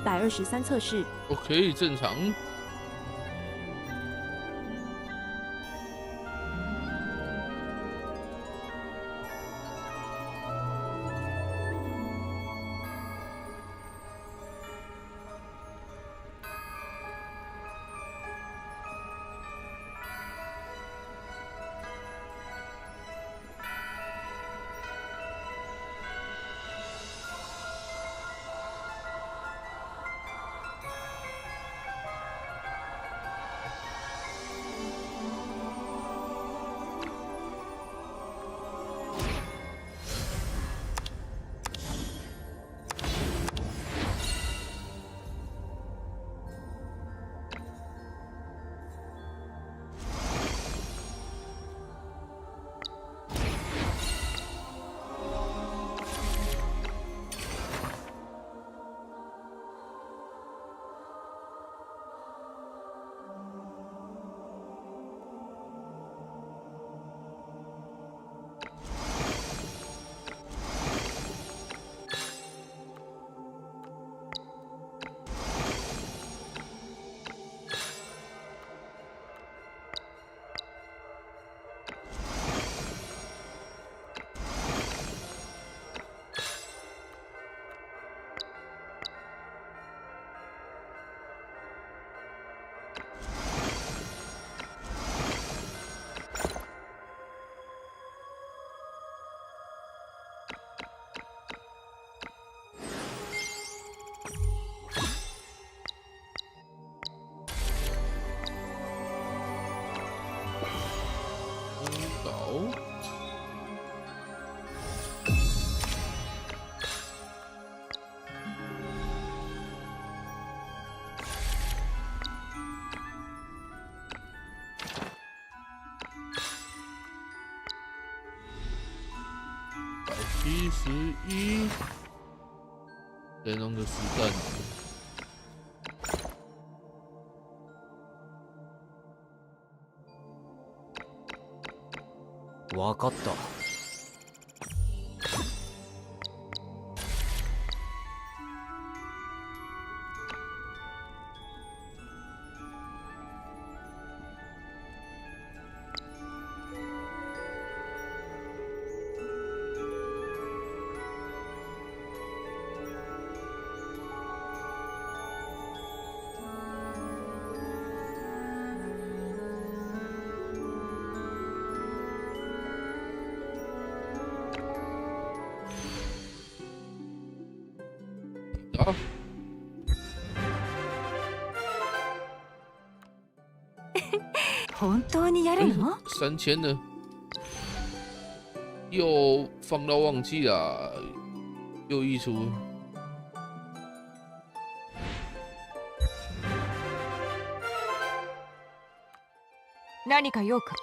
123测试。OK， 正常。171，雷龙的实战。わかった。啊！本当にやるの？3000呢？又放到忘记了，又溢出。何か用か？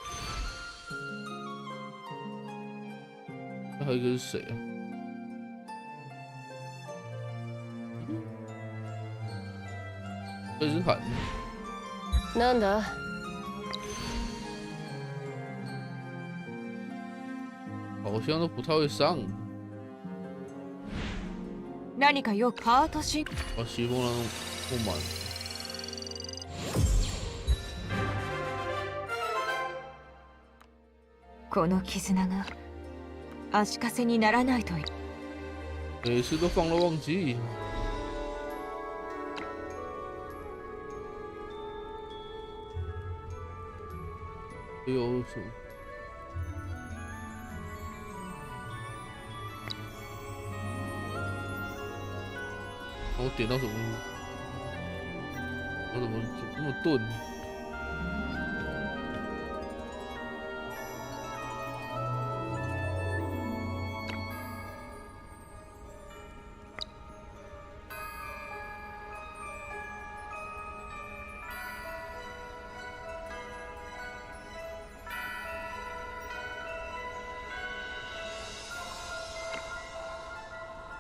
那还有一个是谁啊？这是喊。なんだ？好像都不太会上。何か用か？都し。把西风狼不满。この絆が足かせにならないといい。每次都放了忘记。哎呦！我点到什么？我怎么这么钝？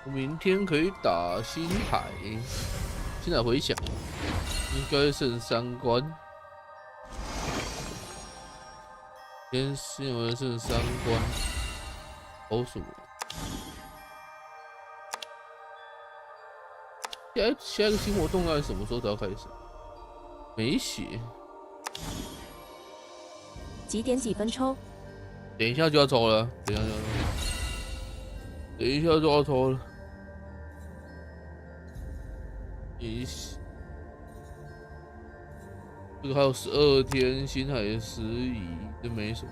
我明天可以打星海，星海回响，应该剩3关。先新闻剩3关，跑什么？下下一个新活动要什么时候才要开始？没写。几点几分抽？等一下就要抽了，等一下就要抽了。这个还有12天，星海的10亿，这没什么。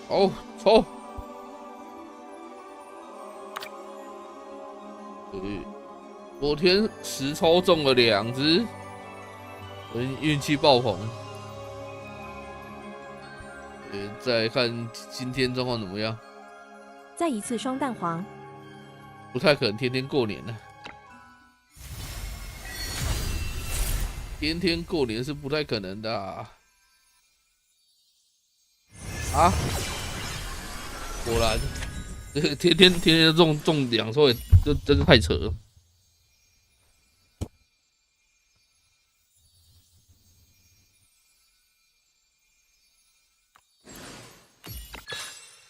哦，抽！昨天10抽中了2只，运气爆棚。再看今天状况怎么样？再一次双蛋黄，不太可能天天过年了。天天过年是不太可能的啊！果然，这个天天中2抽，这真是太扯了。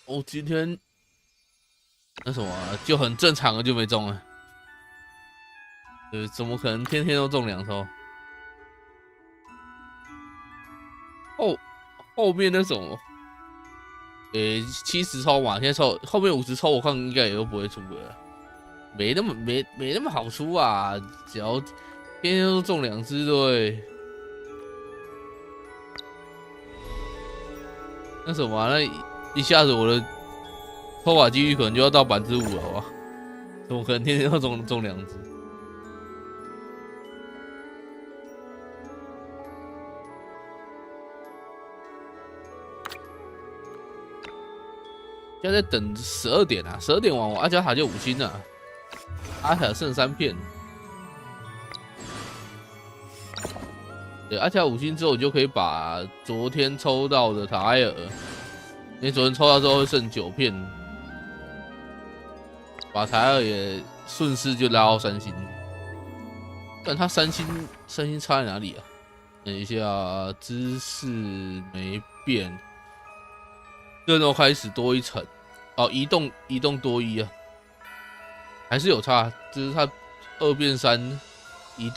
哦，今天那什么就很正常的就没中了。怎么可能天天都中2抽？后面那种。70抽嘛，现在抽后面50抽，我看应该也都不会出了，没那么好出啊！只要天天都中2只，对，那什么那一下子我的抽法几率可能就要到5%了，好吧？怎么可能天天都中2只？现在在等12点啊，12点完我阿加塔就5星了，阿加塔剩3片。对，阿加塔5星之后，我就可以把昨天抽到的塔埃尔，因为昨天抽到之后会剩9片，把塔埃尔也顺势就拉到3星。但他3星差在哪里啊？等一下，姿势没变。热闹开始多1层，哦，移动多1啊，还是有差，就是它2变3，移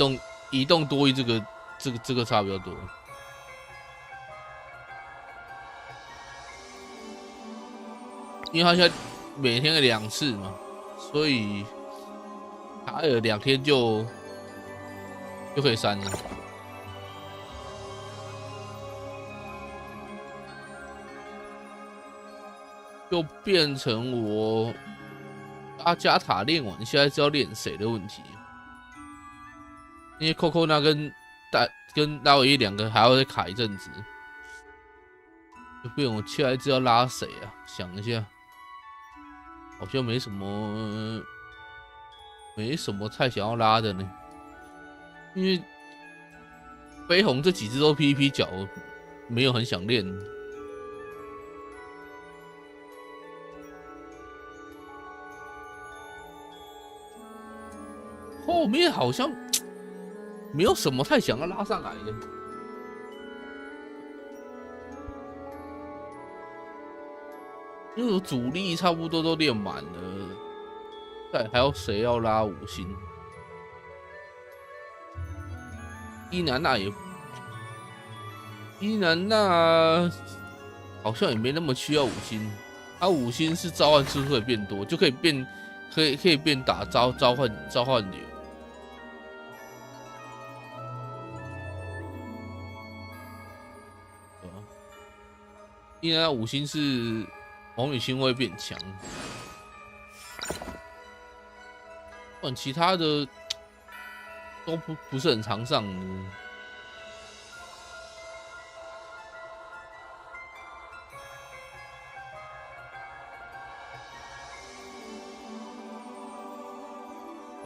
动多1，这个差比较多。因为它现在每天2次嘛，所以它2天就可以删了。就变成我阿加塔练完，现在是要练谁的问题？因为扣那跟拉维2个还要再卡一阵子，就变我下一次要拉谁啊？想一下，好像没什么太想要拉的呢，因为绯红这几只都 PVP 角，没有很想练。后面好像没有什么太想要拉上来的，因为我主力差不多都练满了，再还有谁要拉5星？伊南娜好像也没那么需要5星，他5星是召唤次数会变多，就可以变打召唤流。因为它5星是王语星会变强，但其他的都不是很常上的。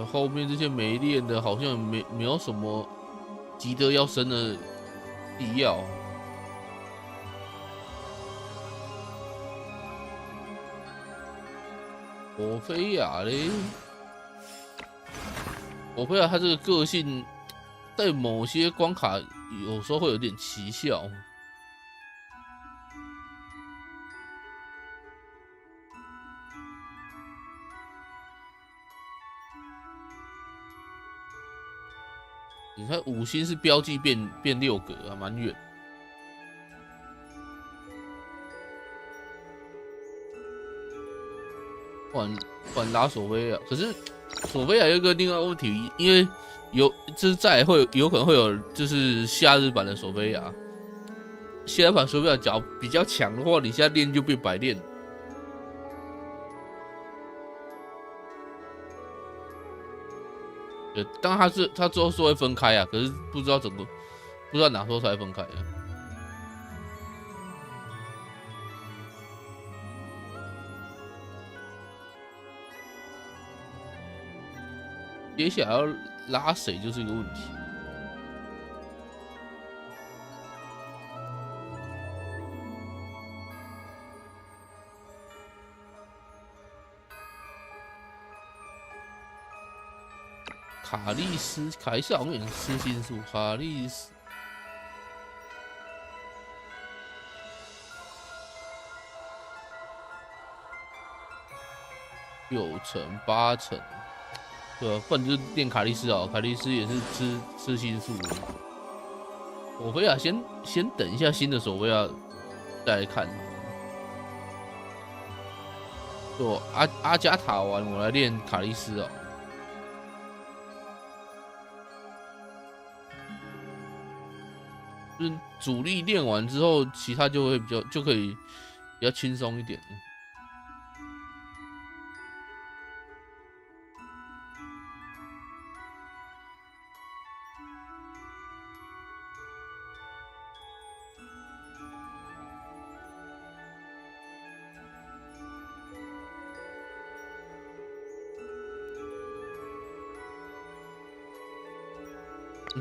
后面这些没练的，好像没有什么急得要升的必要。索菲亚嘞，索菲亚他这个个性，在某些关卡有时候会有点奇效。你看5星是标记变6格啊，蛮远。换拉索菲亚，可是索菲亚有一个另外问题，因为就是再会有可能会有就是夏日版的索菲亚，夏日版索菲亚脚比较强的话，你现在练就变白练。对，当然他之后是会分开啊，可是不知道哪时候才会分开啊。接下来要拉谁就是一个问题。卡利斯好像有点失心术。卡利斯6成8成。对啊，不然就练卡利斯啊，卡利斯也是吃心术的。索菲亚先等一下新的索菲亚再来看。就阿加塔完，我来练卡利斯啊。就是主力练完之后，其他就会就可以比较轻松一点。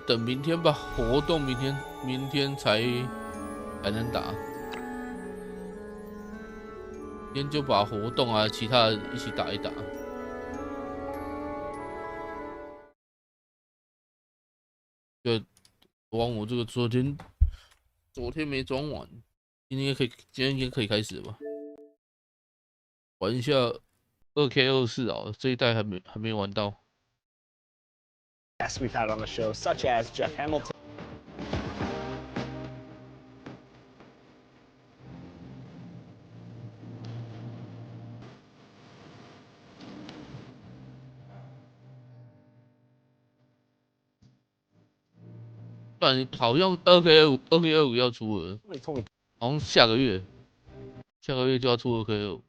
等明天吧，活动明天才能打。今天就把活动啊，其他的一起打一打。就玩我这个昨天没装完，今天应该可以开始了吧？玩一下2K24啊，这一代还没玩到。Guests we've had on the show, such as Jeff Hamilton.但好像2K25要出了，好像下个月就要出2K25。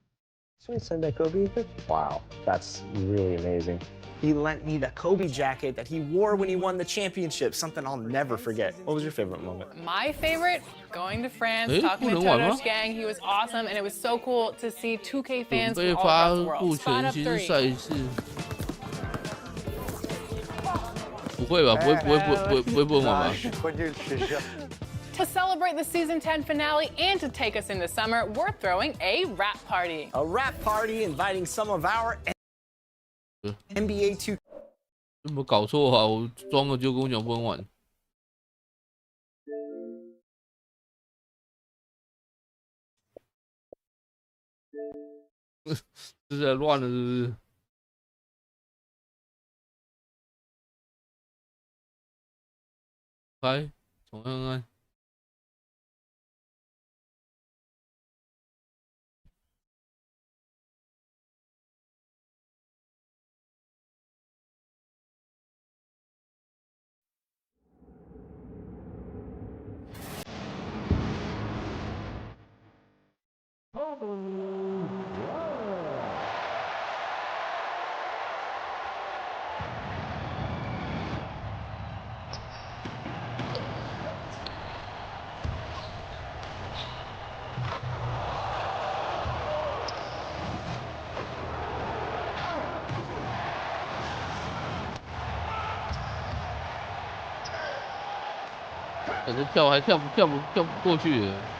So we send that Kobe? Wow, that's really amazing. He lent me the Kobe jacket that he wore when he won the championship, something I'll never forget. What was your favorite moment? My favorite, going to France, talking to Toto's gang. He was awesome, and it was so cool to see 2K fans from all across the world. Spot up 3. 不会吧？不会玩吧To celebrate the season 10 finale and to take us into summer, we're throwing a rap party. A rap party inviting some of our NBA 2K. 有没有搞错啊？我装了就跟我讲不能玩。这是乱了是不是？来，重按按。反正跳不过去了。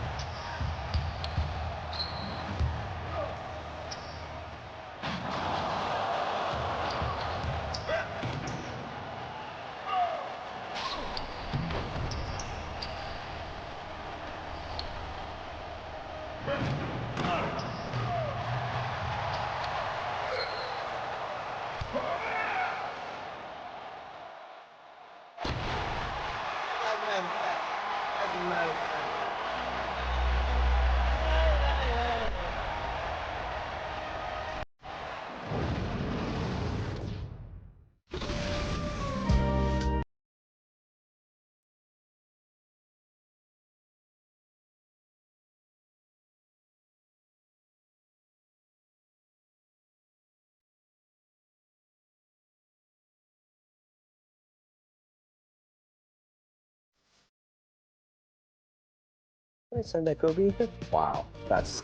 Send that Kobe? Wow, that's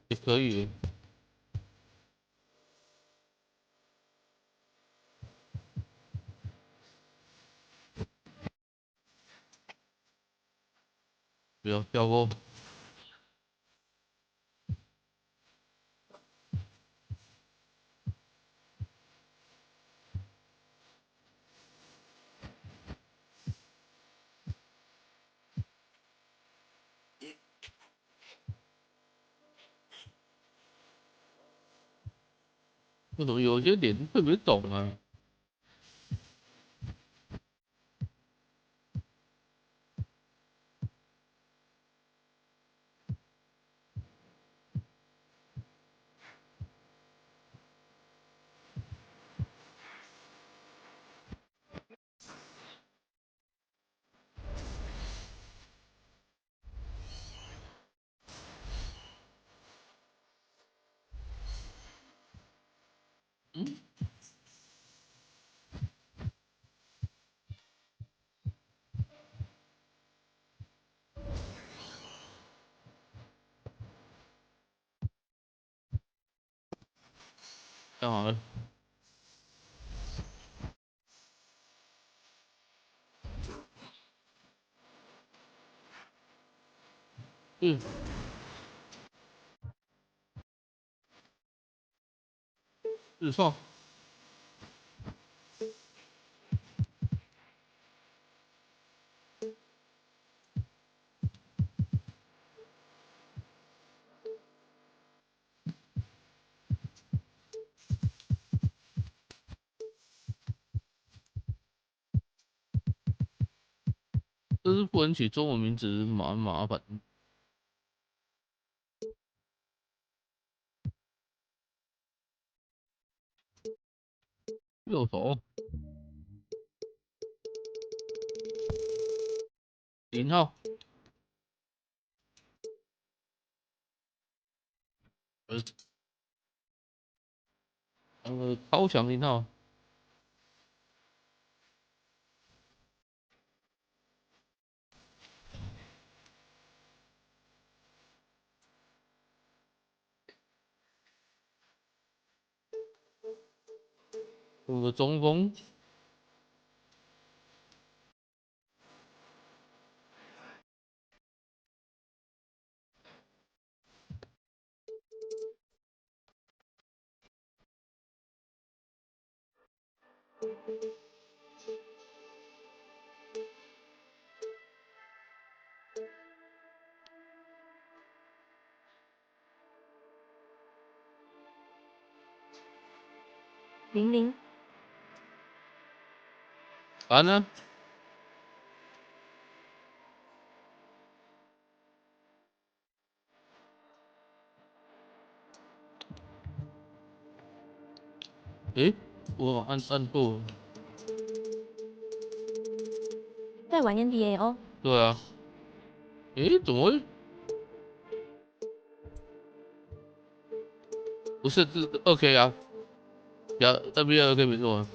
也可以。不要跳过。为什么有些脸特别肿啊？干好了。日放。这是不能取中文名字，蛮麻烦。右手。0号。超强0号。有个中锋。00。完了。诶，我按错了。在玩 NBA 哦。对啊。诶，怎么会？不是，这2K 啊，NBA 2K 没错啊。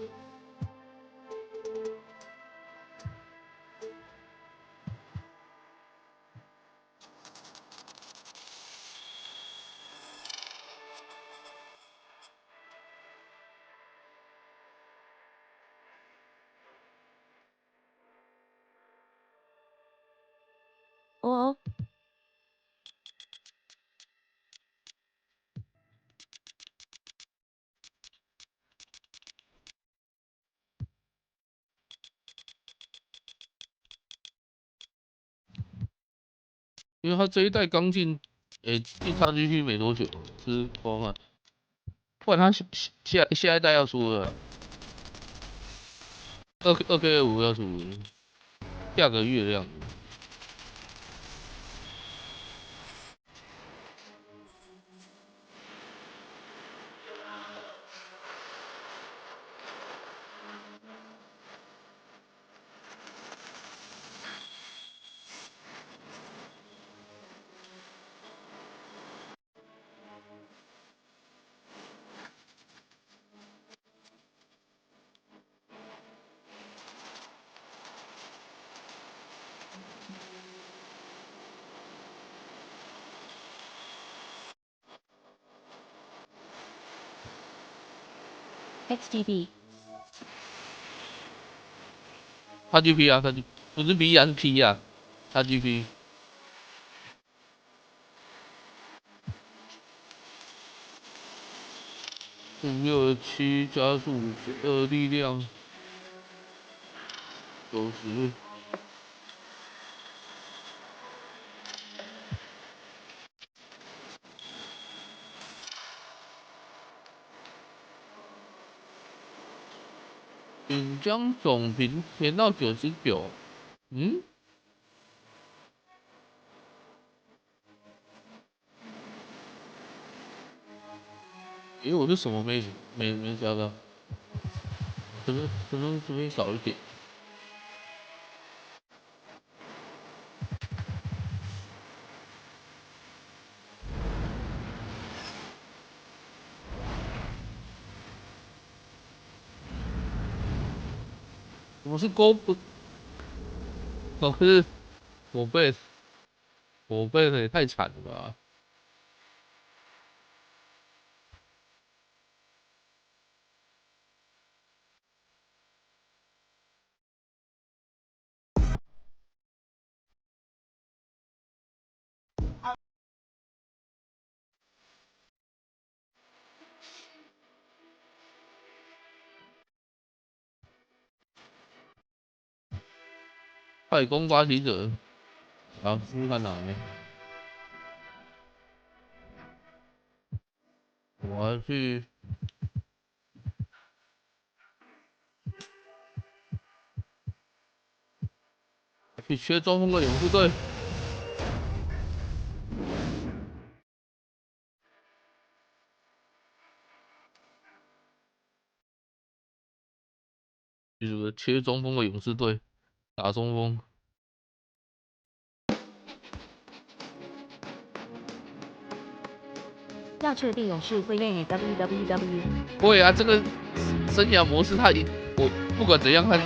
哦。因为他这一代刚进，进 XGP 没多久，是光啊，不然他下一代要出了2K25要出了，下个月的样子。XGB。XGP 啊，不是 B 啊，是 P 啊 ，XGP。567加速2力量90。锦江总评填到99，嗯？我是什么没加到？可能这边少一点。我是勾不？可是我背的也太惨了吧！太空发起者，好，试试看哪边。我要去缺中锋的勇士队。就是缺中锋的勇士队，打中锋。要确定勇士会练 WWW。会啊，这个生涯模式我不管怎样看，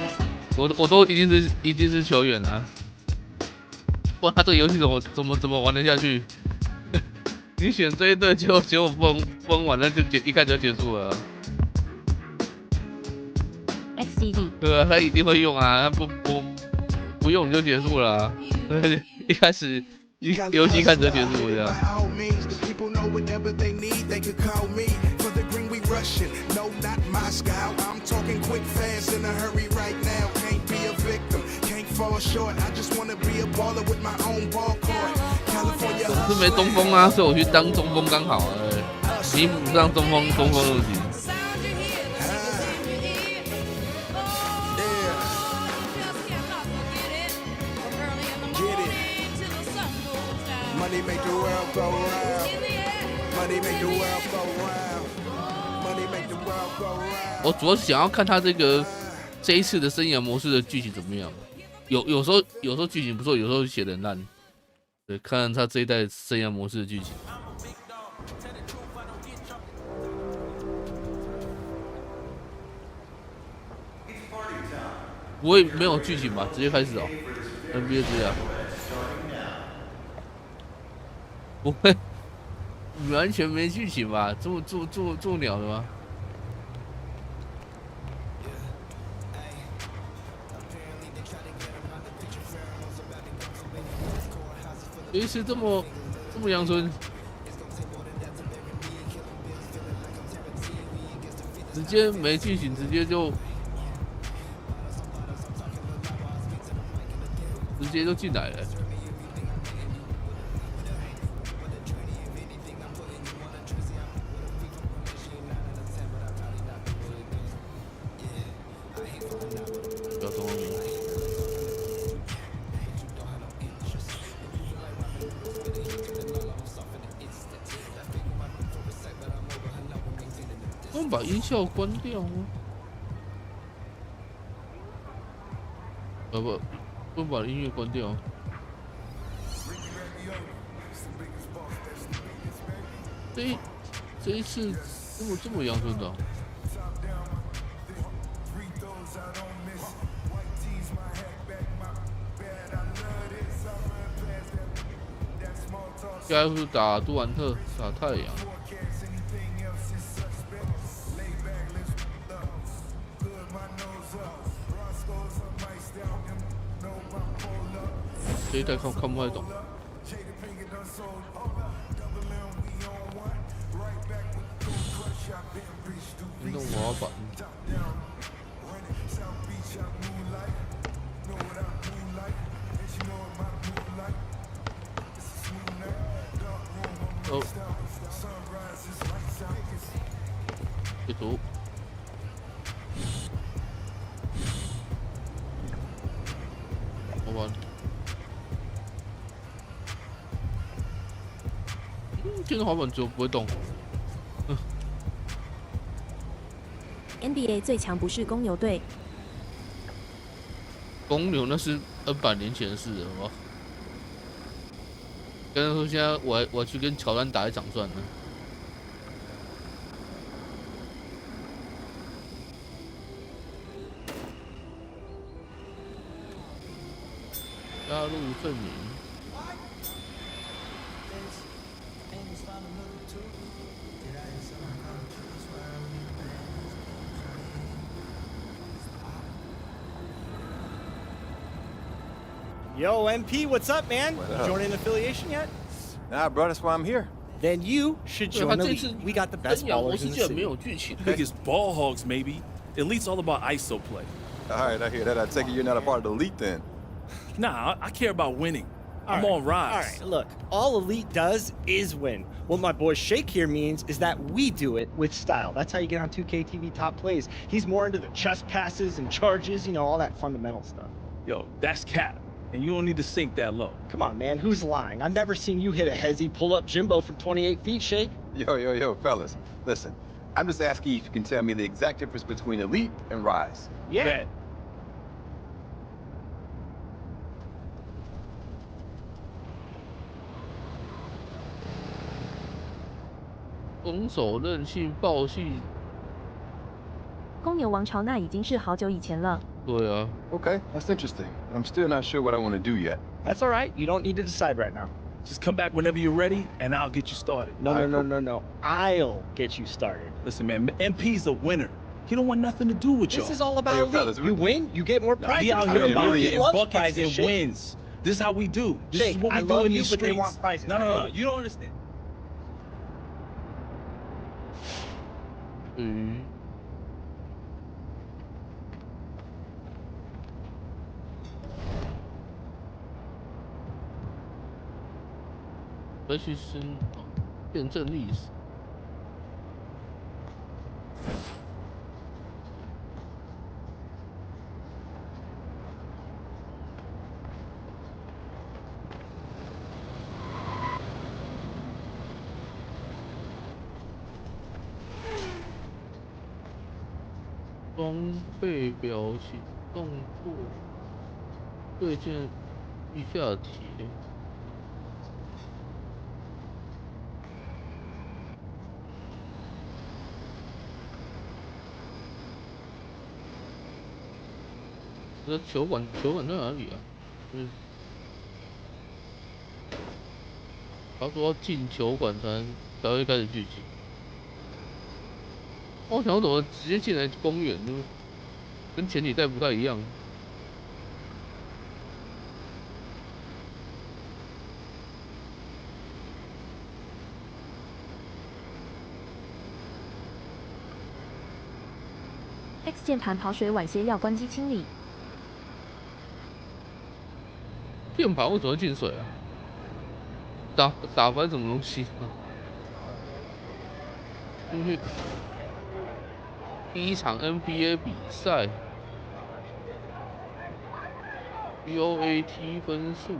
我都一定是球员啊，不然他这个游戏怎么玩得下去？你选这一队结果崩完了就一看就结束了。XGD。对啊，他一定会用啊，他不用就结束了啊。一开始游戏看着结束这样。总是没中锋啊，所以我去当中锋刚好，弥补上中锋问题。我主要想要看他这一次的生涯模式的剧情怎么样。有时候剧情不错，有时候写得很烂。对，看看他这一代生涯模式的剧情。不会没有剧情吧？直接开始哦 ，NBA 这样。不会，完全没剧情吧？这么鸟的吗？一次这么阳春，直接没剧情，直接就进来了。不要动我名。我们把音效关掉吗？不能把音乐关掉。这一次这么阳春的、啊。现在是打杜兰特，打太阳。这一代看不太懂。运动滑板。哦。阅读。滑板。电动滑板就不会动。NBA 最强不是公牛队，公牛那是 N 年前的事了，好不好？跟他说现在我去跟乔丹打一场算了。加入阵营。Yo, MP, what's up, man? What You up? joining an affiliation yet? Nah, bro, that's why I'm here. Then you should join the league. We got the best ballers in the city. Biggest ball hogs, maybe. Elite's all about ISO play. All right, I hear that. I take it you're not a part of the elite then. Nah, I care about winning. I'm on Rise. All right, look, all Elite does is win. What my boy Shake here means is that we do it with style. That's how you get on 2K TV top plays. He's more into the chest passes and charges, you know, all that fundamental stuff. Yo, that's cap. And you don't need to sink that low. Come on, man, who's lying? I've never seen you hit a hezzy pull-up Jimbo from 28 feet, Shake. Yo, fellas, listen. I'm just asking if you can tell me the exact difference between Elite and Rise. Yeah. Bet. 攻守韧性爆系。公牛王朝那已经是好久以前了。对啊。Okay, that's interesting. I'm still not sure what I want to do yet. That's all right. You don't need to decide right now. Just come back whenever you're ready, and I'll get you started. No. I'll get you started. Listen, man, MP's a winner. He don't want nothing to do with y'all. This is all about Hey, Elite. fellas, You win, you get more prizes. We out I here mean, about really, getting loves buckets prizes, and Shake. wins. This is how we do. This Shake, is what we I do love in you, these but they streets. want prizes. No. You don't understand. 回去辩证历史。装备表情动作对键预下题。这球馆在哪里啊？他说要进球馆才会开始剧情。我想怎么直接进来公园，就跟前几代不太一样。X 键盘跑水晚些要关机清理。键盘为什么会进水啊？打翻什么东西啊？进去第一场 NBA 比赛 ，BOAT 分数。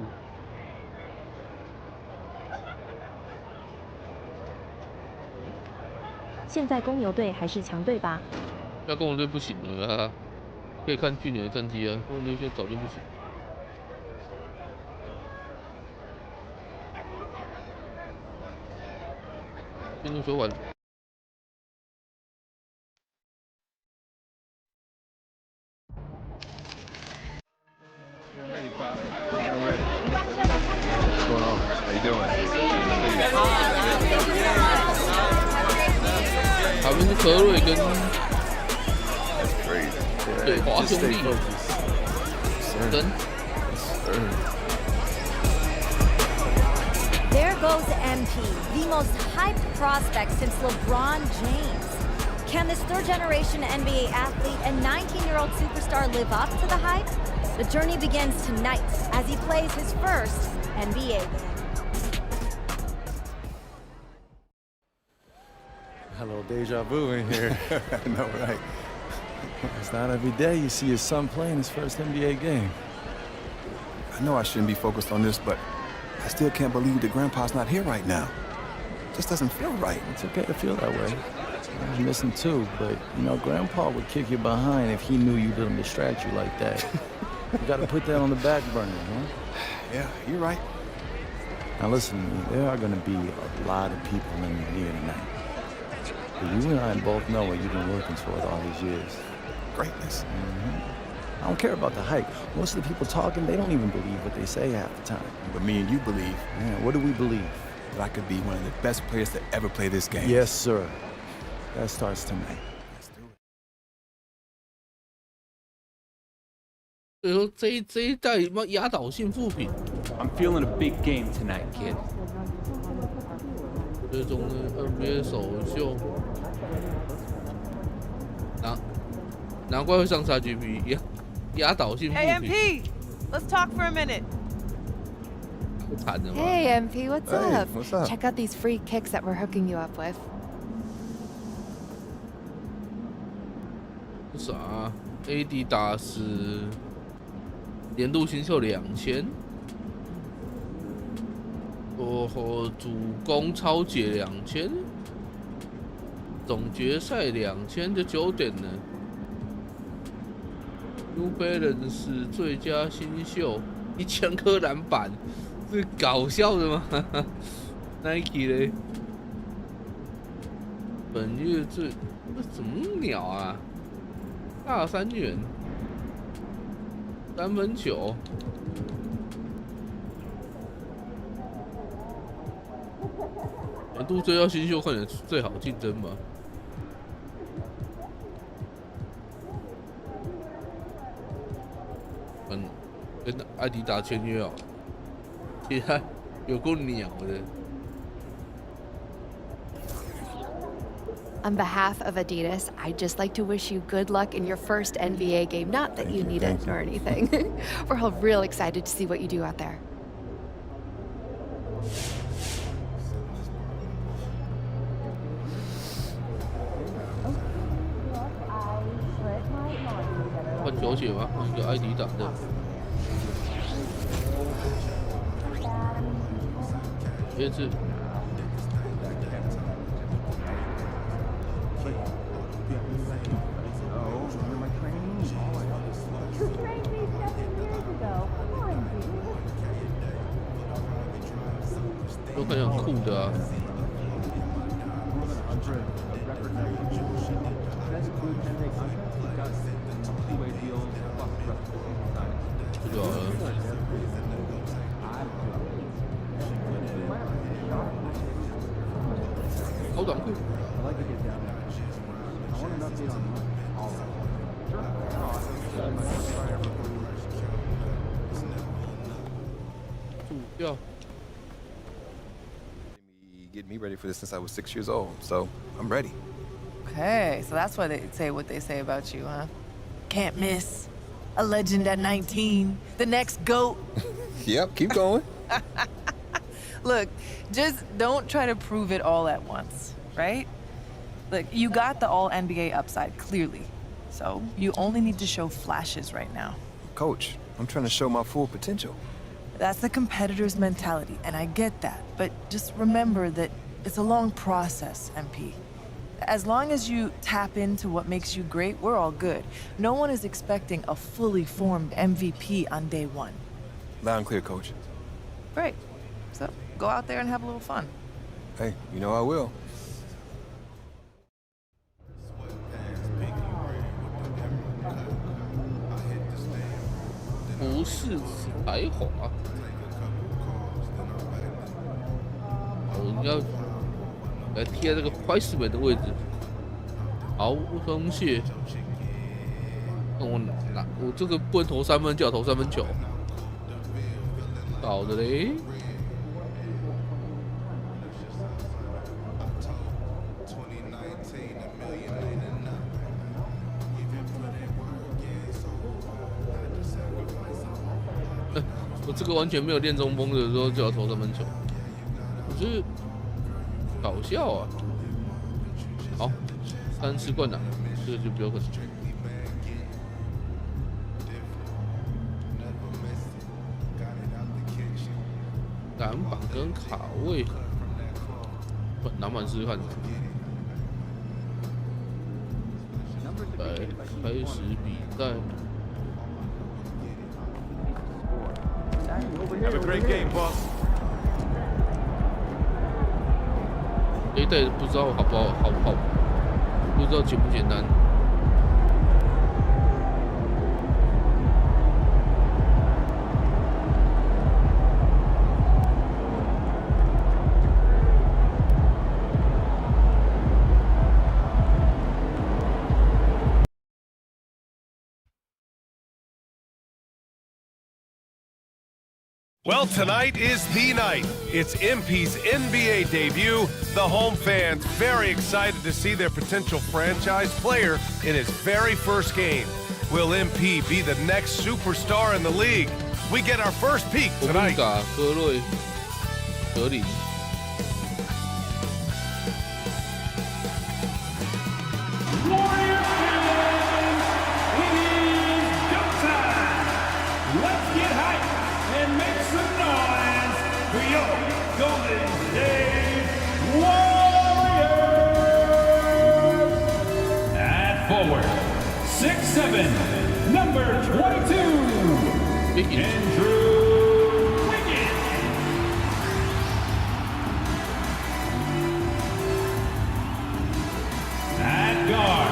现在公牛队还是强队吧？那公牛队不行了啊！可以看去年的战绩啊，公牛队现在早就不行。进入水碗。他们是科瑞跟对华兄弟跟。There goes MP, the most hyped prospect since LeBron James. Can this third-generation NBA athlete and 19-year-old superstar live up to the hype? The journey begins tonight as he plays his first NBA game. Hello, deja vu in here. I know, right? It's not every day you see your son playing his first NBA game. I know I shouldn't be focused on this, but I still can't believe that Grandpa's not here right now. Just doesn't feel right. It's okay to feel that way. I was missing too, but you know, Grandpa would kick you behind if he knew you didn't distract you like that. You gotta put that on the back burner, huh? Yeah, you're right. Now listen to me, there are gonna be a lot of people in here tonight. But you and I both know what you've been working toward all these years. Greatness. I don't care about the hype. Most of the people talking, they don't even believe what they say half the time. But me and you believe. Yeah, what do we believe? That I could be one of the best players to ever play this game. Yes, sir. That starts tonight. Let's do it. 所以说这一代妈压倒性负评。I'm feeling a big game tonight, kid. 最终呢 ，NBA 首秀，难怪会上 XGP， 压倒性负评。Hey MP, let's talk for a minute. 惨了吗 Hey MP, what's up? What's up? Check out these free kicks that we're hooking you up with. 啥 ？AD 打死年度新秀2000，主攻超解2000，总决赛2000就9点了。New Balance 最佳新秀1000颗篮板，是搞笑的吗？Nike 嘞，本月最怎么鸟啊？大3元，3分球。年度最佳新秀看起来最好竞争吧？跟艾迪达签约哦，其他有够鸟的。On behalf of Adidas, I'd just like to wish you good luck in your first NBA game. Not that you need it or anything. We're all real excited to see what you do out there. 换球鞋吗？换一个艾迪达的。椰子。都看起来很酷的啊。这就好了。好短裤。主调。Get me ready for this since I was 6 years old, so I'm ready. Okay, so that's why they say what they say about you, huh? Can't miss. A legend at 19. The next GOAT. Yep, keep going. Look, just don't try to prove it all at once, right? Look, you got the all-NBA upside, clearly. So you only need to show flashes right now. Coach, I'm trying to show my full potential. That's the competitor's mentality, and I get that. But just remember that it's a long process, MP. As long as you tap into what makes you great, we're all good. No one is expecting a fully formed MVP on day one. Loud and clear, Coach. Great. So go out there and have a little fun. Hey, you know I will. 不是彩虹啊！我应该来贴这个快速门的位置。好，松懈。我这个不能投三分，就要投三分球。搞的嘞！我这个完全没有练中锋的时候就要投三分球，我觉得搞笑啊！好，3次灌篮，这个就比较可惜。篮板跟卡位，篮板试试看。来，开始比赛。 Have a great game, boss. 这一代不知道好不好，不知道简不简单。Well, tonight is the night. It's MP's NBA debut. The home fans very excited to see their potential franchise player in his very first game. Will MP be the next superstar in the league? We get our first peek tonight. 格瑞、格林。 6'7", number 22, Andrew Wiggins. At guard,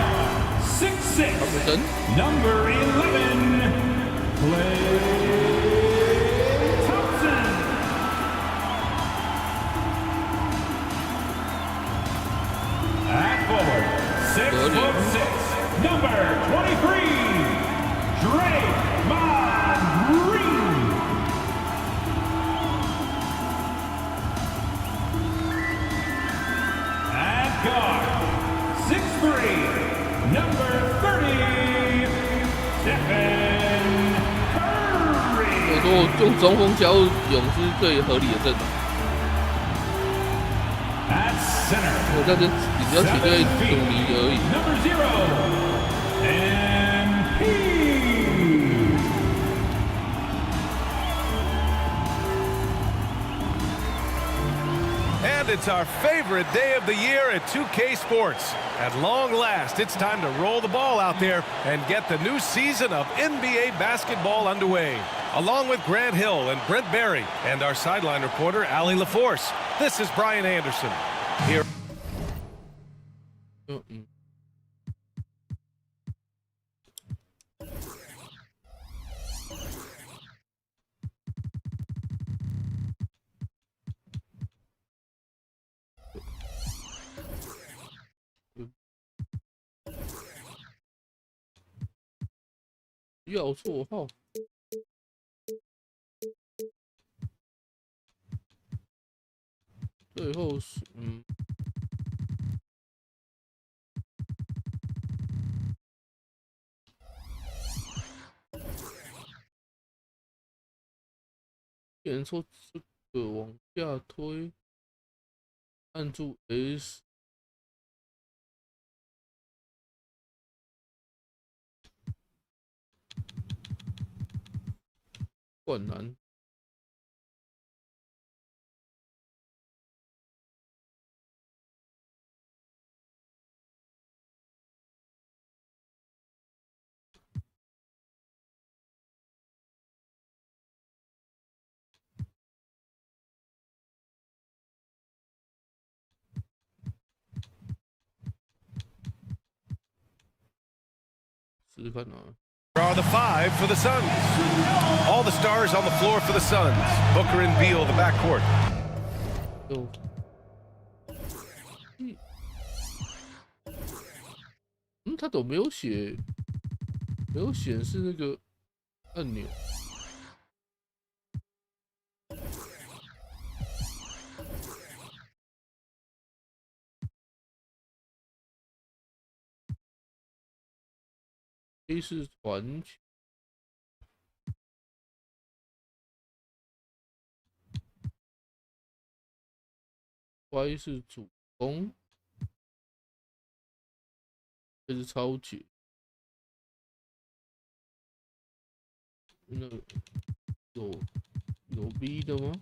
6'6", number 11, Klay Thompson. At forward, 6'6". Number 23, Draymond Green. At guard, 6'3", number 30, Stephen Curry. 我说用中锋加入勇士最合理的阵容。我在跟比较起对赌尼而已。Number 0. And it's our favorite day of the year at 2K Sports. At long last, it's time to roll the ball out there and get the new season of NBA basketball underway. Along with Grant Hill and Brent Barry and our sideline reporter, Allie LaForce, this is Brian Anderson. Here.要绰号，最后是点说这个往下推，按住 S。灌篮。试试看啊。 Are the 5 for the Suns. All the stars on the floor for the Suns. Booker and Beal, the backcourt. 他怎么没有写？没有显示那个按钮。A 是传球 ，Y 是主攻，这是超解。那有 B 的吗？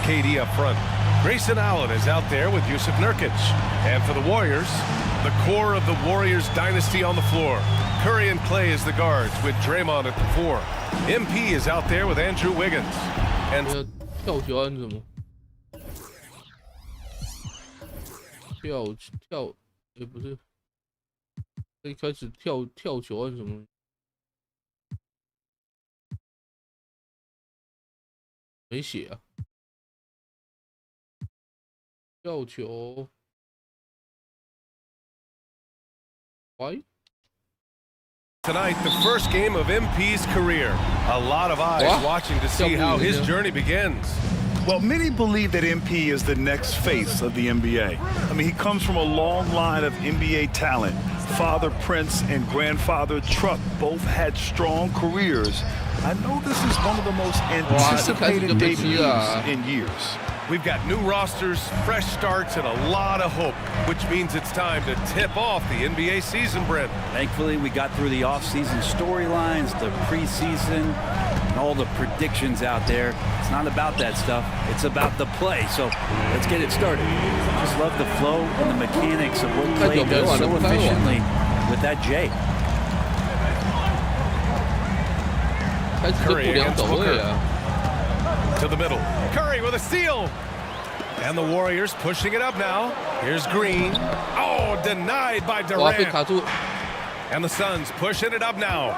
KD up front. Grayson Allen is out there with Yusuf Nurkic. And for the Warriors, the core of the Warriors dynasty on the floor. Curry and Clay as the guards with Draymond at the 4. MP is out there with Andrew Wiggins. And 跳球按什么？也不是，一开始跳球按什么？没写啊。 跳球 ，Y. Tonight, the first game of MP's career. A lot of eyes watching to see how his journey begins. Well, many believe that MP is the next face of the NBA. I mean, he comes from a long line of NBA talent. Father Prince and grandfather Truck both had strong careers. I know this is one of the most anticipated debuts in years. We've got new rosters, fresh starts, and a lot of hope, which means it's time to tip off the NBA season, Brent. Thankfully, we got through the off-season storylines, the preseason, and all the predictions out there. It's not about that stuff. It's about the play. So let's get it started. Just love the flow and the mechanics of what Clay does so efficiently with that J. Curry against Booker. To the middle. Curry with a steal. And the Warriors pushing it up now. Here's Green. Oh, denied by Durant. And the Suns pushing it up now.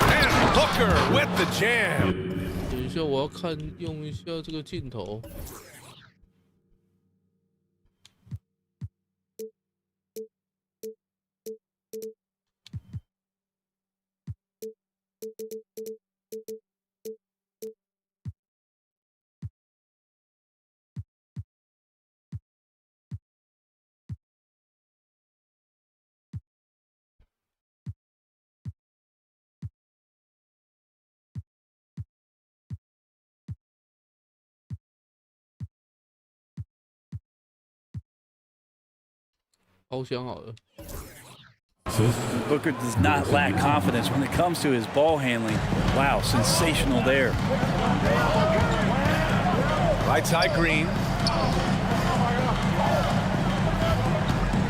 And Booker with the jam. 等一下，我要用一下这个镜头。Booker does not lack confidence when it comes to his ball handling. Wow, sensational there. Right side Green.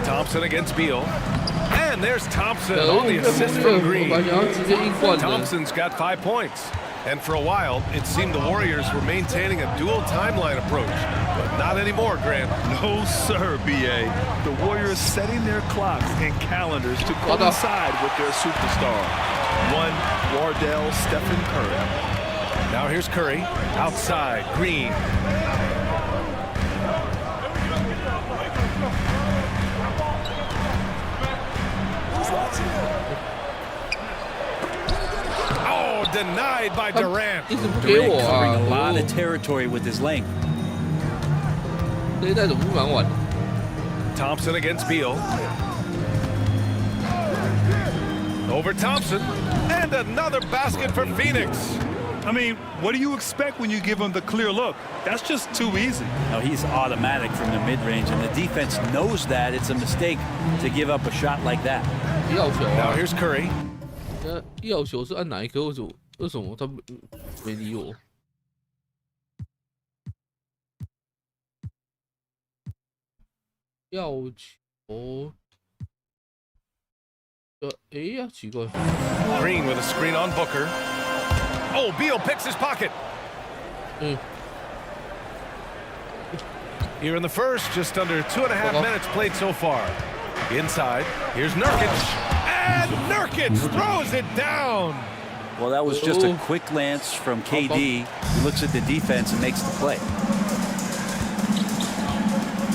Thompson against Beal. And there's Thompson on the assist from Green. Thompson's got 5 points. And for a while, it seemed the Warriors were maintaining a dual timeline approach. But not anymore, Grant. No, sir, B.A. The Warriors setting their clocks and calendars to coincide with their superstar. One, Wardell Stephen Curry. Now here's Curry. Outside, Green. Oh, denied by Durant. Durant covering a lot of territory with his length. Thompson against Beal. Over Thompson. And another basket for Phoenix. I mean, what do you expect when you give him the clear look? That's just too easy. No, he's automatic from the mid-range, and the defense knows that it's a mistake to give up a shot like that. Now here's Curry. 要球是按哪一颗？为什么他没理我？要球，哎呀，奇怪。Green with a screen on Booker. Oh, Beal picks his pocket. Here in the first, just under 2.5 minutes played so far. Inside, here's Nurkic. And Nurkic throws it down. Well, that was just a quick glance from KD. He looks at the defense and makes the play.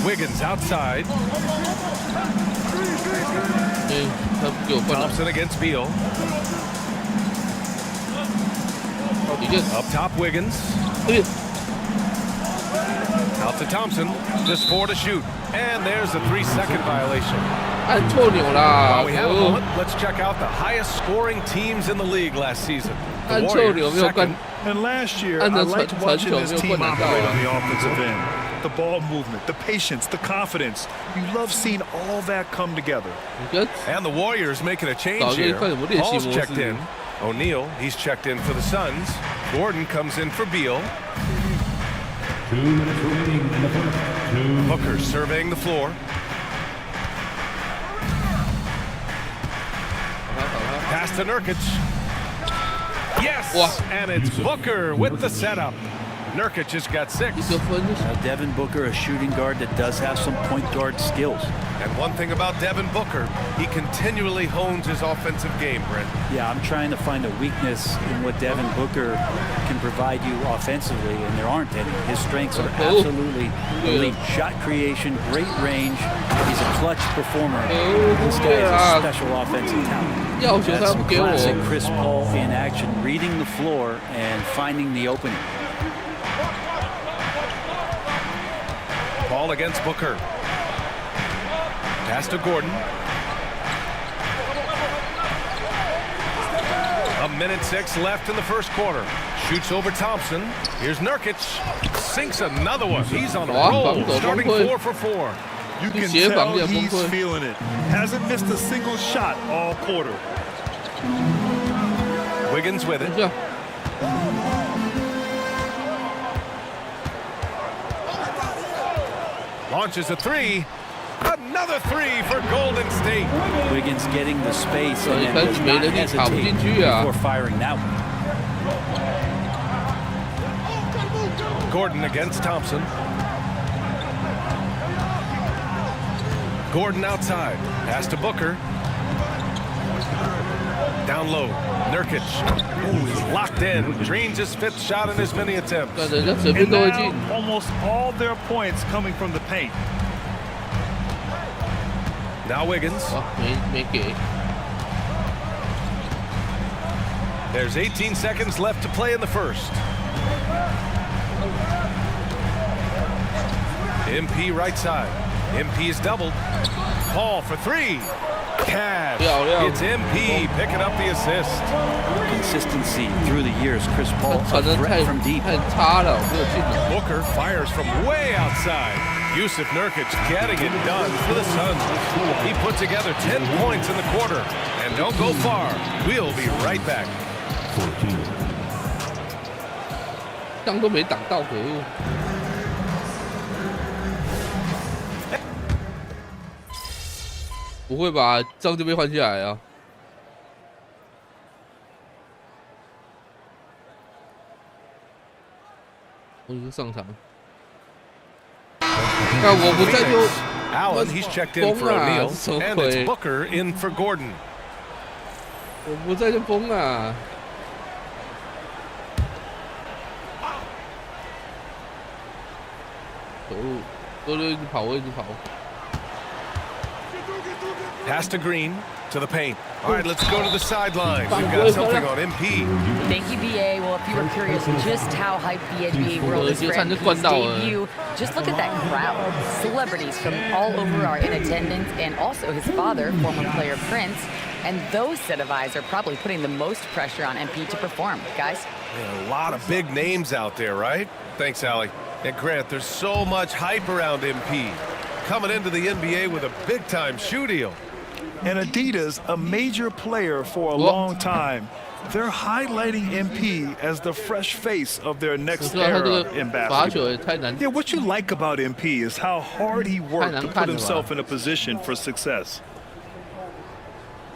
Wiggins outside. Thompson against Beal. Up top, Wiggins. Out to Thompson. Just 4 to shoot. And there's a 3-second violation. While we have a moment, let's check out the highest scoring teams in the league last season. The Warriors, second. And last year, I liked watching this team operate on the offensive end. The ball movement, the patience, the confidence. You love seeing all that come together. And the Warriors making a change here. Hall's checked in. O'Neal, he's checked in for the Suns. Gordon comes in for Beal. 2 minutes remaining in the first. Booker surveying the floor. Pass to Nurkic. Yes! And it's Booker with the setup. Nurkic has got 6. Now Devin Booker, a shooting guard that does have some point guard skills. And one thing about Devin Booker, he continually hones his offensive game, Brent. Yeah, I'm trying to find a weakness in what Devin Booker can provide you offensively, and there aren't any. His strengths are absolutely elite. Shot creation, great range. He's a clutch performer. This guy is a special offensive talent. That's some classic Chris Paul in action, reading the floor and finding the opening. Paul against Booker. Pass to Gordon. 1:06 left in the first quarter. Shoots over Thompson. Here's Nurkic. Sinks another one. He's on a roll. Starting 4 for 4. You can tell he's feeling it. Hasn't missed a single shot all quarter. Wiggins with it. Launches a 3. Another 3 for Golden State. Wiggins getting the space and then does not hesitate before firing that one. Gordon against Thompson. Gordon outside. Pass to Booker. Down low. Nurkic. Ooh, he's locked in. Drains his 5th shot in as many attempts. And now, almost all their points coming from the paint. Now Wiggins. There's 18 seconds left to play in the first. MP right side. MP is doubled. Paul for 3. Cash. It's MP picking up the assist. Consistency through the years. Chris Paul, a threat from deep. Booker fires from way outside. Yusuf Nurkic getting it done for the Suns. He put together 10 points in the quarter. And don't go far. We'll be right back. 枪都没挡到，可恶！不会吧？这样就被换下来啊？我就上场。那我不在就 Allen, he's checked in for O'Neal, and it's Booker in for Gordon. 我不在就崩啊！可恶，都一直跑，我一直跑。 Pass to Green, to the paint. All right, let's go to the sidelines. We've got something on MP. Thank you, BA. Well, if you were curious just how hyped the NBA world is for MP's debut, just look at that crowd. Celebrities from all over are in attendance, and also his father, former player Prince. And those set of eyes are probably putting the most pressure on MP to perform. Guys? Yeah, a lot of big names out there, right? Thanks, Allie. And Grant, there's so much hype around MP. Coming into the NBA with a big-time shoe deal. And Adidas, a major player for a long time, they're highlighting MP as the fresh face of their next era in basketball. Yeah, what you like about MP is how hard he worked to put himself in a position for success.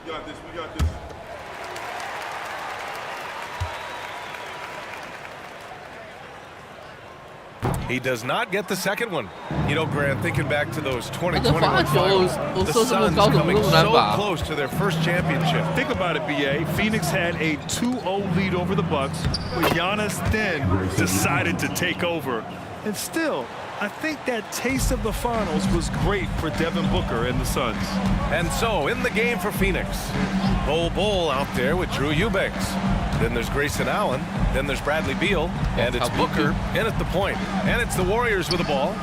We got this, we got this. He does not get the second one. You know, Grant, thinking back to those 2021 finals, the Suns coming so close to their first championship. Think about it, BA. Phoenix had a 2-0 lead over the Bucks, but Giannis then decided to take over. And still, I think that taste of the finals was great for Devin Booker and the Suns. And so, in the game for Phoenix, Bull out there with Drew Eubanks. Then there's Grayson Allen. Then there's Bradley Beal. And it's Booker in at the point. And it's the Warriors with the ball,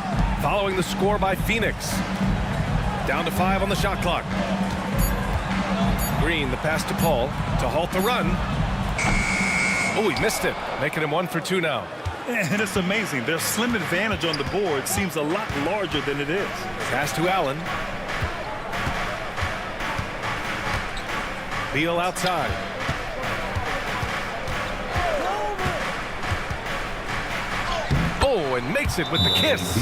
following the score by Phoenix. Down to 5 on the shot clock. Green, the pass to Paul to halt the run. Oh, he missed it, making him 1 for 2 now. And it's amazing. Their slim advantage on the board seems a lot larger than it is. Pass to Allen. Beal outside. Oh, and makes it with the kiss.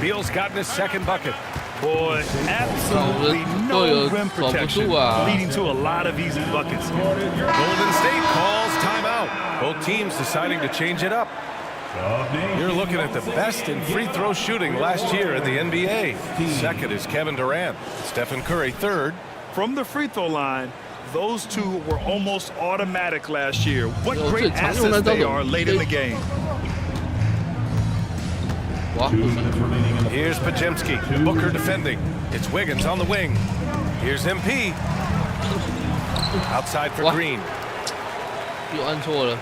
Beal's gotten his second bucket. Boy, absolutely no rim protection, leading to a lot of easy buckets. Golden State calls timeout. Both teams deciding to change it up. You're looking at the best in free throw shooting last year in the NBA. Second is Kevin Durant. Stephen Curry third. From the free throw line, those two were almost automatic last year. What great assets they are late in the game. Here's Pajemski. Booker defending. It's Wiggins on the wing. Here's MP. Outside for Green. 又按错了。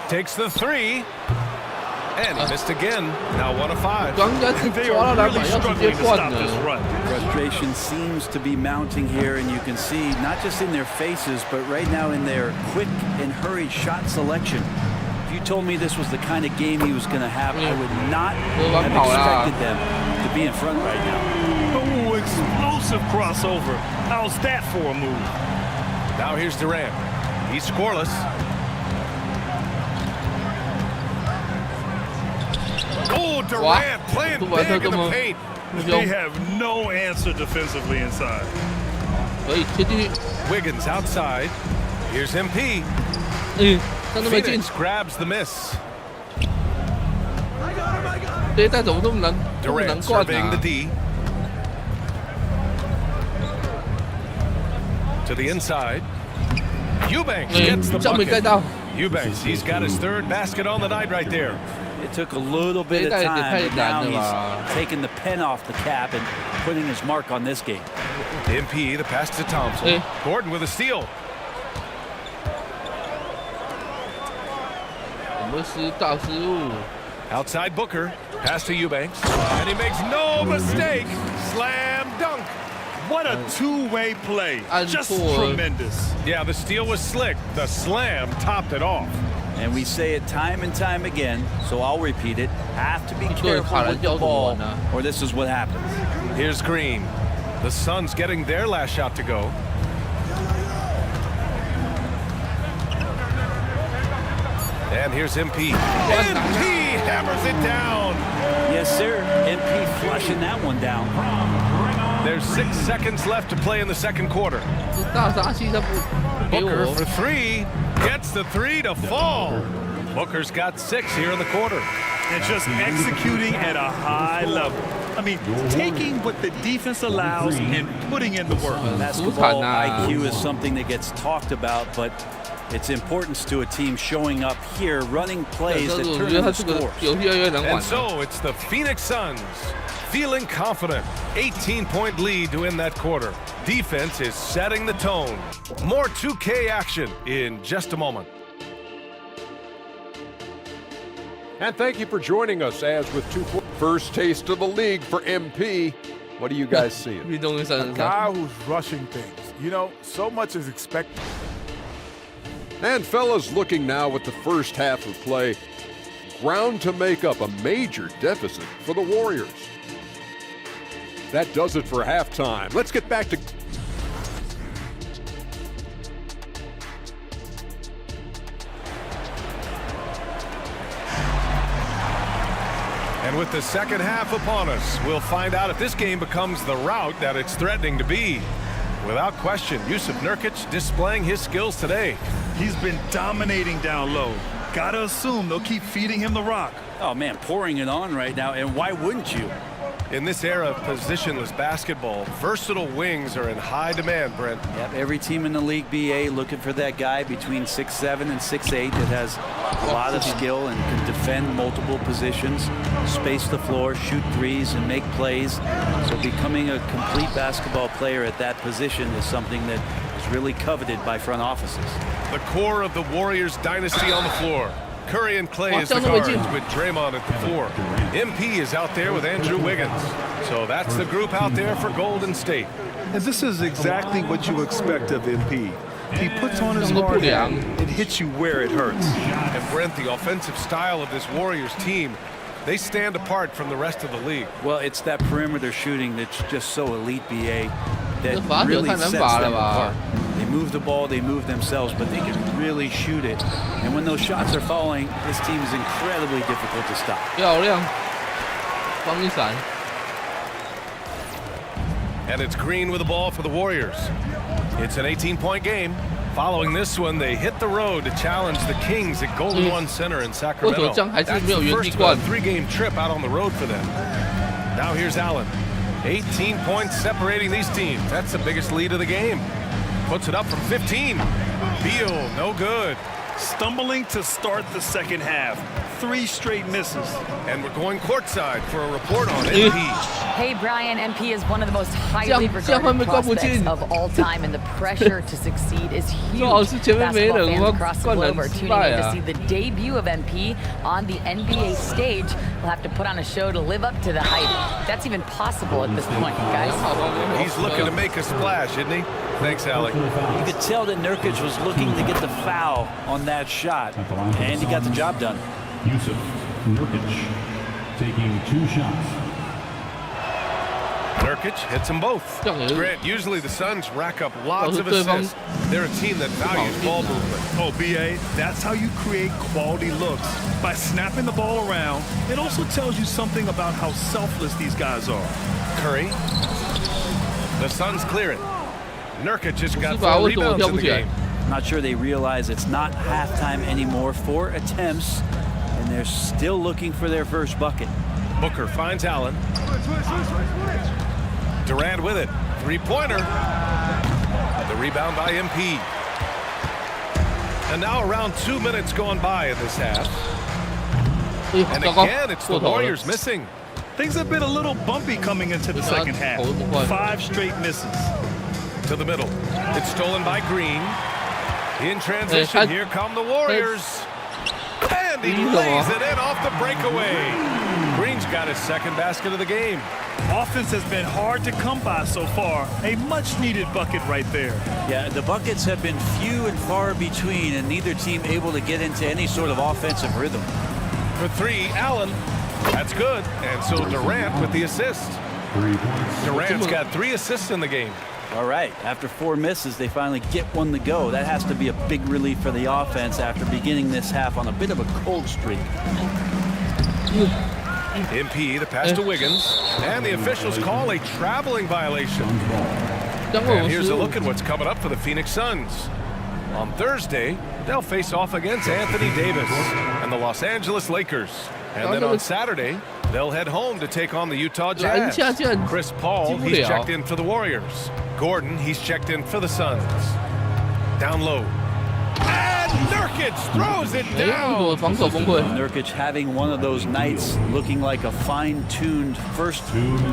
Takes the 3. And he missed again. Now 1 of 5. They are really struggling to stop this run. Frustration seems to be mounting here, and you can see not just in their faces, but right now in their quick and hurried shot selection. If you told me this was the kind of game he was going to have, I would not have expected them to be in front right now. Oh, explosive crossover. How's that for a move? Now here's Durant. He's scoreless. Oh, Durant playing big in the paint. They have no answer defensively inside. Wiggins outside. Here's MP. Phoenix grabs the miss. Durant surveying the D. To the inside. Eubanks gets the bucket. Eubanks, he's got his third basket on the night right there. It took a little bit of time, but now he's taking the pen off the cap and putting his mark on this game. MP, the pass to Thompson. Gordon with a steal. Outside Booker, pass to Eubanks, and he makes no mistake. Slam dunk. What a two-way play. Just tremendous. Yeah, the steal was slick. The slam topped it off. And we say it time and time again, so I'll repeat it. Have to be careful with the ball, or this is what happens. Here's Green. The Suns getting their last shot to go. And here's MP. MP hammers it down. Yes, sir. MP flushing that one down. There's 6 seconds left to play in the second quarter. 大杀器他不给 Booker 我 for 3 gets the 3 to fall. Booker's got 6 here in the quarter. And just executing at a high level. I mean, taking what the defense allows and putting in the work. Basketball IQ is something that gets talked about, but its importance to a team showing up here, running plays that turn into scores. And so it's the Phoenix Suns feeling confident. 18-point lead to win that quarter. Defense is setting the tone. More 2K action in just a moment. And thank you for joining us as with first taste of the league for MP. What do you guys see? A guy who's rushing things. You know, so much is expected. And fellas, looking now at the first half of play, ground to make up a major deficit for the Warriors. That does it for halftime. Let's get back to... And with the second half upon us, we'll find out if this game becomes the rout that it's threatening to be. Without question, Jusuf Nurkic displaying his skills today. He's been dominating down low. Gotta assume they'll keep feeding him the rock. Oh man, pouring it on right now, and why wouldn't you? In this era of positionless basketball, versatile wings are in high demand, Brent. Yep, every team in the league BA looking for that guy between 6'7" and 6'8" that has a lot of skill and can defend multiple positions, space the floor, shoot threes, and make plays. So becoming a complete basketball player at that position is something that is really coveted by front offices. The core of the Warriors dynasty on the floor. Curry and Clay is the guards with Draymond at the 4. MP is out there with Andrew Wiggins. So that's the group out there for Golden State. And this is exactly what you expect of MP. He puts on his hard hat. It hits you where it hurts. And Brent, the offensive style of this Warriors team, they stand apart from the rest of the league. Well, it's that perimeter shooting that's just so elite, BA, that really sets them apart. They move the ball, they move themselves, but they can really shoot it. And when those shots are falling, this team is incredibly difficult to stop. 漂亮，帮一闪。 And it's Green with the ball for the Warriors. It's an 18-point game. Following this one, they hit the road to challenge the Kings at Golden One Center in Sacramento. That's the first of a 3-game trip out on the road for them. Now here's Allen. 18 points separating these teams. That's the biggest lead of the game. Puts it up from 15. Beal, no good. Stumbling to start the second half. 3 straight misses. And we're going courtside for a report on MP. Hey, Brian, MP is one of the most highly regarded prospects of all time, and the pressure to succeed is huge. Basketball fans across the globe are tuning in to see the debut of MP on the NBA stage. We'll have to put on a show to live up to the hype. That's even possible at this point, guys. He's looking to make a splash, isn't he? Thanks, Alec. You could tell that Nurkic was looking to get the foul on that shot, and he got the job done. Jusuf Nurkic taking 2 shots. Nurkic hits them both. Grant, usually the Suns rack up lots of assists. They're a team that values ball movement. Oh, BA, that's how you create quality looks. By snapping the ball around, it also tells you something about how selfless these guys are. Curry. The Suns clear it. Nurkic just got 4 rebounds in the game. Not sure they realize it's not halftime anymore. 4 attempts, and they're still looking for their first bucket. Booker finds Allen. Durant with it. 3-pointer. The rebound by MP. And now around 2 minutes gone by in this half. And again, it's the Warriors missing. Things have been a little bumpy coming into the second half. 5 straight misses. To the middle. It's stolen by Green. In transition, here come the Warriors. And he lays it in off the breakaway. Green's got his second basket of the game. Offense has been hard to come by so far. A much-needed bucket right there. Yeah, the buckets have been few and far between, and neither team able to get into any sort of offensive rhythm. For 3, Allen. That's good. And so Durant with the assist. 3 points. Durant's got 3 assists in the game. All right, after 4 misses, they finally get one to go. That has to be a big relief for the offense after beginning this half on a bit of a cold streak. MP the pass to Wiggins, and the officials call a traveling violation. And here's a look at what's coming up for the Phoenix Suns. On Thursday, they'll face off against Anthony Davis and the Los Angeles Lakers. And then on Saturday, they'll head home to take on the Utah Jazz. Chris Paul, he's checked in for the Warriors. Gordon, he's checked in for the Suns. Down low. And Nurkic throws it down. Nurkic having one of those nights, looking like a fine-tuned first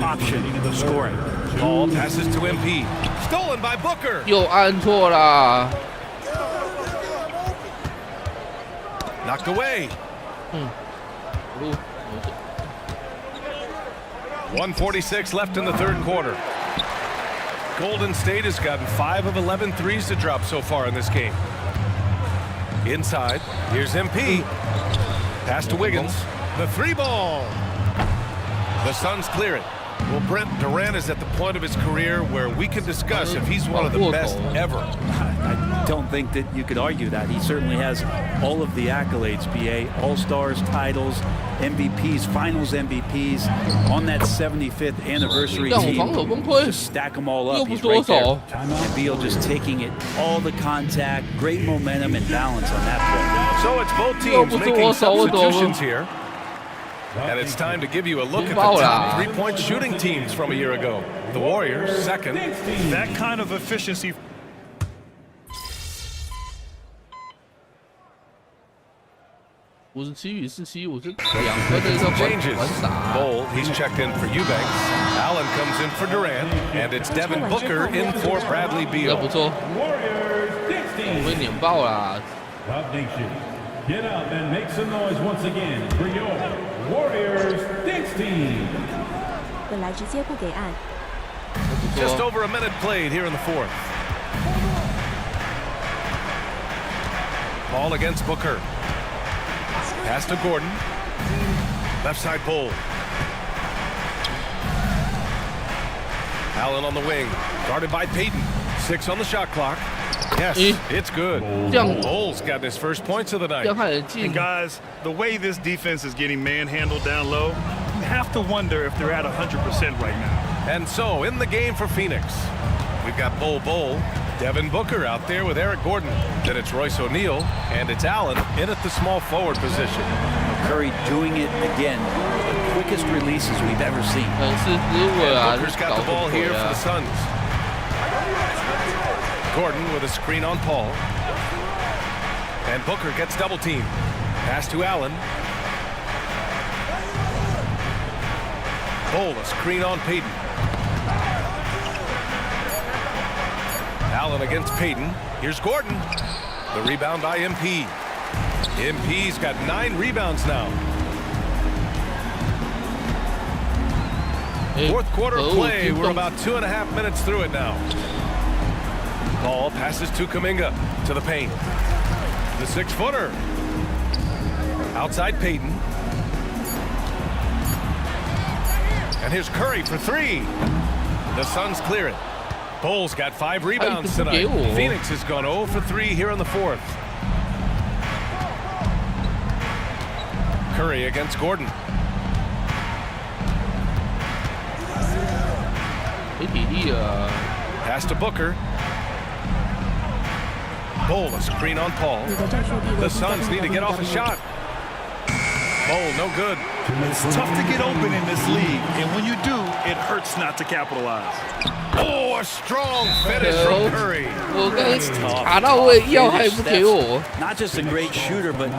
option scoring. Paul passes to MP. Stolen by Booker. 又按错啦。 Knocked away. 1:46 left in the third quarter. Golden State has gotten 5 of 11 threes to drop so far in this game. Inside, here's MP. Pass to Wiggins. The 3-ball. The Suns clear it. Well, Brent, Durant is at the point of his career where we can discuss if he's one of the best ever. I don't think that you could argue that. He certainly has all of the accolades, BA. All-Stars, titles, MVPs, Finals MVPs, on that 75th anniversary team. Just stack them all up. He's right there. And Beal just taking it, all the contact, great momentum and balance on that play. So it's both teams making substitutions here. And it's time to give you a look at the top three-point shooting teams from a year ago. The Warriors, second. That kind of efficiency. Bol, he's checked in for Eubanks. Allen comes in for Durant, and it's Devin Booker in for Bradley Beal. Top Nation, get up and make some noise once again for your Warriors Dance Team. 本来直接不给按。 Just over a minute played here in the fourth. Ball against Booker. Pass to Gordon. Left side Bol. Allen on the wing. Guarded by Payton. 6 on the shot clock. Yes, it's good. Bol's gotten his first points of the night. And guys, the way this defense is getting manhandled down low, you have to wonder if they're at 100% right now. And so, in the game for Phoenix, we've got Bol, Devin Booker out there with Eric Gordon. Then it's Royce O'Neal, and it's Allen in at the small forward position. Curry doing it again. The quickest releases we've ever seen. And Booker's got the ball here for the Suns. Gordon with a screen on Paul. And Booker gets double teamed. Pass to Allen. Bol, a screen on Payton. Allen against Payton. Here's Gordon. The rebound by MP. MP's got 9 rebounds now. Fourth quarter play. We're about 2.5 minutes through it now. Ball passes to Kuminga to the paint. The 6-footer. Outside Payton. And here's Curry for 3. The Suns clear it. Bol's got 5 rebounds tonight. Phoenix has gone 0 for 3 here in the fourth. Curry against Gordon. Pass to Booker. Bol, a screen on Paul. The Suns need to get off a shot. Bol, no good. It's tough to get open in this league, and when you do, it hurts not to capitalize. Oh, a strong finish from Curry. Not just a great shooter, but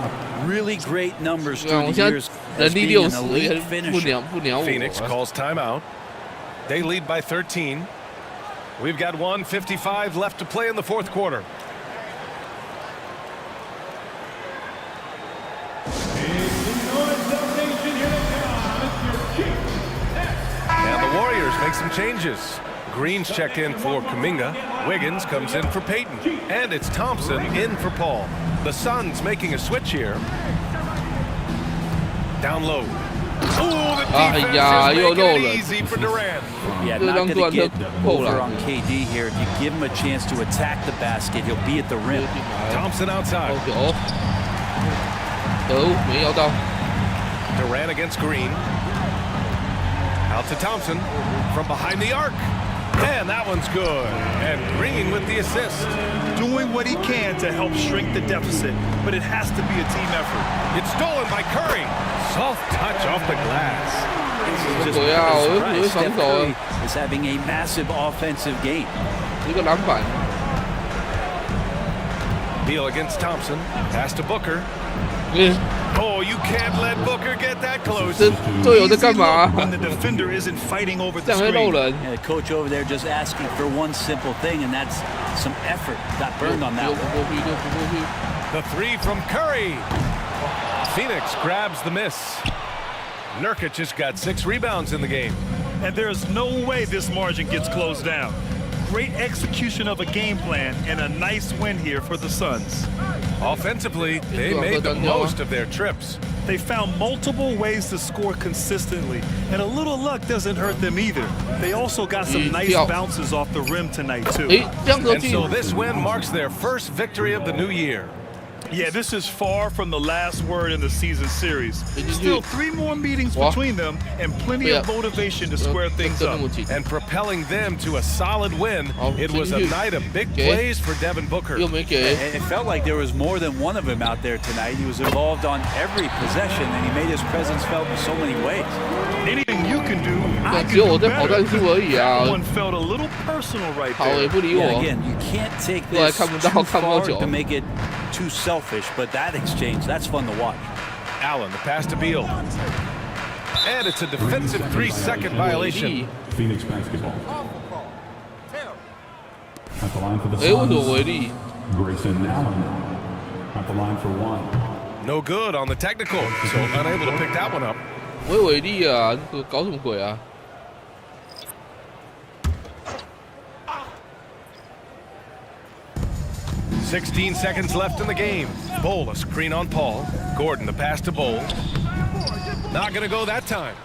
really great numbers through the years as being an elite finisher. Phoenix calls timeout. They lead by 13. We've got 1:55 left to play in the fourth quarter. And the Warriors make some changes. Green's checked in for Kuminga. Wiggins comes in for Payton. And it's Thompson in for Paul. The Suns making a switch here. Down low. Oh, the defense is making it easy for Durant. Yeah, not going to get over on KD here. If you give him a chance to attack the basket, he'll be at the rim. Thompson outside. Durant against Green. Out to Thompson from behind the arc. And that one's good. And Green with the assist. Doing what he can to help shrink the deficit, but it has to be a team effort. It's stolen by Curry. Soft touch off the glass. This is just a surprise. Steph Curry is having a massive offensive game. Beal against Thompson. Pass to Booker. Oh, you can't let Booker get that close. When the defender isn't fighting over the screen. Yeah, the coach over there just asking for one simple thing, and that's some effort. Got burned on that one. The three from Curry. Phoenix grabs the miss. Nurkic just got 6 rebounds in the game. And there's no way this margin gets closed down. Great execution of a game plan and a nice win here for the Suns. Offensively, they made the most of their trips. They found multiple ways to score consistently, and a little luck doesn't hurt them either. They also got some nice bounces off the rim tonight, too. And so this win marks their first victory of the new year. Yeah, this is far from the last word in the season series. Still 3 more meetings between them and plenty of motivation to square things up. And propelling them to a solid win, it was a night of big plays for Devin Booker. It felt like there was more than one of him out there tonight. He was involved on every possession, and he made his presence felt in so many ways. Anything you can do, I can do better. That one felt a little personal right there. Yeah, again, you can't take this too far to make it too selfish, but that exchange, that's fun to watch. Allen, the pass to Beal. And it's a defensive 3-second violation. Phoenix basketball. At the line for the Suns, Grayson Allen. At the line for 1. No good on the technical, so unable to pick that one up. 我伟力啊，搞什么鬼啊？ 16 seconds left in the game. Bol, a screen on Paul. Gordon, the pass to Bol. Not going to go that time.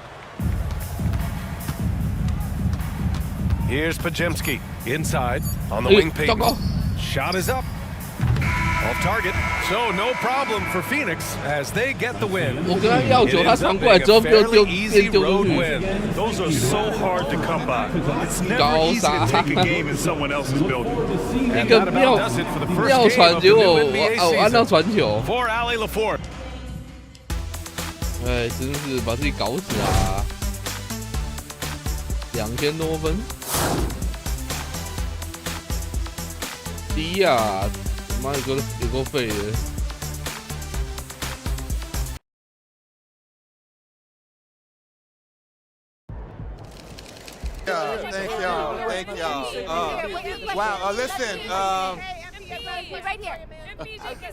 Here's Pajemski. Inside on the wing Payton. Shot is up. Off target. So no problem for Phoenix as they get the win. It ends up being a fairly easy road win. Those are so hard to come by. It's never easy to take a game in someone else's building. And that about does it for the first game of the new NBA season. For Ali LaForte. 哎，真是把自己搞死啊！2000多分，低啊！妈有够废的。Thank y'all. Wow, listen. Right here.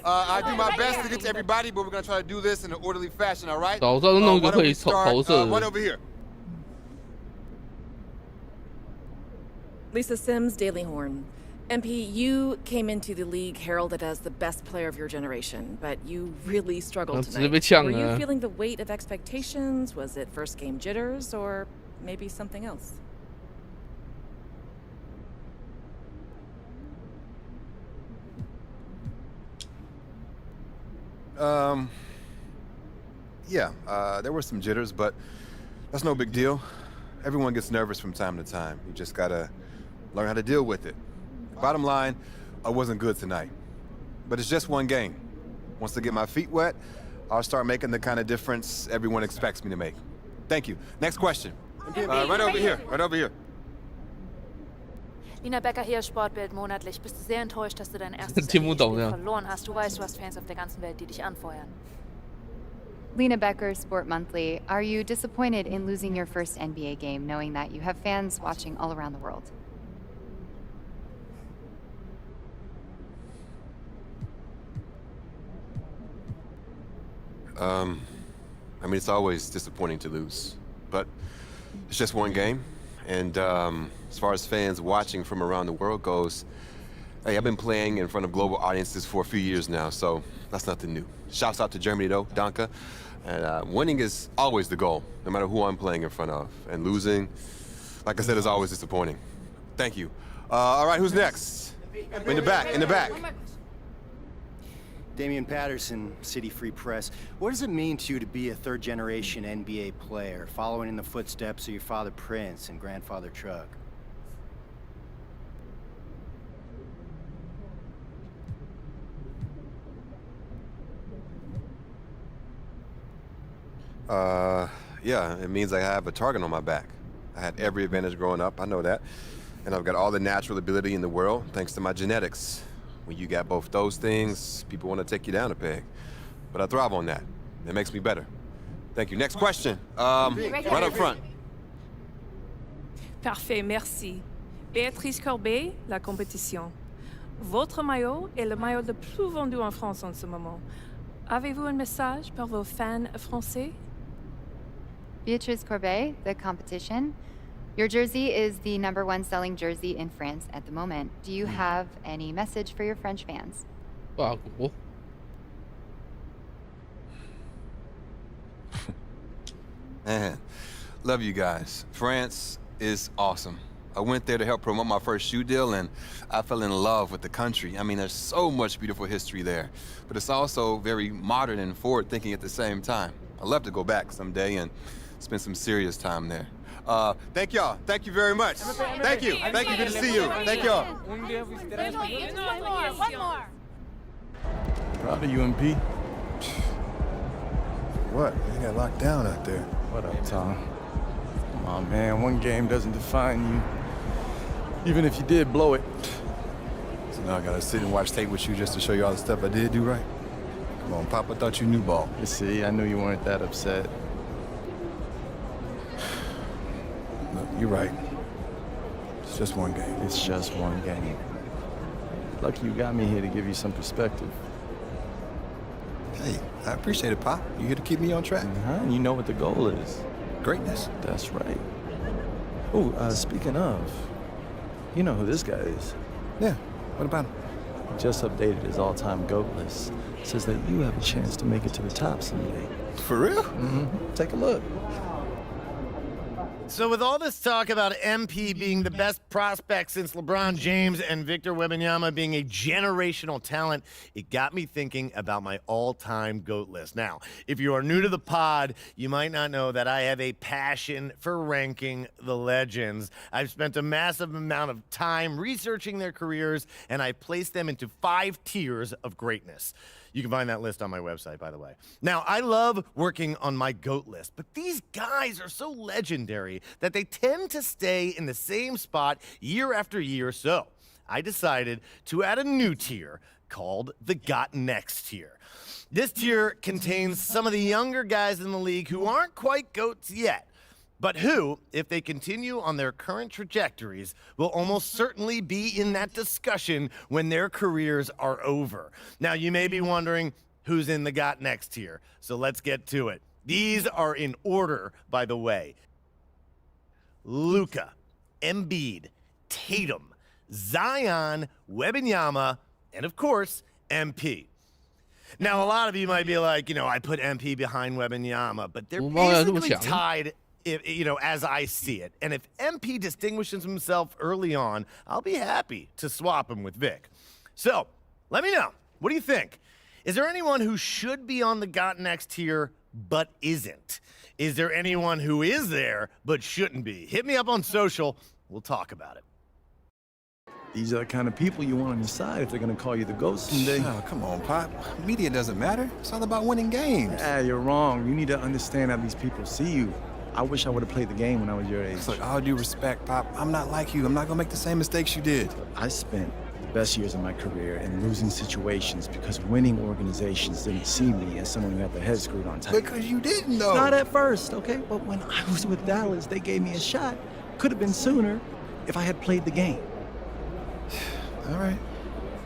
I do my best to get to everybody, but we're gonna try to do this in an orderly fashion. All right? 早知道弄个可以投射的。One over here. Lisa Sims, Daily Horn. MP, you came into the league heralded as the best player of your generation, but you really struggled tonight. Were you feeling the weight of expectations? Was it first game jitters, or maybe something else? Yeah, there were some jitters, but that's no big deal. Everyone gets nervous from time to time. You just gotta learn how to deal with it. Bottom line, I wasn't good tonight. But it's just one game. Once I get my feet wet, I'll start making the kind of difference everyone expects me to make. Thank you. Next question. Right over here. Right over here. Lina Becker hier, Sportbild monatlich. Bist du sehr enttäuscht, dass du dein erstes Spiel verloren hast? Du weißt, du hast Fans auf der ganzen Welt, die dich anfeuern. Lena Becker, Sport Monthly. Are you disappointed in losing your first NBA game, knowing that you have fans watching all around the world? I mean, it's always disappointing to lose, but it's just one game. And as far as fans watching from around the world goes, hey, I've been playing in front of global audiences for a few years now, so that's nothing new. Shouts out to Germany, though, Danke. And winning is always the goal, no matter who I'm playing in front of. And losing, like I said, is always disappointing. Thank you. All right, who's next? In the back, in the back. Damian Patterson, City Free Press. What does it mean to you to be a third-generation NBA player, following in the footsteps of your father Prince and grandfather Truck? Yeah, it means I have a target on my back. I had every advantage growing up, I know that. And I've got all the natural ability in the world, thanks to my genetics. When you got both those things, people want to take you down a peg. But I thrive on that. It makes me better. Thank you. Next question. Right up front. Parfait, merci. Béatrice Corbet, la compétition. Votre maillot est le maillot le plus vendu en France en ce moment. Avez-vous un message pour vos fans français? Beatrice Corbet, the competition. Your jersey is the #1 selling jersey in France at the moment. Do you have any message for your French fans? Man, love you guys. France is awesome. I went there to help promote my first shoe deal, and I fell in love with the country. I mean, there's so much beautiful history there, but it's also very modern and forward-thinking at the same time. I'd love to go back someday and spend some serious time there. Thank y'all. Thank you very much. Thank you. Thank you. Good to see you. Thank y'all. One more. Proud of you, MP. What? You got locked down out there. What up, Tom? Come on, man. One game doesn't define you. Even if you did blow it. So now I gotta sit and watch tape with you just to show you all the stuff I did do right? Come on, Papa thought you knew ball. You see, I knew you weren't that upset. Look, you're right. It's just one game. It's just one game. Lucky you got me here to give you some perspective. Hey, I appreciate it, Pop. You here to keep me on track. And you know what the goal is. Greatness. That's right. Oh, speaking of, you know who this guy is. Yeah, what about him? Just updated his all-time GOAT list. Says that you have a chance to make it to the top someday. For real? Mm-hmm. Take a look. So with all this talk about MP being the best prospect since LeBron James and Victor Wembanyama being a generational talent, it got me thinking about my all-time GOAT list. Now, if you are new to the pod, you might not know that I have a passion for ranking the legends. I've spent a massive amount of time researching their careers, and I've placed them into 5 tiers of greatness. You can find that list on my website, by the way. Now, I love working on my GOAT list, but these guys are so legendary that they tend to stay in the same spot year after year, so I decided to add a new tier called the Got Next tier. This tier contains some of the younger guys in the league who aren't quite GOATs yet, but who, if they continue on their current trajectories, will almost certainly be in that discussion when their careers are over. Now, you may be wondering who's in the Got Next tier, so let's get to it. These are in order, by the way. Luka, Embiid, Tatum, Zion, Wembanyama, and of course, MP. Now, a lot of you might be like, I put MP behind Wembanyama, but they're basically tied, as I see it. And if MP distinguishes himself early on, I'll be happy to swap him with Vic. So, let me know. What do you think? Is there anyone who should be on the Got Next tier but isn't? Is there anyone who is there but shouldn't be? Hit me up on social. We'll talk about it. These are the kind of people you want on your side if they're going to call you the GOAT someday. Oh, come on, Pop. Media doesn't matter. It's all about winning games. You're wrong. You need to understand how these people see you. I wish I would have played the game when I was your age. Look, all due respect, Pop, I'm not like you. I'm not going to make the same mistakes you did. I spent the best years of my career in losing situations because winning organizations didn't see me as someone who had their head screwed on tight. Because you didn't, though. Not at first, okay? But when I was with Dallas, they gave me a shot. Could have been sooner if I had played the game. All right.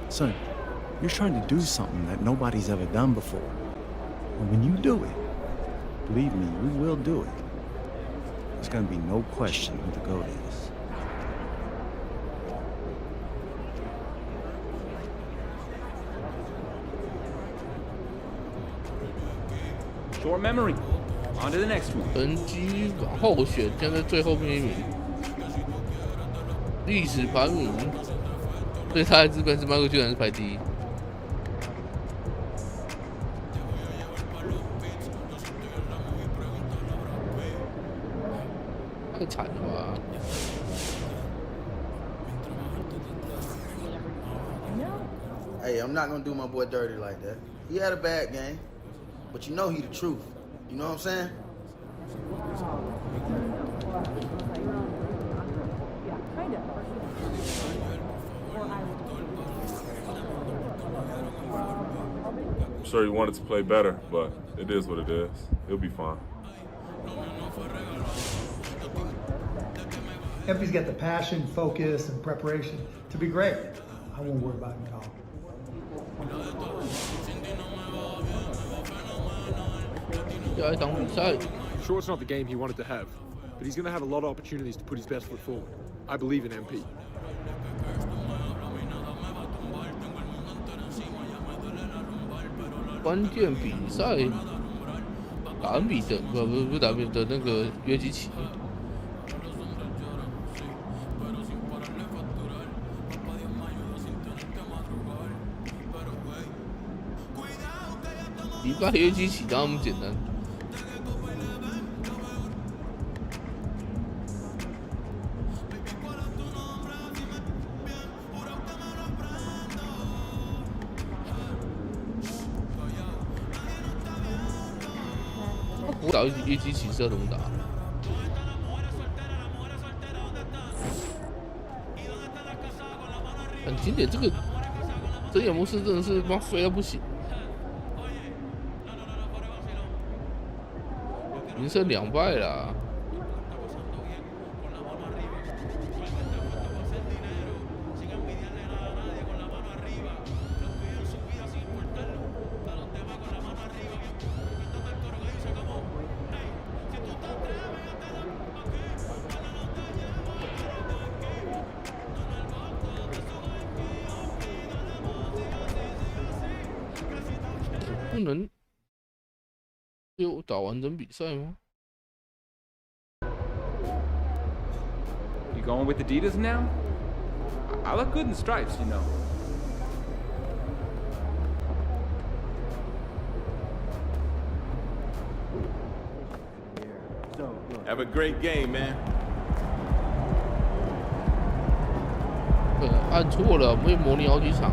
Son, you're trying to do something that nobody's ever done before. And when you do it, believe me, you will do it. There's gonna be no question who the GOAT is. Short memory. On to the next one. 本季候选将在最后面一名，历史排名对他的资本是迈克尔·乔丹是排第一。太惨了吧！ Hey, I'm not gonna do my boy dirty like that. He had a bad game, but you know he the truth. You know what I'm saying? I'm sure he wanted to play better, but it is what it is. He'll be fine. Empey's got the passion, focus, and preparation to be great. I won't worry about him at all. Sure, it's not the game he wanted to have, but he's going to have a lot of opportunities to put his best foot forward. I believe in MP. 关键比赛，打恩比的不打比的那个约基奇。 礼拜约基奇哪那么简单？我打约基奇是要怎么打？很经典，这个睁眼模式真的是妈飞到不行。 已经剩2败了。不能就打完整比赛吗？ You going with Adidas now? I look good in stripes, you know. Have a great game, man. 按错了，我们模拟好几场。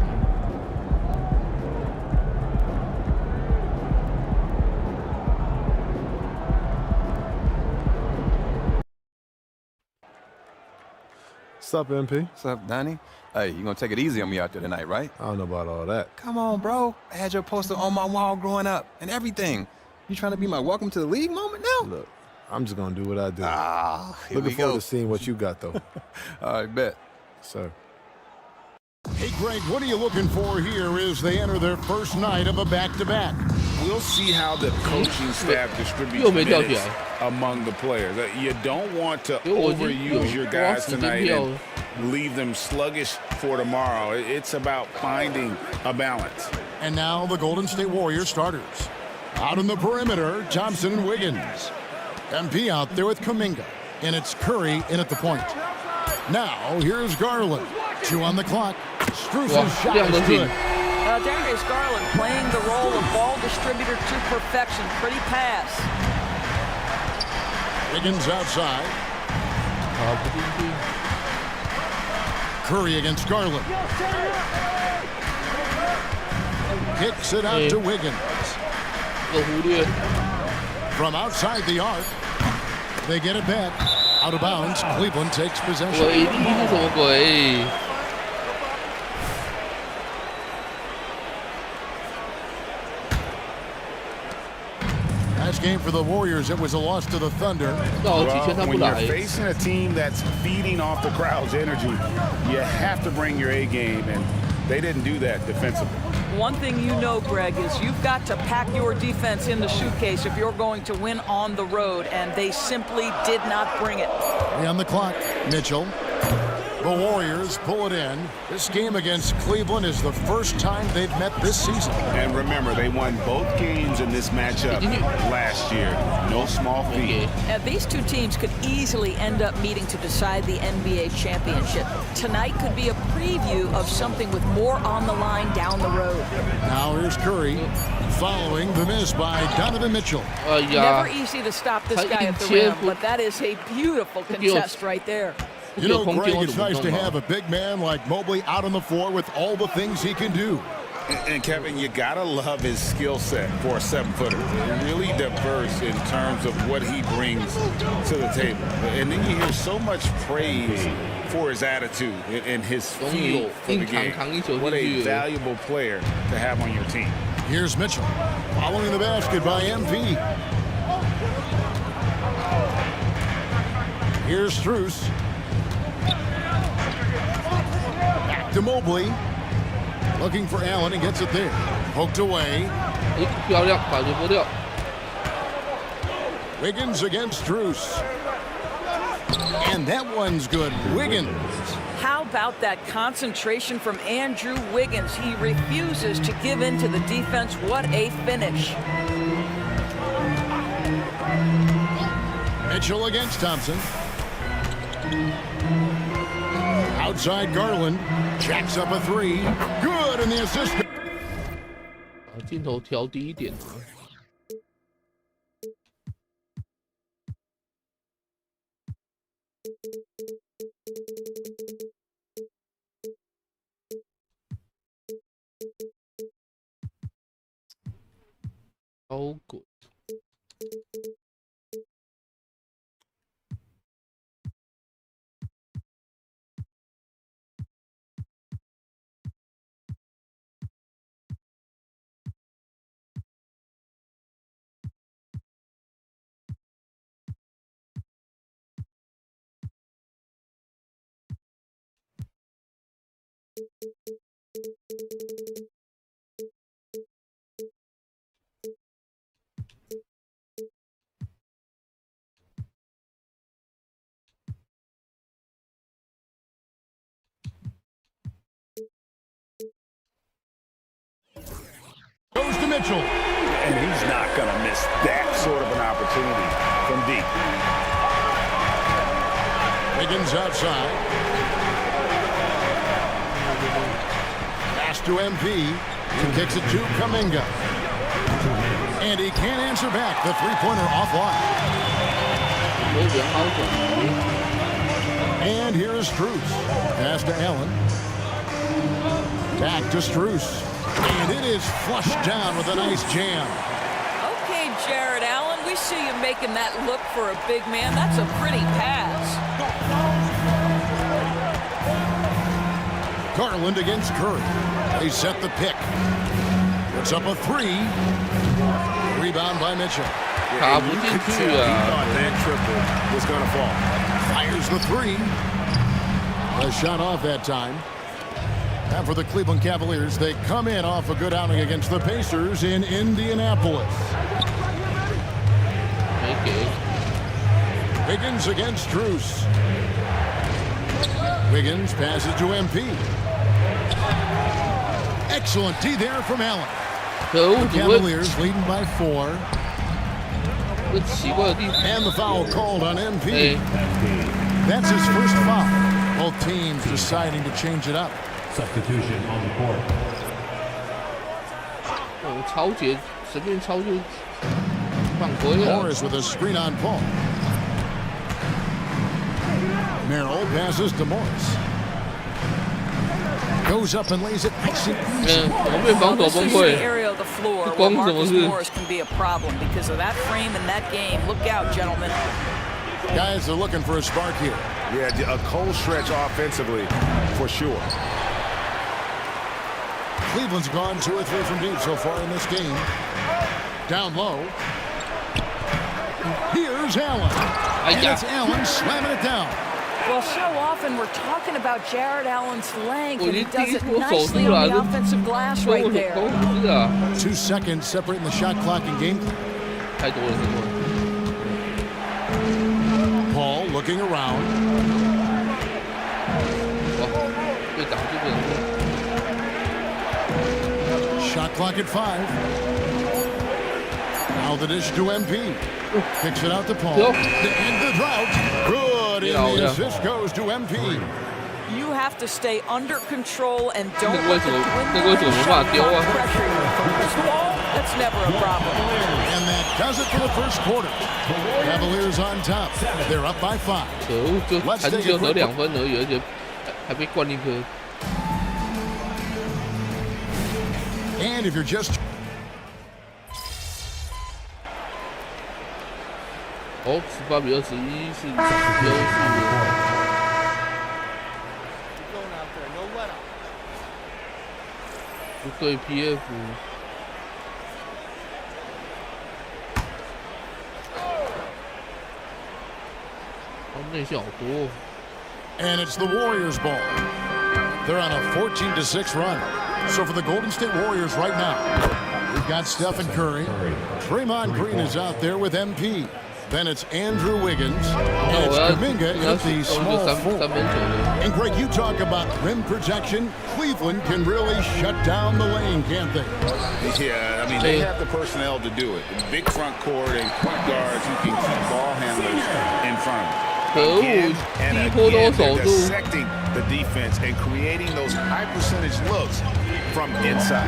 What's up, MP? What's up, Donnie? Hey, you gonna take it easy on me out there tonight, right? I don't know about all that. Come on, bro. I had your poster on my wall growing up and everything. You trying to be my welcome to the league moment now? Look, I'm just gonna do what I do. Here Looking forward to seeing what you got, though. All right, bet. Sir. Hey, Greg, what are you looking for here as they enter their first night of a back-to-back? We'll see how the coaching staff distributes minutes among the players. You don't want to overuse your guys tonight and leave them sluggish for tomorrow. It's about finding a balance. And now the Golden State Warriors starters. Out on the perimeter, Thompson and Wiggins. MP out there with Kuminga. And it's Curry in at the point. Now, here's Garland. 2 on the clock. Struz's shot is good. Darius Garland playing the role of ball distributor to perfection. Pretty pass. Wiggins outside. Curry against Garland. Kicks it out to Wiggins. From outside the arc, they get it back. Out of bounds, Cleveland takes possession. Last game for the Warriors, it was a loss to the Thunder. Well, when you're facing a team that's feeding off the crowd's energy, you have to bring your A game, and they didn't do that defensively. One thing you know, Greg, is you've got to pack your defense in the suitcase if you're going to win on the road, and they simply did not bring it. 3 on the clock. Mitchell The Warriors pull it in. This game against Cleveland is the first time they've met this season. And remember, they won both games in this matchup last year. No small feat. Now, these two teams could easily end up meeting to decide the NBA championship. Tonight could be a preview of something with more on the line down the road. Now here's Curry, following the miss by Donovan Mitchell. Never easy to stop this guy at the rim, but that is a beautiful contest right there. You know, Greg, it's nice to have a big man like Mobley out on the floor with all the things he can do. And Kevin, you gotta love his skill set for a 7-footer. Really diverse in terms of what he brings to the table. And then you hear so much praise for his attitude and his feel for the game. What a valuable player to have on your team. Here's Mitchell, following the basket by MP. Here's Strus. Back to Mobley. Looking for Allen and gets it there. Poked away. Wiggins against Strus. And that one's good. Wiggins. How about that concentration from Andrew Wiggins? He refuses to give in to the defense. What a finish. Mitchell against Thompson. Outside Garland. Jacks up a 3. Good in the assist. 把镜头调低一点。Oh, good. Goes to Mitchell. And he's not going to miss that sort of an opportunity from deep. Wiggins outside. Pass to MP. He kicks it to Kuminga. And he can't answer back. The three-pointer offline. And here is Strus. Pass to Allen. Back to Strus. And it is flushed down with a nice jam. Okay, Jared Allen, we see you making that look for a big man. That's a pretty pass. Garland against Curry. They set the pick. Puts up a 3. Rebound by Mitchell. He thought that triple was going to fall. Fires the 3. A shot off that time. And for the Cleveland Cavaliers, they come in off a good outing against the Pacers in Indianapolis. Wiggins against Strus. Wiggins passes to MP. Excellent D there from Allen. The Cavaliers leading by 4. And the foul called on MP. That's his first foul. Both teams deciding to change it up. Substitution on the court. 超节随便超就犯规了。 Morris with a screen on Paul. Merrill passes to Morris. Goes up and lays it nice and easy. 我被防守崩溃。 area of the floor where Marcus Morris can be a problem because of that frame and that game. Look out, gentlemen. Guys are looking for a spark here. Yeah, a cold stretch offensively for sure. Cleveland's gone 2 or 3 from deep so far in this game. Down low. Here's Allen. And it's Allen slamming it down. Well, so often we're talking about Jared Allen's length, and he does it nicely on the offensive glass right there. 2 seconds separating the shot clock and game clock. Paul looking around. 打就不能。 Shot clock at 5. Now the dish to MP. Kicks it out to Paul. To end the drought. Good. And the assist goes to MP. You have to stay under control and don't let the pressure you from this wall. That's never a problem. And that does it for the first quarter. Cavaliers on top. They're up by 5. 可恶，就还是只有得2分而已，而且还被灌1颗。 And if you're just 哦，18比21是优势。不对 PF。他们内线好多。 And it's the Warriors' ball. They're on a 14-6 run. So for the Golden State Warriors right now, we've got Stephen Curry. Draymond Green is out there with MP. Then it's Andrew Wiggins. And it's Kuminga at the small forward. And Greg, you talk about rim protection. Cleveland can really shut down the lane, can't they? Yeah, I mean, they have the personnel to do it. Big front court and point guards who can keep ball handlers in front of them. Again, they're dissecting the defense and creating those high percentage looks from inside.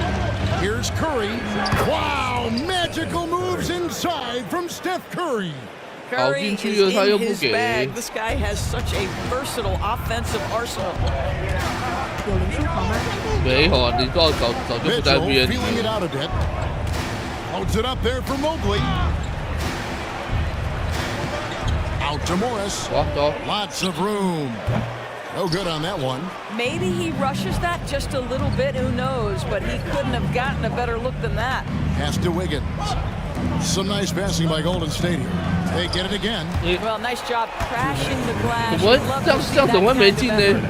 Here's Curry. Wow, magical moves inside from Steph Curry. Curry is in his bag. This guy has such a versatile offensive arsenal. 没有啊，你早就不在 NBA。 feeling it out a bit. Holds it up there for Mobley. Out to Morris. Lots of room. No good on that one. Maybe he rushes that just a little bit, who knows, but he couldn't have gotten a better look than that. Pass to Wiggins. Some nice passing by Golden State here. They get it again. Well, nice job crashing the glass. 这样怎么会没进呢？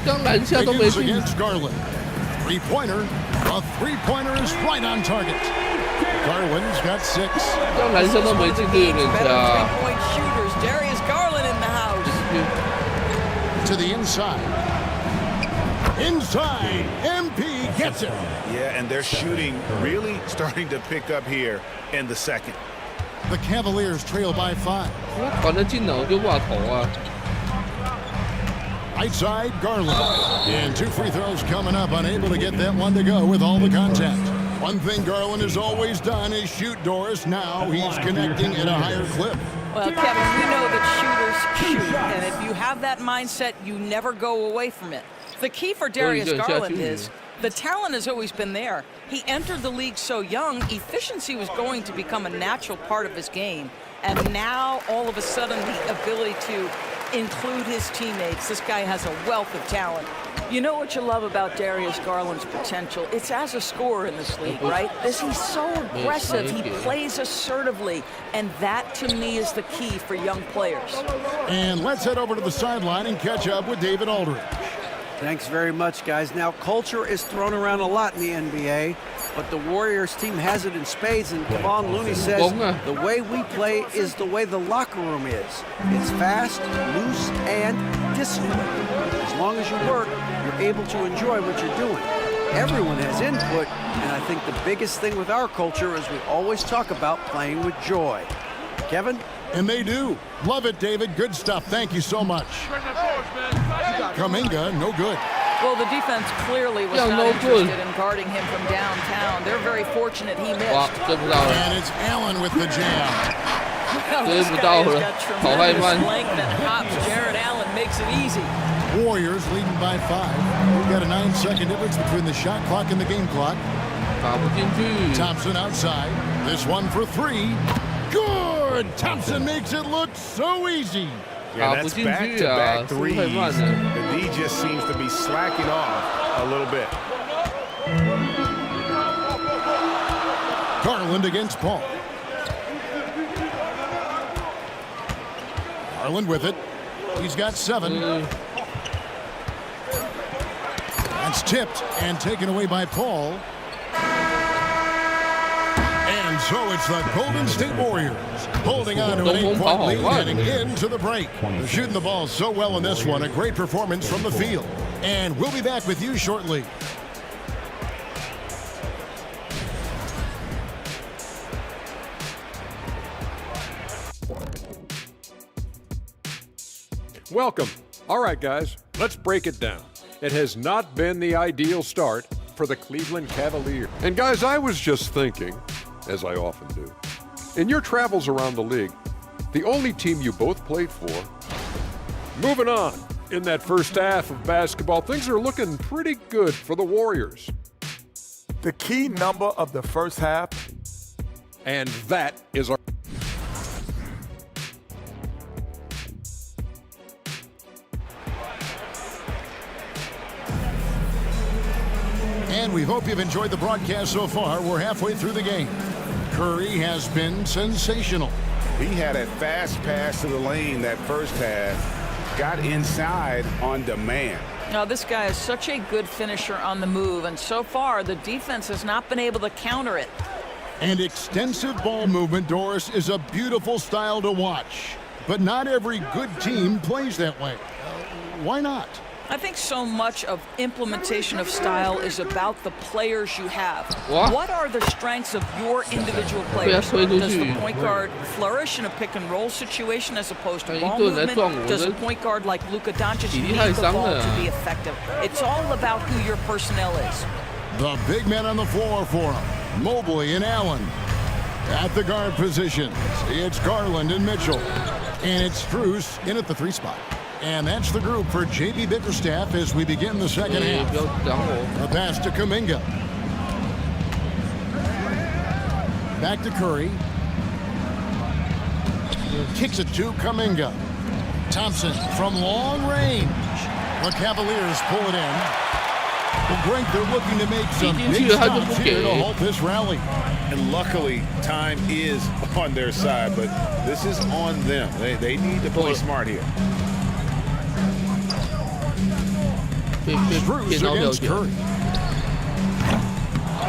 刚篮下都没进。 Against Garland. Three-pointer. A three-pointer is right on target. Garland's got 6. 刚篮下都没进就有点假。 Three-point shooters. Darius Garland in the house. To the inside. Inside. MP gets it. Yeah, and their shooting really starting to pick up here in the second. The Cavaliers trail by 5. 传得进了我就挂头啊。 Right side, Garland. And 2 free throws coming up, unable to get that one to go with all the contact. One thing Garland has always done is shoot, Doris. Now he's connecting at a higher clip. Well, Kevin, we know that shooters shoot, and if you have that mindset, you never go away from it. The key for Darius Garland is the talent has always been there. He entered the league so young, efficiency was going to become a natural part of his game. And now, all of a sudden, the ability to include his teammates. This guy has a wealth of talent. You know what you love about Darius Garland's potential? It's as a scorer in this league, right? He's so aggressive. He plays assertively. And that, to me, is the key for young players. And let's head over to the sideline and catch up with David Aldridge. Thanks very much, guys. Now, culture is thrown around a lot in the NBA, but the Warriors team has it in spades, and Kevon Looney says the way we play is the way the locker room is. It's fast, loose, and disciplined. As long as you work, you're able to enjoy what you're doing. Everyone has input, and I think the biggest thing with our culture is we always talk about playing with joy. Kevin? And they do. Love it, David. Good stuff. Thank you so much. Kuminga, no good. Well, the defense clearly was not interested in guarding him from downtown. They're very fortunate he missed. And it's Allen with the jam. Well, this guy has got tremendous length and hops. Jared Allen makes it easy. Warriors leading by 5. We've got a 9-second difference between the shot clock and the game clock. Thompson outside. This one for 3. Good! Thompson makes it look so easy. Yeah, that's back-to-back threes. The D just seems to be slacking off a little bit. Garland against Paul. Garland with it. He's got 7. That's tipped and taken away by Paul. And And so it's the Golden State Warriors holding on to an 8-point lead heading into the break. They're shooting the ball so well in this one. A great performance from the field. And we'll be back with you shortly. Welcome. All right, guys, let's break it down. It has not been the ideal start for the Cleveland Cavaliers. And guys, I was just thinking, as I often do, in your travels around the league, the only team you both played for, moving on, in that first half of basketball, things are looking pretty good for the Warriors. The key number of the first half, and that is our... And we hope you've enjoyed the broadcast so far. We're halfway through the game. Curry has been sensational. He had a fast pass to the lane that first half, got inside on demand. Now, this guy is such a good finisher on the move, and so far, the defense has not been able to counter it. And extensive ball movement, Doris, is a beautiful style to watch. But not every good team plays that way. Why not? I think so much of implementation of style is about the players you have. What are the strengths of your individual players? Does the point guard flourish in a pick-and-roll situation as opposed to ball movement? Does a point guard like Luka Doncic need the ball to be effective? It's all about who your personnel is. The big men on the floor for him, Mobley and Allen. At the guard positions, it's Garland and Mitchell. And it's Strus in at the 3 spot. And that's the group for J.B. Bickerstaff as we begin the second half. A pass to Kuminga. Back to Curry. Kicks it to Kuminga. Thompson from long range. The Cavaliers pull it in. Well, Greg, they're looking to make some big stops here to halt this rally. And luckily, time is on their side, but this is on them. They need to play smart here. Strus against Curry.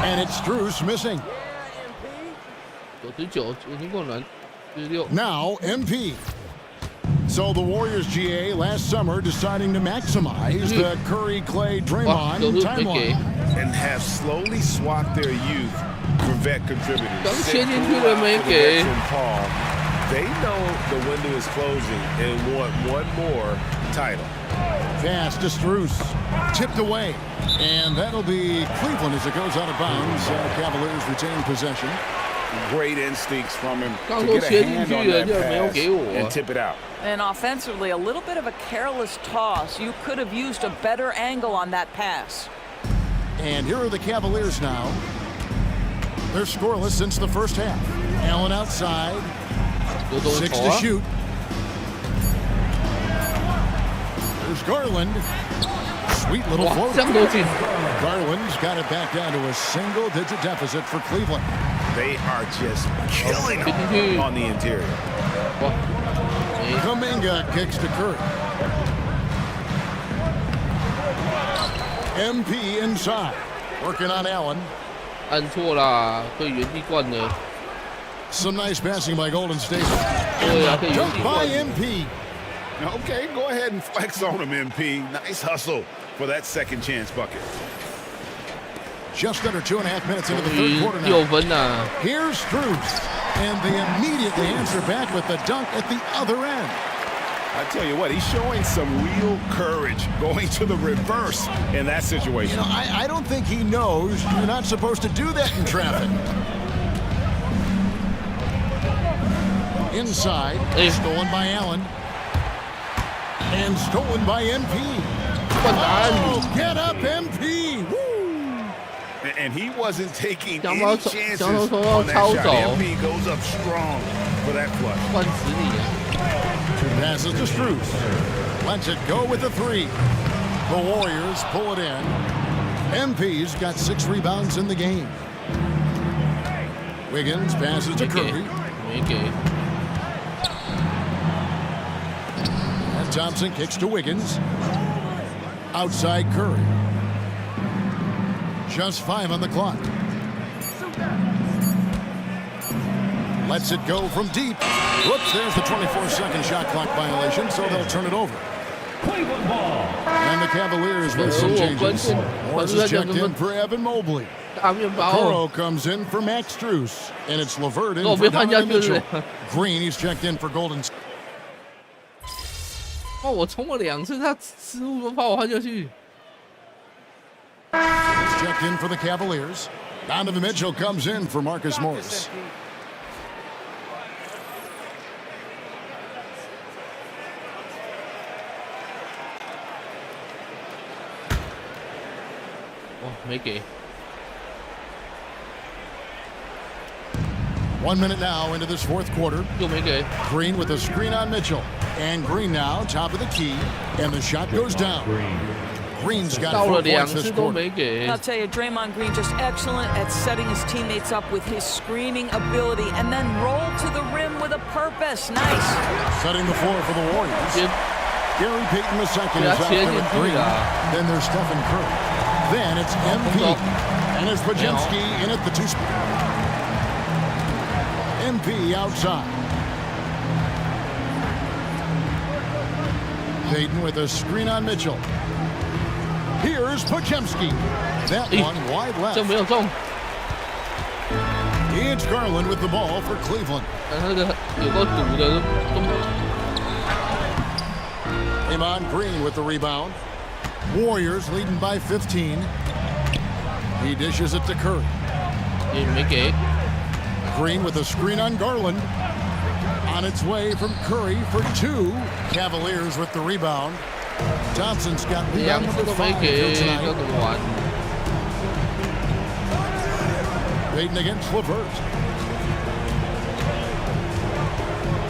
And it's Strus missing. Now MP. So the Warriors GA last summer deciding to maximize the Curry, Clay, Draymond timeline. And have slowly swapped their youth for vet contributors. Paul. They know the window is closing and want one more title. Pass to Strus. Tipped away. And that'll be Cleveland as it goes out of bounds. Cavaliers retain possession. Great instincts from him to get a hand on that pass and tip it out. And offensively, a little bit of a careless toss. You could have used a better angle on that pass. And here are the Cavaliers now. They're scoreless since the first half. Allen outside. 6 to shoot. There's Garland. Sweet little floater. Garland's got it back down to a single-digit deficit for Cleveland. They are just killing them on the interior. Kuminga kicks to Curry. MP inside. Working on Allen. Some nice passing by Golden State. Dunk by MP. Okay, go ahead and flex on him, MP. Nice hustle for that second chance bucket. Just under 2.5 minutes into the third quarter now. Here's Strus. And they immediately answer back with the dunk at the other end. I tell you what, he's showing some real courage going to the reverse in that situation. You know, I don't think he knows you're not supposed to do that in traffic. Inside, stolen by Allen. And stolen by MP. Oh, get up, MP! Woo! And he wasn't taking any chances on that shot. MP goes up strong for that flush. 2 passes to Strus. Lets it go with the 3. The Warriors pull it in. MP's got 6 rebounds in the game. Wiggins passes to Curry. And Thompson kicks to Wiggins. Outside Curry. Just 5 on the clock. lets it go from deep. Whoops, there's the 24-second shot clock violation, so they'll turn it over. And the Cavaliers with some changes. Morris is checked in for Evan Mobley. Okoro comes in for Max Strus, and it's Levert in for Donovan Mitchell. Green, he's checked in for Golden State. 哦，我冲了2次，他失误都把我换下去。He's checked in for the Cavaliers. Donovan Mitchell comes in for Marcus Morris. Oh, 没给。 1 minute now into this fourth quarter. Green with a screen on Mitchell. And Green now, top of the key. And the shot goes down. Green's got 4 points this quarter. I'll tell you, Draymond Green just excellent at setting his teammates up with his screening ability and then roll to the rim with a purpose. Nice. Setting the floor for the Warriors. Gary Payton II is out there with Green. Then there's Stephen Curry. Then it's MP. And it's Podziemski in at the 2 spot. MP outside. Payton with a screen on Mitchell. Here's Podziemski. That one wide left. It's Garland with the ball for Cleveland. Draymond Green with the rebound. Warriors leading by 15. He dishes it to Curry. Green with a screen on Garland. On its way from Curry for 2. Cavaliers with the rebound. Thompson's got rebound number 5 here tonight. Payton against Levert.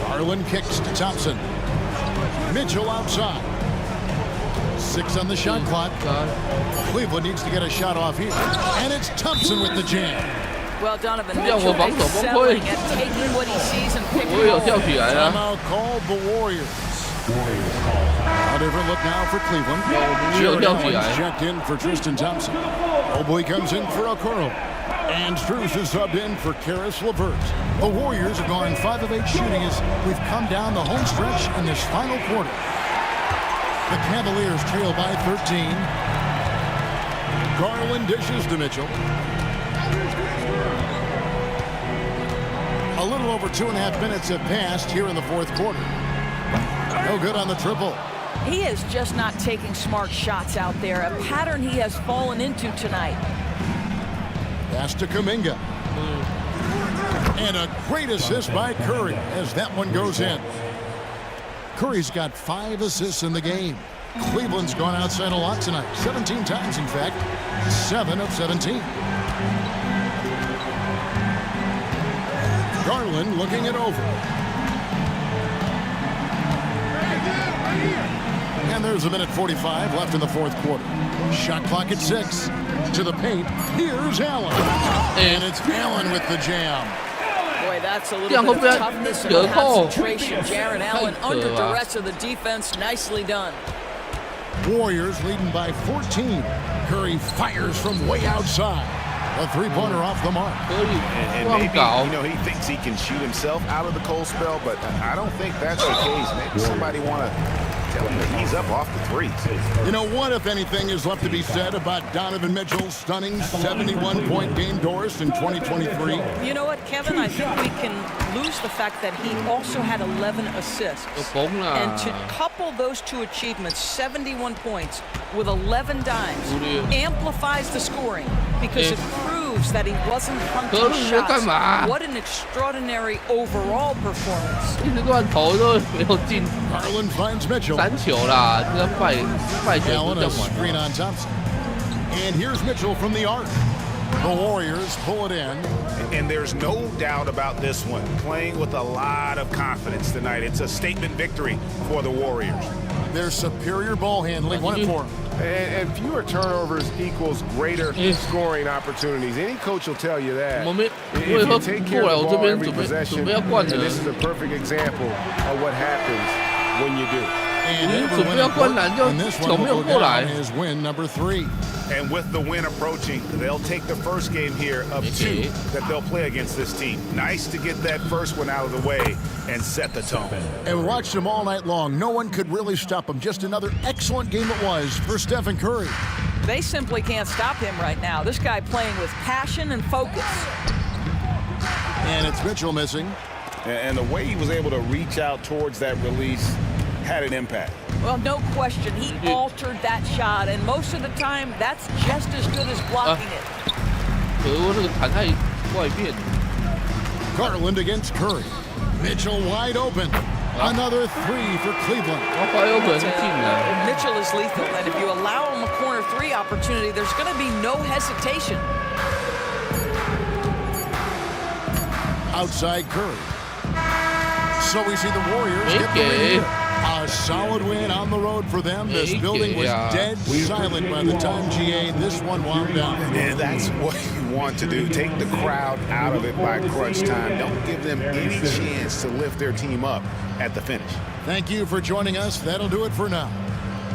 Garland kicks to Thompson. Mitchell outside. 6 on the shot clock. Cleveland needs to get a shot off here. And it's Thompson with the jam. Well, Donovan Mitchell excelling at taking what he sees and picking it up. Timeout called the Warriors. A different look now for Cleveland. Jared Allen's checked in for Tristan Thompson. Mobley comes in for Okoro. And Strus is subbed in for Karis LeVert. The Warriors have gone 5 of 8 shooting as we've come down the home stretch in this final quarter. The Cavaliers trail by 13. Garland dishes to Mitchell. A little over 2.5 minutes have passed here in the fourth quarter. No good on the triple. He is just not taking smart shots out there, a pattern he has fallen into tonight. Pass to Kuminga. And a great assist by Curry as that one goes in. Curry's got 5 assists in the game. Cleveland's gone outside a lot tonight. 17 times, in fact. 7 of 17. Garland looking it over. And there's a minute 45 left in the fourth quarter. Shot clock at 6. To the paint. Here's Allen. And it's Allen with the jam. Boy, that's a little bit of toughness and concentration. Jared Allen under duress of the defense. Nicely done. Warriors leading by 14. Curry fires from way outside. A 3-pointer off the mark. And maybe, he thinks he can shoot himself out of the cold spell, but I don't think that's the case. Maybe somebody want to tell him to ease up off the threes. What, if anything, is left to be said about Donovan Mitchell's stunning 71-point game, Doris, in 2023? You know what, Kevin? I think we can lose the fact that he also had 11 assists. And to couple those 2 achievements, 71 points with 11 dimes, amplifies the scoring because it proves that he wasn't punting shots. What an extraordinary overall performance. Garland finds Mitchell. Allen a screen on Thompson. And here's Mitchell from the arc. The Warriors pull it in. And there's no doubt about this one. Playing with a lot of confidence tonight. It's a statement victory for the Warriors. Their superior ball handling won it for them. And fewer turnovers equals greater scoring opportunities. Any coach will tell you that. If you take care of the ball every possession, and this is a perfect example of what happens when you do. And 准备要灌篮，就球没有过来。 is win number 3. And with the win approaching, they'll take the first game here of 2 that they'll play against this team. Nice to get that first one out of the way and set the tone. And we watched him all night long. No one could really stop him. Just another excellent game it was for Stephen Curry. They simply can't stop him right now. This guy playing with passion and focus. And it's Mitchell missing. And the way he was able to reach out towards that release had an impact. Well, no question. He altered that shot, and most of the time, that's just as good as blocking it. Garland against Curry. Mitchell wide open. Another 3 for Cleveland. Mitchell is lethal, and if you allow him a corner 3 opportunity, there's going to be no hesitation. Outside Curry. So we see the Warriors get the lead. A solid win on the road for them. This building was dead silent by the time GA this one wound down. And that's what you want to do. Take the crowd out of it by crunch time. Don't give them any chance to lift their team up at the finish. Thank you for joining us. That'll do it for now.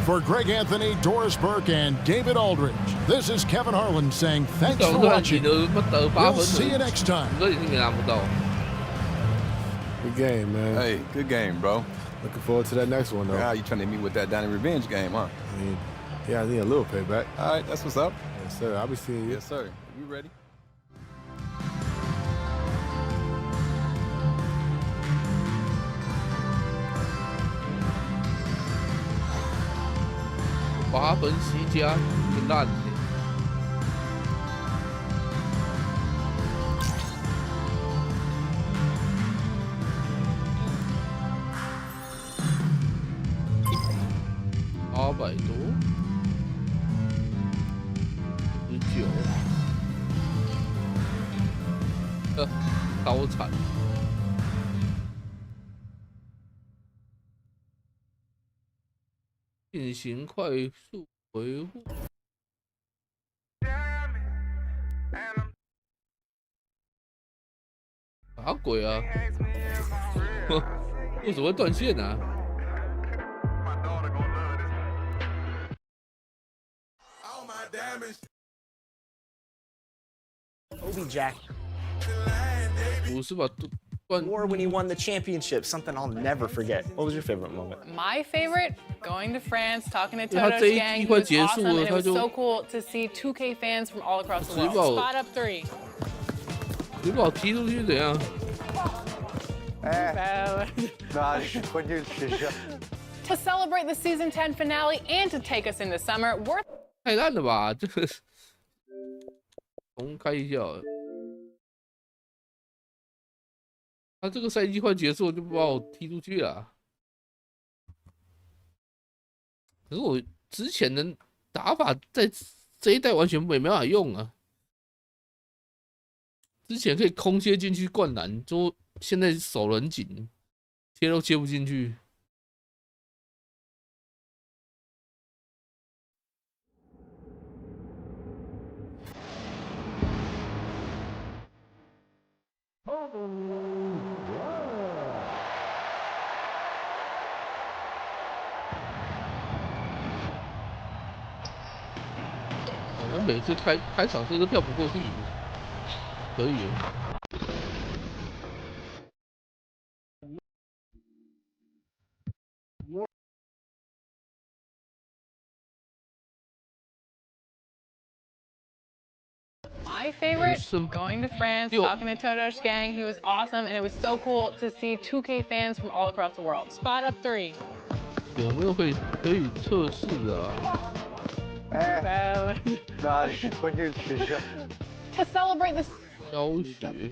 For Greg Anthony, Doris Burke, and David Aldridge, this is Kevin Harlan saying thanks for watching. We'll see you next time. Good game, man. Hey, good game, bro. Looking forward to that next one, though. Yeah, you trying to hit me with that Donnie Revenge game, huh? I mean, yeah, I need a little payback. All right, that's what's up. Yes, sir. I'll be seeing you. Yes, sir. You ready?8分7加，挺烂的。800多，19，高产。进行快速维护。啥鬼啊？为什么会断线啊？ Obi Jack. 不是吧？断。 Or when he won the championship, something I'll never forget. What was your favorite moment? My favorite, going to France, talking to Toto's gang. He was awesome, and it was so cool to see 2K fans from all across the world. Spot up 3. 你把我踢出去怎样？To celebrate the season 10 finale and to take us into summer, we're 太烂了吧！这个重开一下。他这个赛季快结束，就把我踢出去了。可是我之前的打法在这一代完全没办法用啊。之前可以空切进去灌篮，就现在手很紧，切都切不进去。 我每次开场这都跳不过去，可以。My favorite, going to France, talking to Toto's gang. He was awesome, and it was so cool to see 2K fans from all across the world. Spot up 3. 有没有可以测试的啊？ To celebrate this. 教学。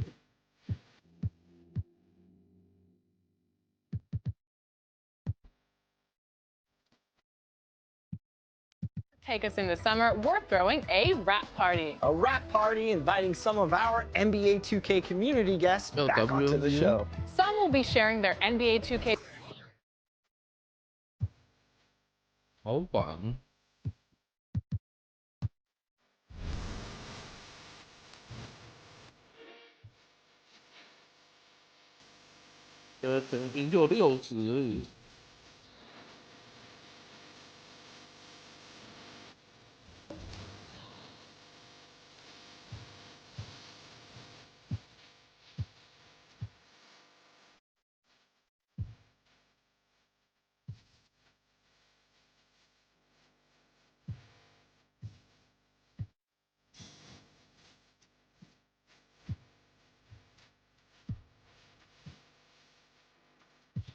Take us into summer, we're throwing a rap party. A rap party inviting some of our NBA 2K community guests back onto the show. Some will be sharing their NBA 2K. 好棒！平均就60而已。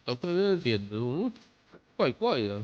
老哥的脸怎么怪怪的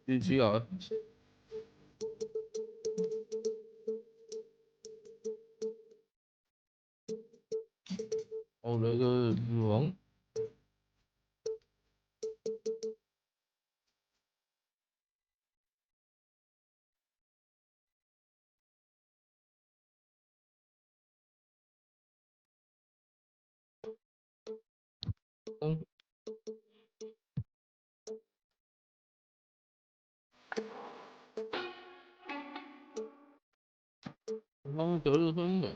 ？GG 啊！哦，那个女王。他们得了分了，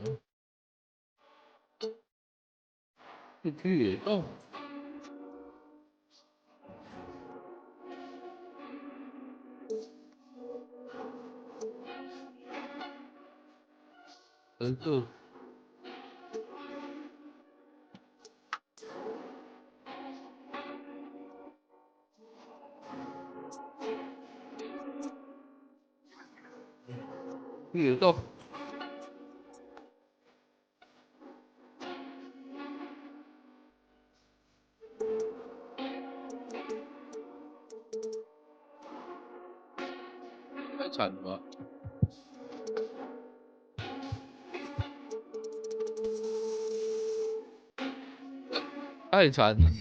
这区也到。这。也到。太惨了吧！太惨了。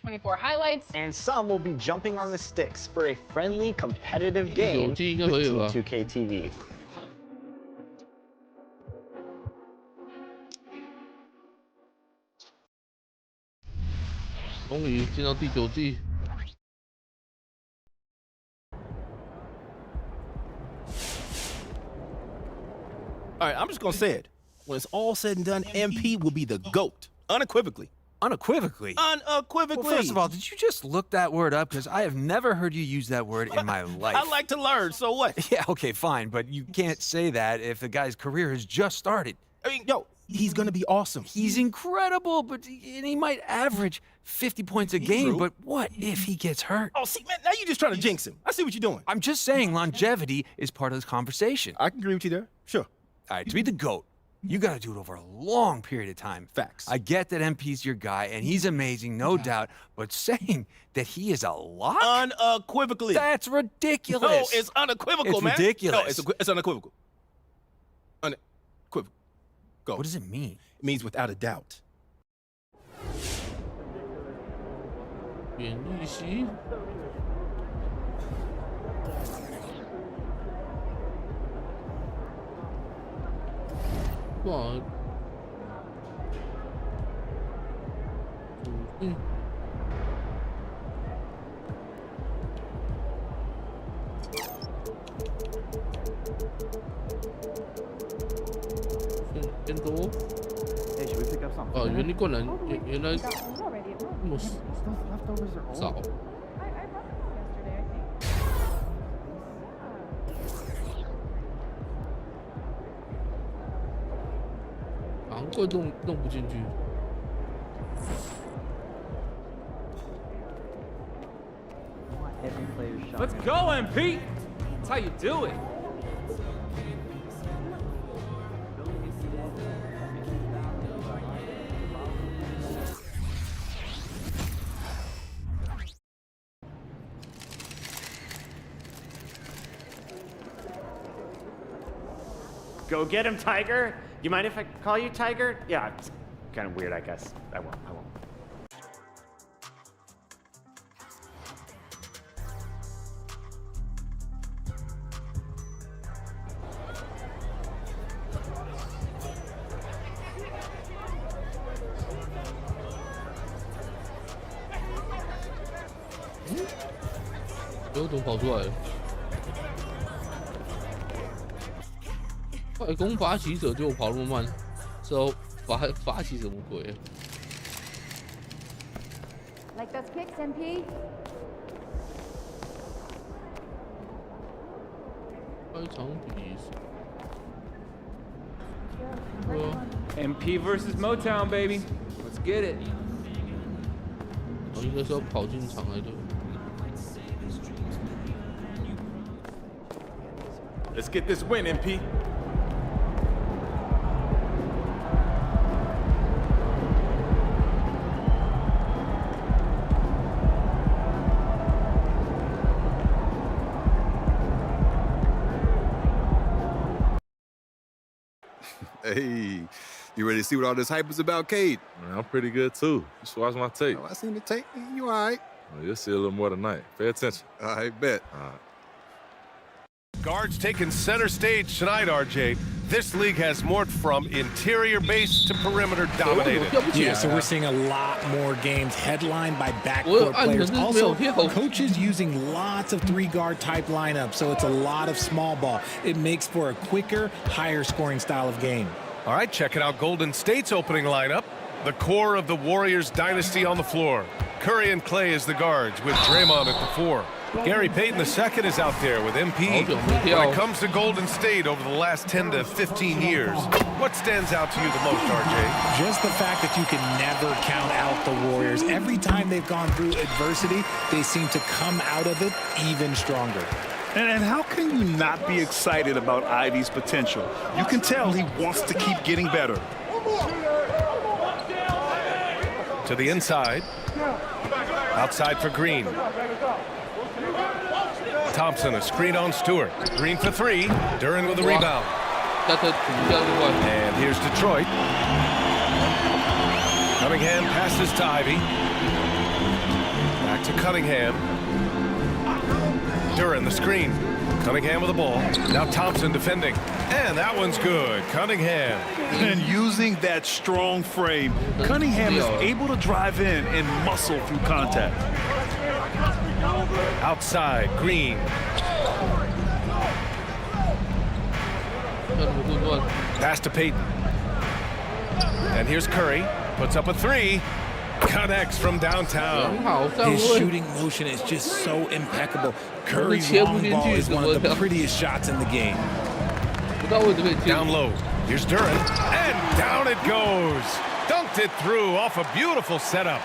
24 highlights. And some will be jumping on the sticks for a friendly, competitive game with Team 2K TV. 终于进到第9季。All right, I'm just gonna say it. When it's all said and done, MP will be the GOAT, unequivocally. Unequivocally? Unequivocally. Well, first of all, did you just look that word up? Because I have never heard you use that word in my life. I like to learn, so what? Yeah, okay, fine, but you can't say that if the guy's career has just started. I mean, yo, he's gonna be awesome. He's incredible, but he might average 50 points a game, but what if he gets hurt? Oh, see, man, now you're just trying to jinx him. I see what you're doing. I'm just saying longevity is part of this conversation. I can agree with you there. Sure. All right, to be the GOAT, you got to do it over a long period of time. Facts. I get that MP's your guy, and he's amazing, no doubt, but saying that he is a lock? Unequivocally. That's ridiculous. No, it's unequivocal, man. It's ridiculous. No, it's unequivocal. Unequivocal. Go. What does it mean? It means without a doubt. 免利息。哇，偏多。哦，原来灌篮原来那么少。难怪弄不进去。Let's go, MP. That's how you do it. Go get him, Tiger. You mind if I call you Tiger? Yeah, it's kind of weird, I guess. I won't.刘总跑出来了。快攻发起者就跑那么慢，之后发起什么鬼啊 ？Like those kicks, MP? 开场比MP versus Motown, baby. Let's get it. 我应该是要跑进场来的。Let's get this win, MP. Hey, you ready to see what all this hype is about, Cade? Man, I'm pretty good too. Just watch my tape. Oh, I seen the tape. You all right? Well, you'll see a little more tonight. Pay attention. I bet. All right. Guards taking center stage tonight, RJ. This league has morphed from interior base to perimeter dominated. Yeah, so we're seeing a lot more games headlined by backcourt players. Also, coaches using lots of three-guard type lineups, so it's a lot of small ball. It makes for a quicker, higher-scoring style of game. All right, checking out Golden State's opening lineup. The core of the Warriors dynasty on the floor. Curry and Clay as the guards, with Draymond at the 4. Gary Payton II is out there with MP. When it comes to Golden State over the last 10 to 15 years, what stands out to you the most, RJ? Just the fact that you can never count out the Warriors. Every time they've gone through adversity, they seem to come out of it even stronger. And how can you not be excited about Ivy's potential? You can tell he wants to keep getting better. To the inside. Outside for Green. Thompson, a screen on Stewart. Green for 3. Duran with a rebound. And here's Detroit. Cunningham passes to Ivy. Back to Cunningham. Duran, the screen. Cunningham with the ball. Now Thompson defending. And that one's good. Cunningham. And using that strong frame, Cunningham is able to drive in and muscle through contact. Outside, Green. Pass to Payton. And here's Curry. Puts up a three. Connects from downtown. His shooting motion is just so impeccable. Curry's long ball is one of the prettiest shots in the game. Down low. Here's Duran. And down it goes. Dunked it through off a beautiful setup.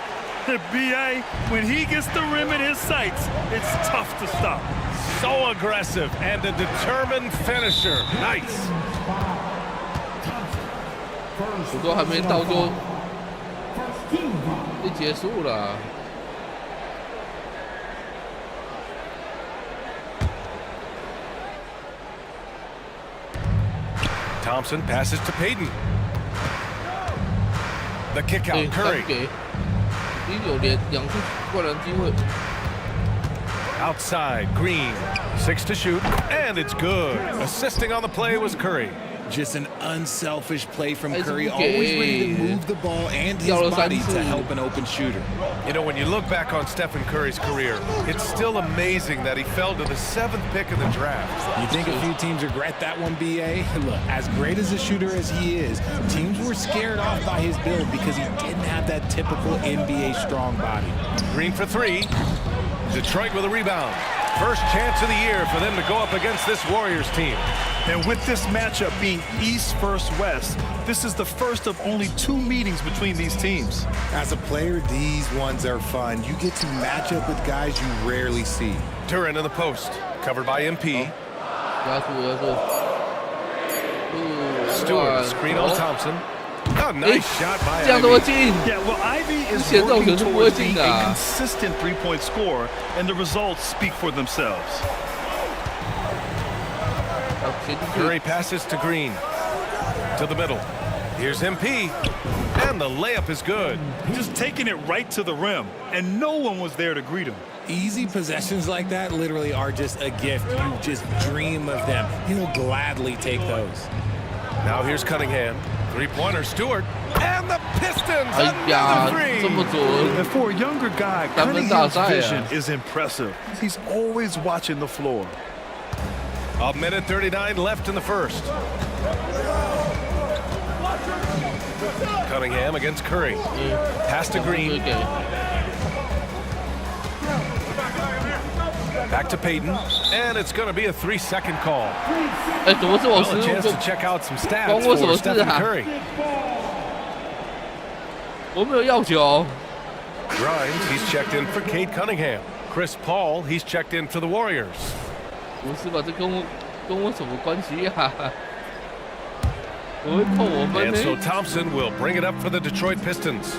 The BA, when he gets the rim in his sights, it's tough to stop. So aggressive and a determined finisher. Nice. 我都还没到就结束了。Thompson passes to Payton. The kick out, Curry. Outside, Green. 6 to shoot, and it's good. Assisting on the play was Curry. Just an unselfish play from Curry, always ready to move the ball and his body to help an open shooter. You know, when you look back on Stephen Curry's career, it's still amazing that he fell to the 7th pick of the draft. You think a few teams regret that one, BA? Look, as great as a shooter as he is, teams were scared off by his build because he didn't have that typical NBA strong body. Green for 3. Detroit with a rebound. First chance of the year for them to go up against this Warriors team. And with this matchup being East versus West, this is the first of only 2 meetings between these teams. As a player, these ones are fun. You get to match up with guys you rarely see. Duran in the post, covered by MP. Stewart, screen on Thompson. Oh, nice shot by Ivy. Yeah, well, Ivy is working towards being a consistent three-point scorer, and the results speak for themselves. Curry passes to Green. To the middle. Here's MP. And the layup is good. Just taking it right to the rim, and no one was there to greet him. Easy possessions like that literally are just a gift. You just dream of them. He'll gladly take those. Now here's Cunningham. Three-pointer, Stewart. And the Pistons, another three. And for a younger guy, Cunningham's vision is impressive. He's always watching the floor. A minute 39 left in the first. Cunningham against Curry. Pass to Green. Back to Payton, and it's going to be a 3-second call. Well, a chance to check out some stats for Stephen Curry. Grimes, he's checked in for Cade Cunningham. Chris Paul, he's checked in for the Warriors. And so Thompson will bring it up for the Detroit Pistons.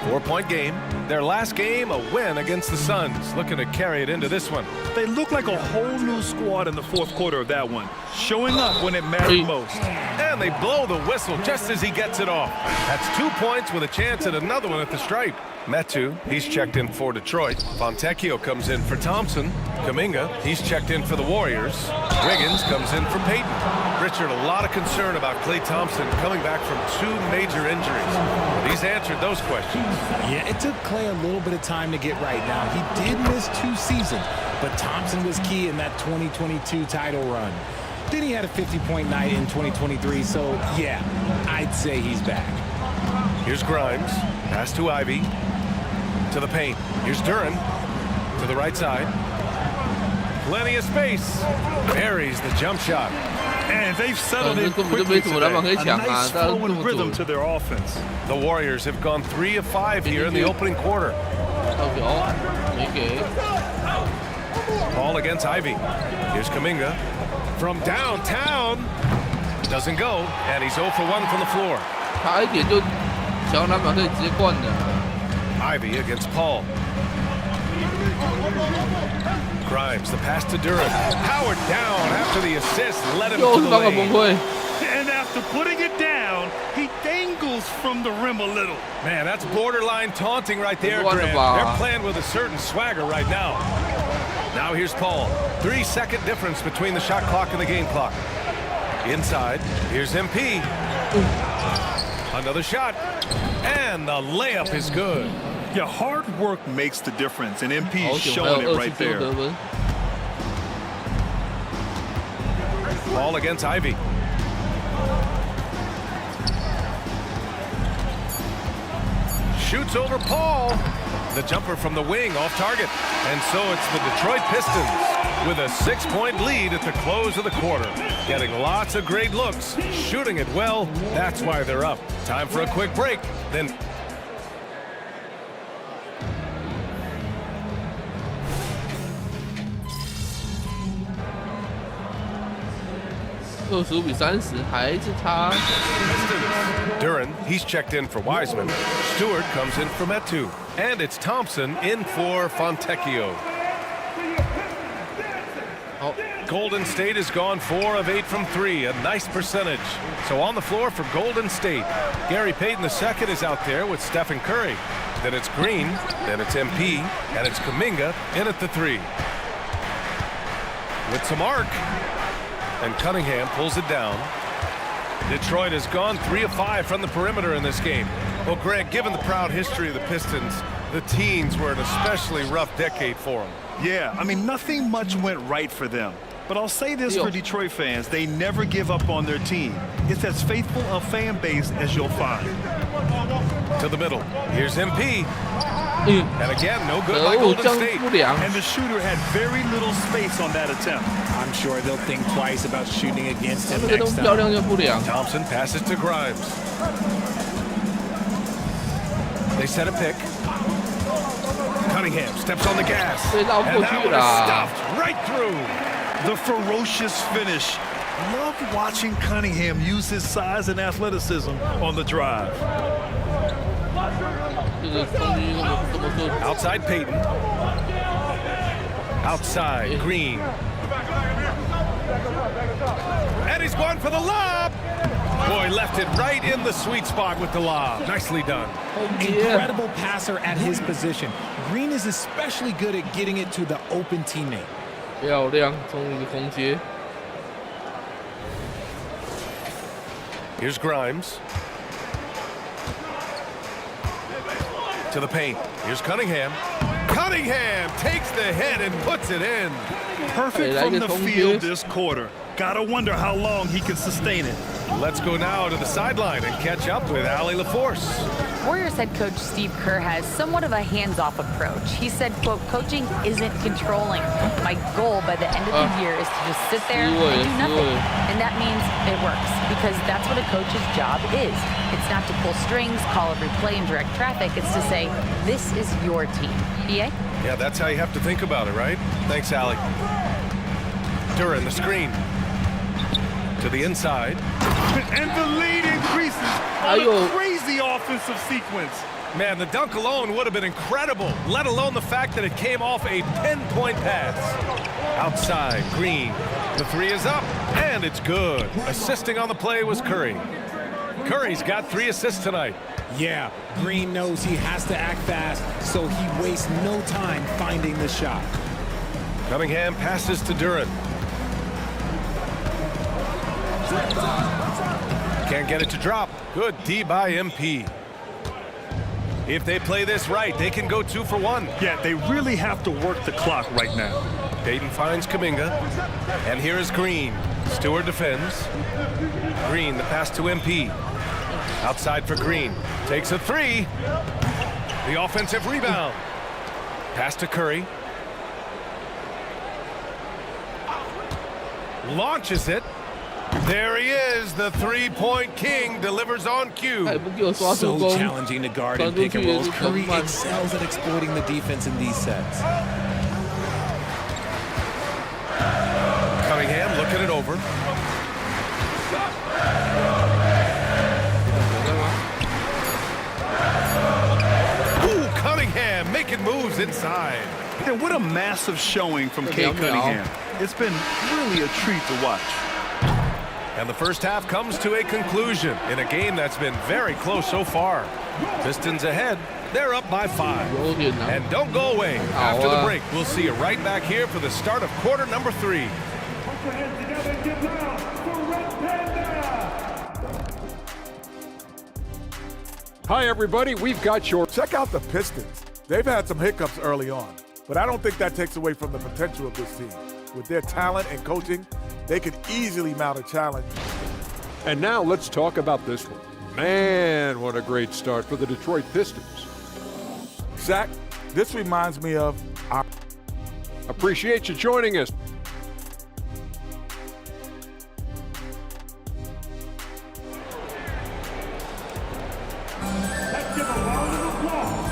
4-point game. Their last game, a win against the Suns. Looking to carry it into this one. They look like a whole new squad in the fourth quarter of that one, showing up when it mattered most. And they blow the whistle just as he gets it off. That's 2 points with a chance at another one at the stripe. Metu, he's checked in for Detroit. Fontecchio comes in for Thompson. Kuminga, he's checked in for the Warriors. Wiggins comes in for Payton. Richard, a lot of concern about Klay Thompson coming back from 2 major injuries. But he's answered those questions. Yeah, it took Klay a little bit of time to get right now. He did miss 2 seasons, but Thompson was key in that 2022 title run. Then he had a 50-point night in 2023, so yeah, I'd say he's back. Here's Grimes. Pass to Ivy. To the paint. Here's Duran. To the right side. Plenty of space. Buries the jump shot. And they've settled in quickly today. A nice flowing rhythm to their offense. The Warriors have gone 3 of 5 here in the opening quarter. Ball against Ivy. Here's Kuminga. From downtown. Doesn't go. And he's 0 for 1 from the floor. Ivy against Paul. Grimes, the pass to Duran. Howard down after the assist, led him to the lane. And after putting it down, he dangles from the rim a little. Man, that's borderline taunting right there, Grant. They're playing with a certain swagger right now. Now here's Paul. 3-second difference between the shot clock and the game clock. Inside, here's MP. Another shot, and the layup is good. Yeah, hard work makes the difference, and MP is showing it right there. Ball against Ivy. Shoots over Paul. The jumper from the wing off target. And so it's the Detroit Pistons with a 6-point lead at the close of the quarter. Getting lots of great looks, shooting it well. That's why they're up. Time for a quick break. Then 25-30，还是他。Duran, he's checked in for Wiseman. Stewart comes in for Metu. And it's Thompson in for Fontecchio. Golden State has gone 4 of 8 from 3, a nice percentage. So on the floor for Golden State, Gary Payton II is out there with Stephen Curry. Then it's Green, then it's MP, and it's Kuminga in at the 3. With some arc, and Cunningham pulls it down. Detroit has gone 3 of 5 from the perimeter in this game. Well, Greg, given the proud history of the Pistons, the teens were an especially rough decade for them. Yeah, I mean, nothing much went right for them. But I'll say this for Detroit fans, they never give up on their team. It's as faithful a fan base as you'll find. To the middle, here's MP. And again, no good by Golden State. And the shooter had very little space on that attempt. I'm sure they'll think twice about shooting against him next time. Thompson passes to Grimes. They set a pick. Cunningham steps on the gas. And that one is stuffed right through. The ferocious finish. Love watching Cunningham use his size and athleticism on the drive. Outside Payton. Outside Green. And he's going for the lob. Boy, left it right in the sweet spot with the lob. Nicely done. Incredible passer at his position. Green is especially good at getting it to the open teammate. 漂亮，终于空接。 Here's Grimes. To the paint. Here's Cunningham. Cunningham takes the hit and puts it in. Perfect from the field this quarter. Gotta wonder how long he can sustain it. Let's go now to the sideline and catch up with Allie LaForce. Warriors head coach Steve Kerr has somewhat of a hands-off approach. He said, quote, coaching isn't controlling. My goal by the end of the year is to just sit there and do nothing. And that means it works because that's what a coach's job is. It's not to pull strings, call every play and direct traffic. It's to say, this is your team. BA? Yeah, that's how you have to think about it, right? Thanks, Allie. Duran, the screen. To the inside. And the lead increases on a crazy offensive sequence. Man, the dunk alone would have been incredible, let alone the fact that it came off a 10-point pass. Outside, Green. The 3 is up, and it's good. Assisting on the play was Curry. Curry's got 3 assists tonight. Yeah, Green knows he has to act fast, so he wastes no time finding the shot. Cunningham passes to Duran. Can't get it to drop. Good D by MP. If they play this right, they can go 2 for 1. Yeah, they really have to work the clock right now. Payton finds Kuminga. And here is Green. Stewart defends. Green, the pass to MP. Outside for Green. Takes a 3. The offensive rebound. Pass to Curry. Launches it. There he is, the 3-point king, delivers on cue. So challenging to guard and pick and rolls. Curry excels at exploiting the defense in these sets. Cunningham looking it over. Ooh, Cunningham making moves inside. And what a massive showing from Cade Cunningham. It's been really a treat to watch. And the first half comes to a conclusion in a game that's been very close so far. Pistons ahead They're up by 5. And don't go away. After the break, we'll see you right back here for the start of quarter number 3. Hi, everybody. We've got your... Check out the Pistons. They've had some hiccups early on, but I don't think that takes away from the potential of this team. With their talent and coaching, they could easily mount a challenge. And now let's talk about this one. Man, what a great start for the Detroit Pistons. Zach, this reminds me of... Appreciate you joining us.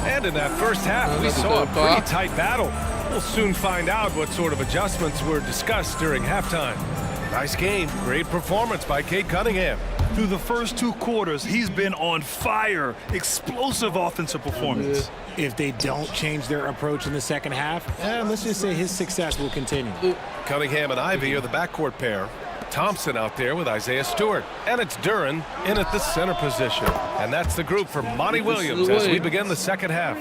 And in that first half, we saw a pretty tight battle. We'll soon find out what sort of adjustments were discussed during halftime. Nice game. Great performance by Cade Cunningham. Through the first 2 quarters, he's been on fire. Explosive offensive performance. If they don't change their approach in the second half, let's just say his success will continue. Cunningham and Ivy are the backcourt pair. Thompson out there with Isaiah Stewart. And it's Duren in at the center position. And that's the group for Monty Williams as we begin the second half.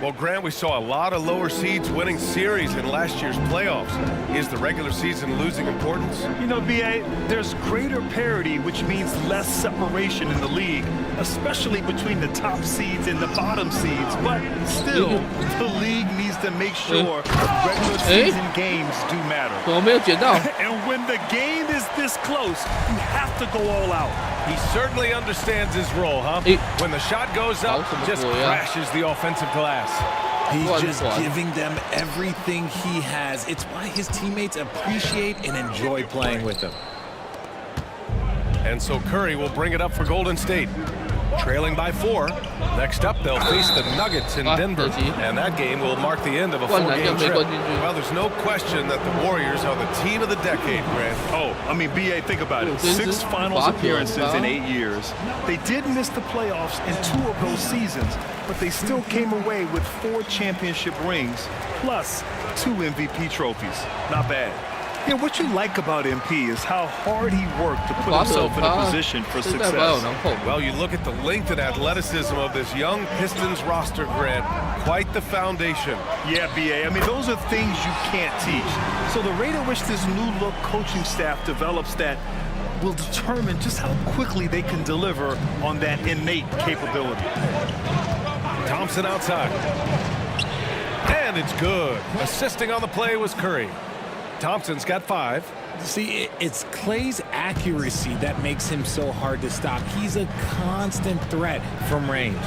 Well, Grant, we saw a lot of lower seeds winning series in last year's playoffs. Is the regular season losing importance? You know, B.A., there's greater parity, which means less separation in the league, especially between the top seeds and the bottom seeds. But still, the league needs to make sure regular season games do matter. And when the game is this close, you have to go all out. He certainly understands his role, huh? When the shot goes up, just crashes the offensive glass. He's just giving them everything he has. It's why his teammates appreciate and enjoy playing with him. And so Curry will bring it up for Golden State. Trailing by 4. Next up, they'll face the Nuggets in Denver. And that game will mark the end of a 4-game trip. Well, there's no question that the Warriors are the team of the decade, Grant. Oh, I mean, B.A., think about it. 6 finals appearances in 8 years. They did miss the playoffs in 2 of those seasons, but they still came away with 4 championship rings, plus 2 MVP trophies. Not bad. You know, what you like about MP is how hard he worked to put himself in a position for success. Well, you look at the length and athleticism of this young Pistons roster, Grant. Quite the foundation. Yeah, B.A., I mean, those are things you can't teach. So the rate at which this new-look coaching staff develops that will determine just how quickly they can deliver on that innate capability. Thompson outside. And it's good. Assisting on the play was Curry. Thompson's got 5. See, it's Clay's accuracy that makes him so hard to stop. He's a constant threat from range.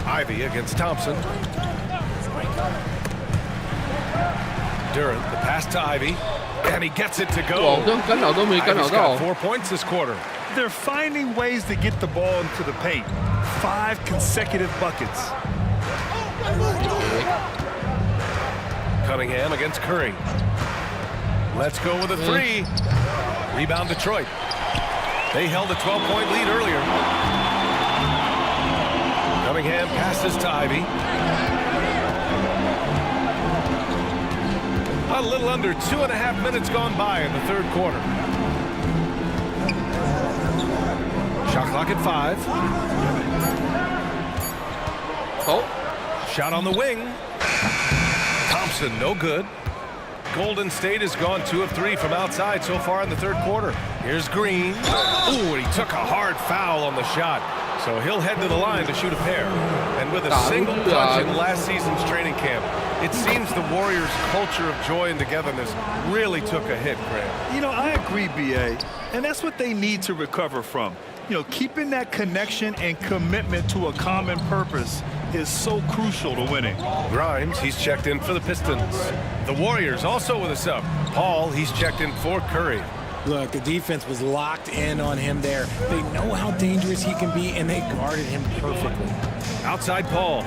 Ivy against Thompson. Duren, the pass to Ivy, and he gets it to go. Ivy's got 4 points this quarter. They're finding ways to get the ball into the paint. 5 consecutive buckets. Cunningham against Curry. Let's go with a 3. Rebound Detroit. They held a 12-point lead earlier. Cunningham passes to Ivy. A little under 2.5 minutes gone by in the third quarter. Shot clock at 5. Oh, shot on the wing. Thompson, no good. Golden State has gone 2 of 3 from outside so far in the third quarter. Here's Green. Ooh, and he took a hard foul on the shot. So he'll head to the line to shoot a pair. And with a single touch in last season's training camp, it seems the Warriors' culture of joy and togetherness really took a hit, Grant. You know, I agree, B.A., and that's what they need to recover from. You know, keeping that connection and commitment to a common purpose is so crucial to winning. Grimes, he's checked in for the Pistons. The Warriors also with a sub. Paul, he's checked in for Curry. Look, the defense was locked in on him there. They know how dangerous he can be, and they guarded him perfectly. Outside Paul.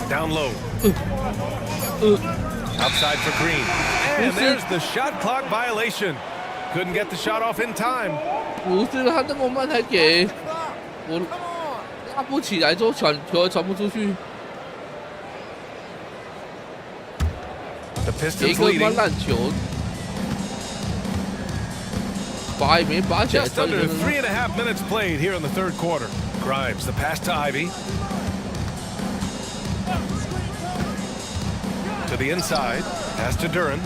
Down low. Outside for Green. And there's the shot clock violation. Couldn't get the shot off in time. 他不起来之后球也传不出去。给一个他妈烂球，拔也没拔起来。Just under 3.5 minutes played here in the third quarter. Grimes, the pass to Ivy. To the inside, pass to Duran.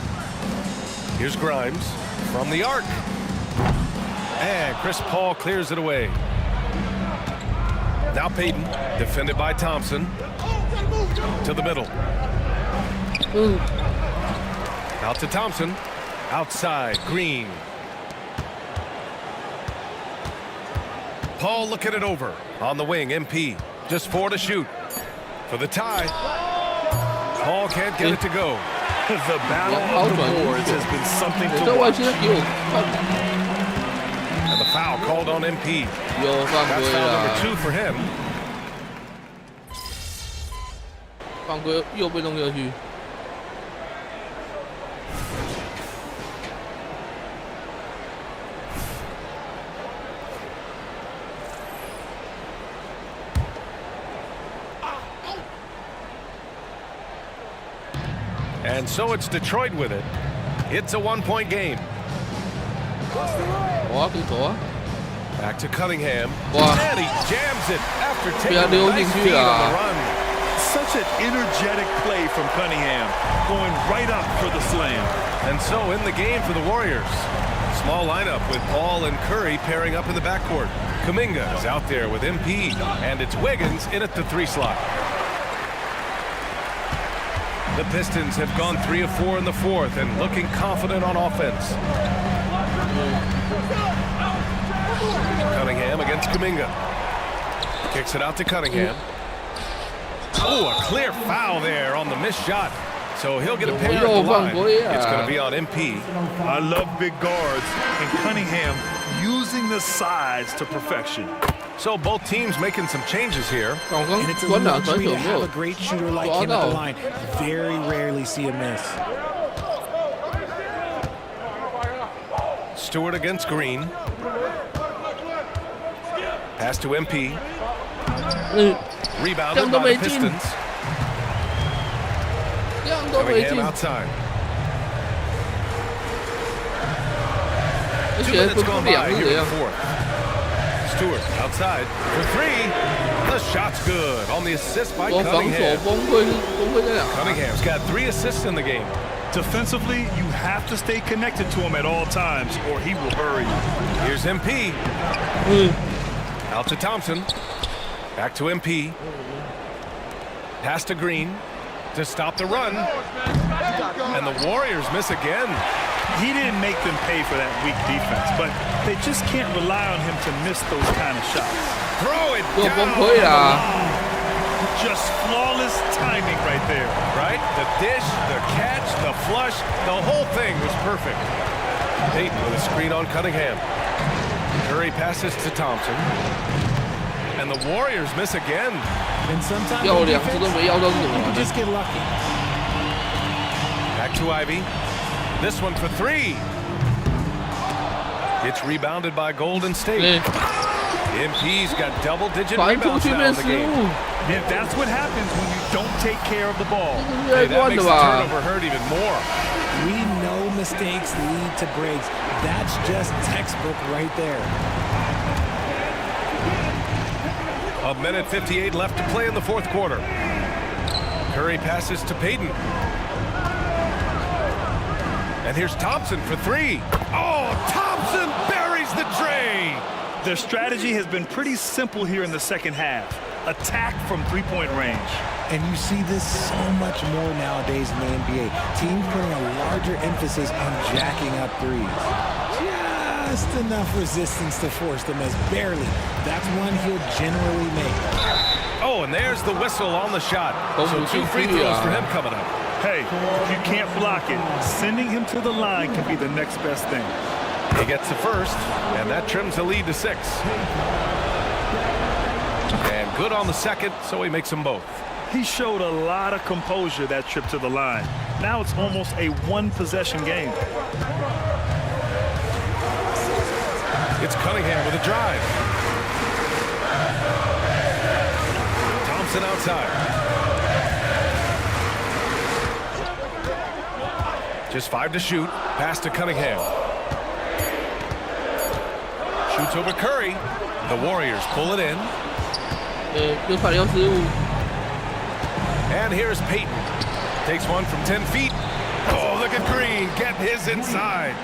Here's Grimes from the arc. And Chris Paul clears it away. Now Payton, defended by Thompson. To the middle. Out to Thompson. Outside, Green. Paul looking it over. On the wing, MP. Just 4 to shoot. For the tie. Paul can't get it to go. The battle of the boards has been something to watch. And the foul called on MP. That's foul number 2 for him. 犯规又被弄下去。And so it's Detroit with it. It's a 1-point game. Back to Cunningham. And he jams it after taking a nice feed on the run. Such an energetic play from Cunningham, going right up for the slam. And so in the game for the Warriors. Small lineup with Paul and Curry pairing up in the backcourt. Kuminga is out there with MP, and it's Wiggins in at the 3 slot. The Pistons have gone 3 of 4 in the fourth and looking confident on offense. Cunningham against Kuminga. Kicks it out to Cunningham. Oh, a clear foul there on the missed shot. So he'll get a pair at the line. It's going to be on MP. I love big guards, and Cunningham using the size to perfection. So both teams making some changes here. And it's a luxury to have a great shooter like him at the line. Very rarely see a miss. Stewart against Green. Pass to MP. Rebounded by the Pistons. Cunningham outside. 2 minutes gone by here in the fourth. Stewart outside for 3. The shot's good on the assist by Cunningham. Cunningham's got 3 assists in the game. Defensively, you have to stay connected to him at all times, or he will bury you. Here's MP. Out to Thompson. Back to MP. Pass to Green to stop the run. And the Warriors miss again. He didn't make them pay for that weak defense, but they just can't rely on him to miss those kind of shots. Throw it down. Just flawless timing right there. Right? The dish, the catch, the flush, the whole thing was perfect. Payton with a screen on Cunningham. Curry passes to Thompson. And the Warriors miss again. And sometimes you can just get lucky. Back to Ivy. This one for 3. It's rebounded by Golden State. MP's got double-digit rebounds now in the game. Yeah, that's what happens when you don't take care of the ball. Hey, that makes the turnover hurt even more. We know mistakes lead to breaks. That's just textbook right there. 1:58 left to play in the fourth quarter. Curry passes to Payton. And here's Thompson for 3. Oh, Thompson buries the tray. Their strategy has been pretty simple here in the second half. Attack from 3-point range. And you see this so much more nowadays in the NBA. Teams putting a larger emphasis on jacking up threes. Just enough resistance to force them as barely. That's one he'll generally make. Oh, and there's the whistle on the shot. So 2 free throws for him coming up. Hey, if you can't block it, sending him to the line can be the next best thing. He gets the first, and that trims the lead to 6. And good on the second, so he makes them both. He showed a lot of composure that trip to the line. Now it's almost a 1-possession game. It's Cunningham with a drive. Thompson outside. Just 5 to shoot. Pass to Cunningham. Shoots over Curry. The Warriors pull it in. And here's Payton. Takes one from 10 feet. Oh, look at Green. Get his inside.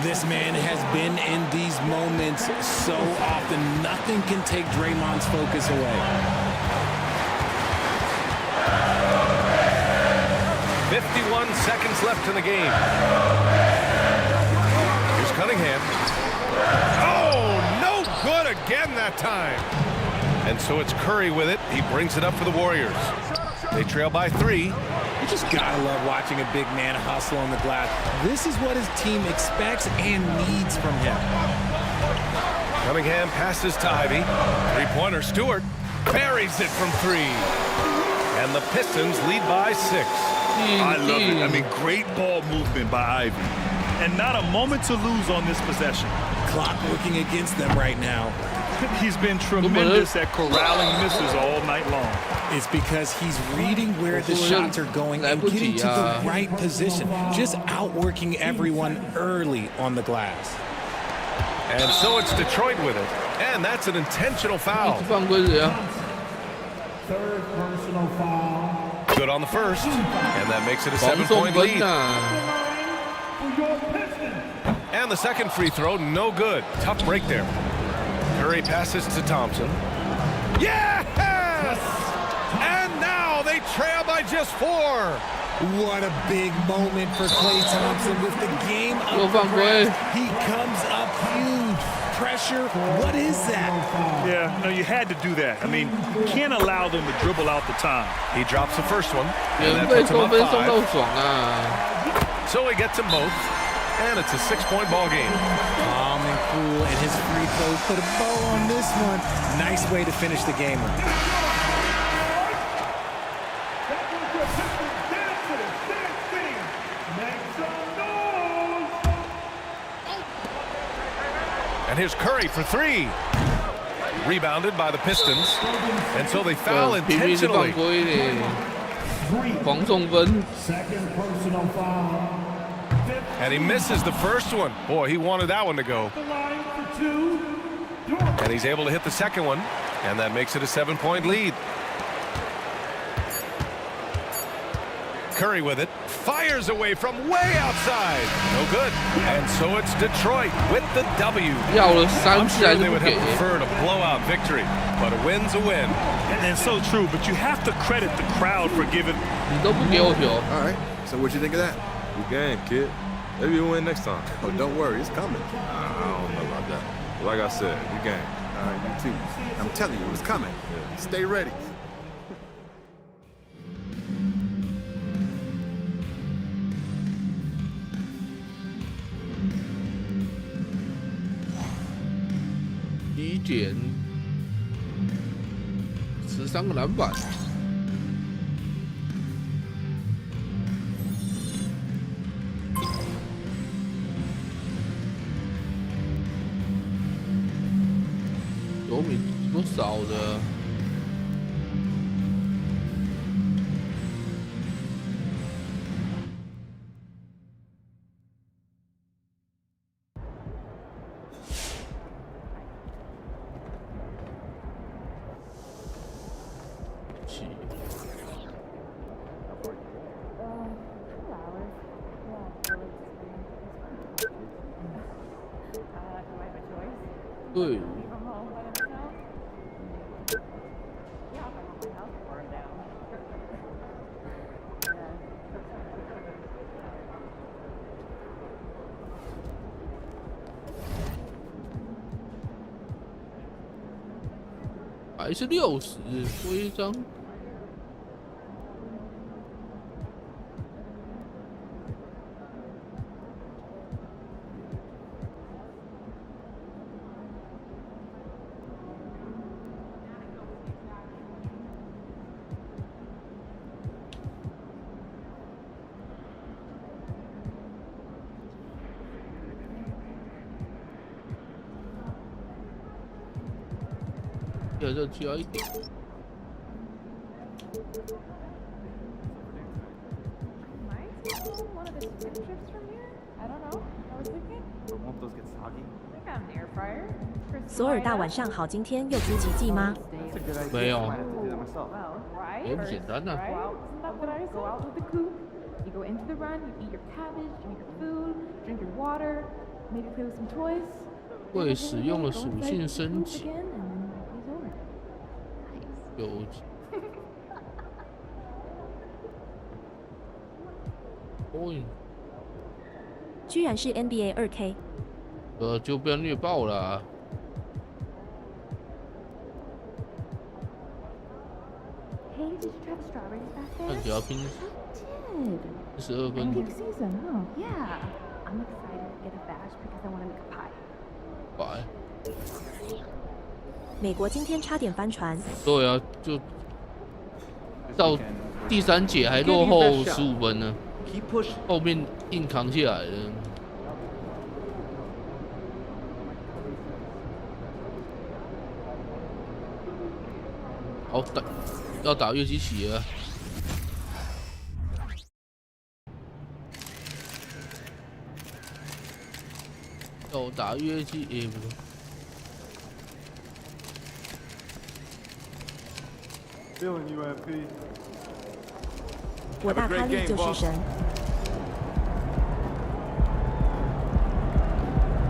This man has been in these moments so often. Nothing can take Draymond's focus away. 51 seconds left in the game. Here's Cunningham. Oh, no good again that time. And so it's Curry with it. He brings it up for the Warriors. They trail by 3. You just gotta love watching a big man hustle on the glass. This is what his team expects and needs from him. Cunningham passes to Ivy. Three-pointer, Stewart buries it from 3. And the Pistons lead by 6. I love it. I mean, great ball movement by Ivy. And not a moment to lose on this possession. Clock working against them right now. He's been tremendous at corralling misses all night long. It's because he's reading where the shots are going and getting to the right position. Just outworking everyone early on the glass. And so it's Detroit with it. And that's an intentional foul. Third personal foul. Good on the first. And that makes it a 7-point lead. And the second free throw, no good. Tough break there. Curry passes to Thompson. Yes! And now they trail by just 4. What a big moment for Klay Thompson with the game up the ground. He comes up huge. Pressure, what is that? Yeah, no, you had to do that. I mean, you can't allow them to dribble out the time. He drops the first one. And that puts him up 5. So he gets them both. And it's a 6-point ball game. Calm and cool, and his free throw put a bow on this one. Nice way to finish the game. And here's Curry for 3. Rebounded by the Pistons. And so they foul intentionally. Second personal foul. And he misses the first one. Boy, he wanted that one to go. And he's able to hit the second one. And that makes it a 7-point lead. Curry with it. Fires away from way outside. No good. And so it's Detroit with the W. I'm sure they would have preferred a blowout victory. But a win's a win. And so true. But you have to credit the crowd for giving. All right. So what you think of that? Good game, kid. Maybe we'll win next time. Oh, don't worry, it's coming. I don't know about that. Like I said, good game. All right, you too. I'm telling you, it's coming. Yeah. Stay ready.13个篮板。球迷不少的。对。还是60徽章。这就要一点。索尔大晚上好，今天又出奇迹吗？没有，也不简单呐。You go into the run, you eat your cabbage, you eat your food, drink your water, maybe play with some toys. 会使用的属性升级。有。哦。居然是 NBA 2K。就不要虐爆了。Hey, did you try the strawberries back there? 看起来拼。12分。Pancake season, huh? Yeah. I'm excited to get a batch because I want to make a pie. 白。美国今天差点翻船。对啊，就到第3节还落后15分呢，后面硬扛下来了。好打，要打越级起了。要打越级，不对。我大咖力就是神。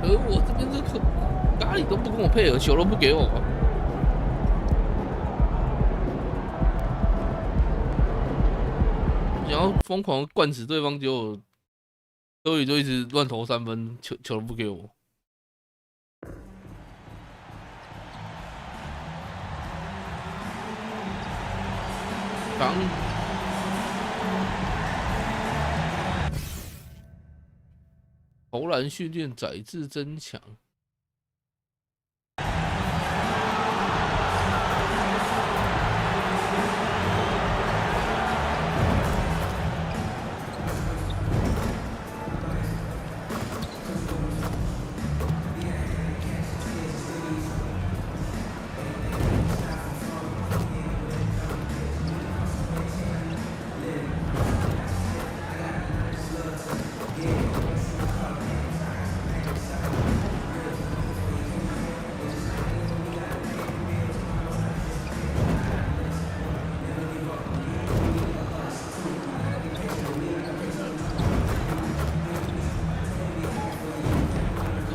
我这边这个咖喱都不跟我配合，球都不给我。想要疯狂灌死对方，结果周宇就一直乱投3分，球都不给我。挡。投篮训练载质增强。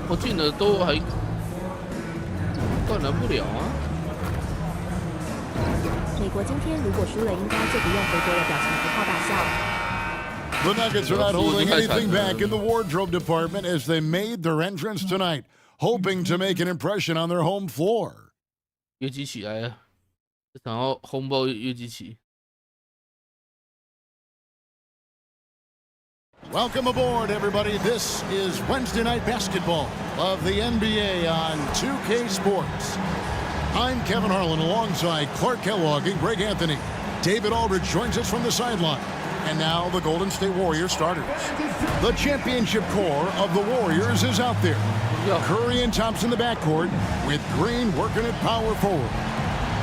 我进了都还断篮不了啊！美国今天如果输了，应该就不用回国的表情符号大笑。The Nuggets are not holding anything back in the wardrobe department as they made their entrance tonight, hoping to make an impression on their home floor. 越级起来了，然后轰爆越级起。Welcome aboard, everybody. This is Wednesday Night Basketball of the NBA on 2K Sports. I'm Kevin Harlan alongside Clark Kellogg and Greg Anthony. David Aldridge joins us from the sideline. And now the Golden State Warriors starters. The championship core of the Warriors is out there. Curry and Thompson in the backcourt with Green working at power forward.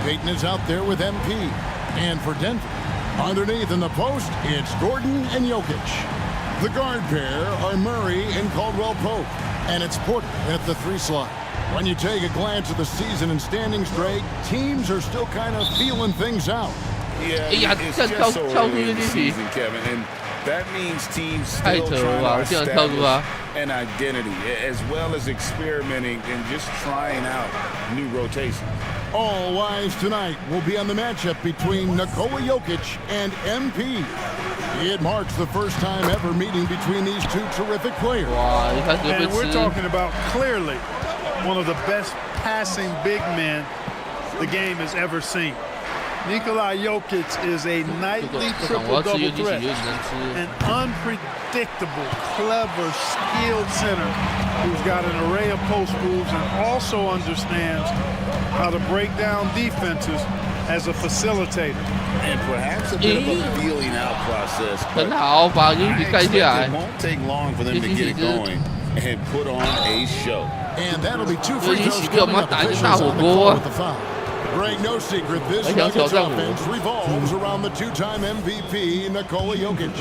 Payton is out there with MP. And for Denver, underneath in the post, it's Gordon and Jokic. The guard pair are Murray and Caldwell Pope, and it's Porter at the 3 slot. When you take a glance at the season and standing straight, teams are still kind of feeling things out. Yeah, it's just so early in the season, Kevin, and that means teams still trying to establish an identity, as well as experimenting and just trying out new rotations. All eyes tonight will be on the matchup between Nikola Jokic and MP. It marks the first time ever meeting between these two terrific players. And we're talking about clearly one of the best passing big men the game has ever seen. Nikola Jokic is a nightly triple-double threat, an unpredictable, clever, skilled center who's got an array of post moves and also understands how to break down defenses as a facilitator. And perhaps a bit of a feeling out process. 很好，把英语盖下来。 It won't take long for them to get it going and put on a show. And that'll be 2 free throws 我们打一个大火锅。Greg, no secret, this Nuggets offense revolves around the two-time MVP, Nikola Jokic.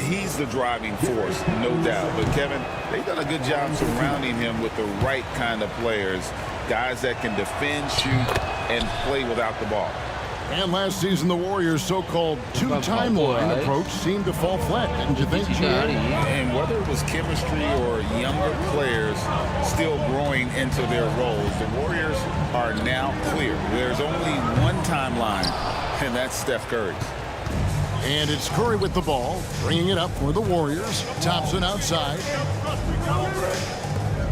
He's the driving force, no doubt. But Kevin, they've done a good job surrounding him with the right kind of players, guys that can defend, shoot, and play without the ball. And last season, the Warriors' so-called two-timeline approach seemed to fall flat, didn't you think, G.A.? And whether it was chemistry or younger players still growing into their roles, the Warriors are now clear. There's only one timeline, and that's Steph Curry's. And it's Curry with the ball, bringing it up for the Warriors. Thompson outside.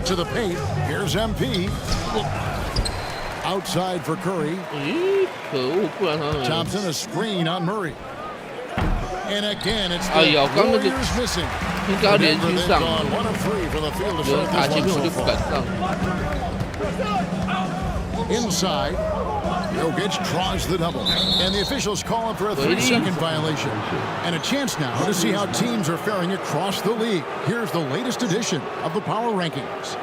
To the paint. Here's MP. Outside for Curry. Thompson a screen on Murray. And again, it's the Warriors missing. Denver, they've gone 1 of 3 for the field of inside. Jokic draws the double. And the officials call him for a 3-second violation. And a chance now to see how teams are faring across the league. Here's the latest edition of the Power Rankings.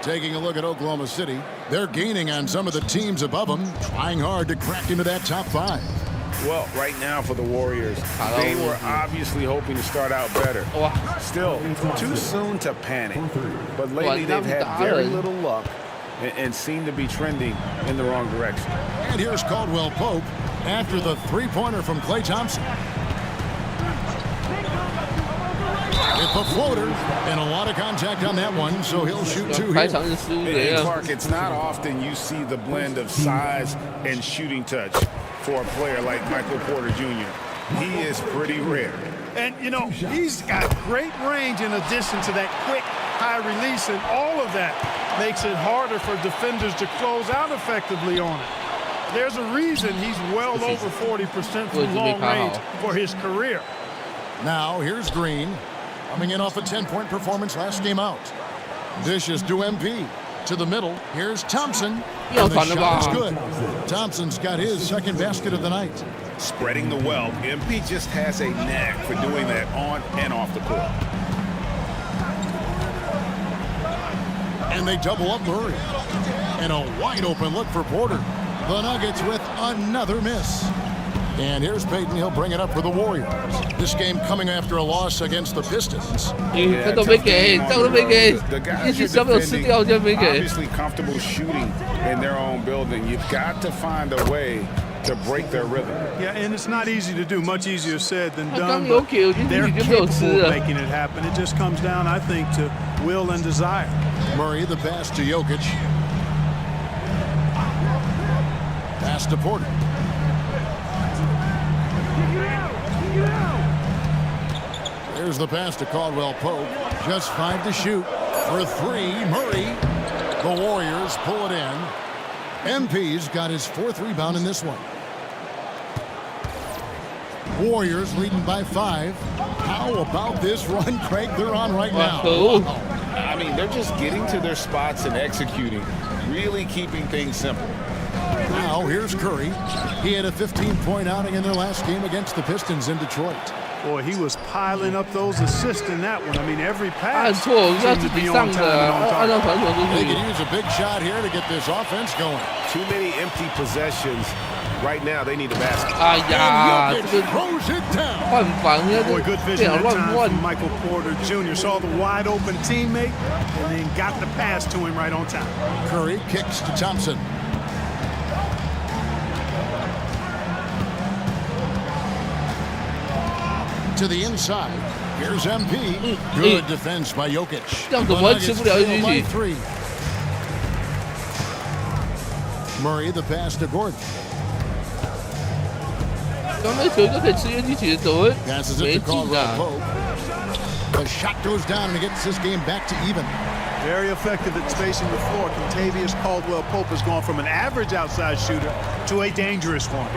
Taking a look at Oklahoma City, they're gaining on some of the teams above them, trying hard to crack into that top 5. Well, right now for the Warriors, they were obviously hoping to start out better. Still, too soon to panic. But lately they've had very little luck and seem to be trending in the wrong direction. And here's Caldwell Pope after the three-pointer from Klay Thompson. It's a floater, and a lot of contact on that one, so he'll shoot 2 here. Hey, Clark, it's not often you see the blend of size and shooting touch for a player like Michael Porter Jr. He is pretty rare. And, you know, he's got great range in addition to that quick, high release, and all of that makes it harder for defenders to close out effectively on it. There's a reason he's well over 40% from long range for his career. Now, here's Green. Coming in off a 10-point performance last game out. Dishes to MP. To the middle. Here's Thompson. And the shot is good. Thompson's got his second basket of the night. Spreading the wealth. MP just has a knack for doing that on and off the court. And they double up Murray. And a wide open look for Porter. The Nuggets with another miss. And here's Payton. He'll bring it up for the Warriors. This game coming after a loss against the Pistons. The guys are obviously comfortable shooting in their own building. You've got to find a way to break their rhythm. Yeah, and it's not easy to do. Much easier said than done. But they're capable of making it happen. It just comes down, I think, to will and desire. Murray, the pass to Jokic. Pass to Porter. Here's the pass to Caldwell Pope. Just 5 to shoot. For 3, Murray. The Warriors pull it in. MP's got his 4th rebound in this one. Warriors leading by 5. How about this run, Craig, they're on right now? I mean, they're just getting to their spots and executing, really keeping things simple. Now, here's Curry. He had a 15-point outing in their last game against the Pistons in Detroit. Boy, he was piling up those assists in that one. I mean, every pass seemed to be on time and on target. They could use a big shot here to get this offense going. Too many empty possessions. Right now, they need a basket. Throws it down. Boy, good vision that time from Michael Porter Jr. Saw the wide open teammate and then got the pass to him right on time. Curry kicks to Thompson. To the inside. Here's MP. Good defense by Jokic. The Nuggets trail by 3. Murray, the pass to Gordon. Passes it to Caldwell Pope. The shot goes down and it gets this game back to even. Very effective at spacing the floor. Contavious Caldwell Pope has gone from an average outside shooter to a dangerous one.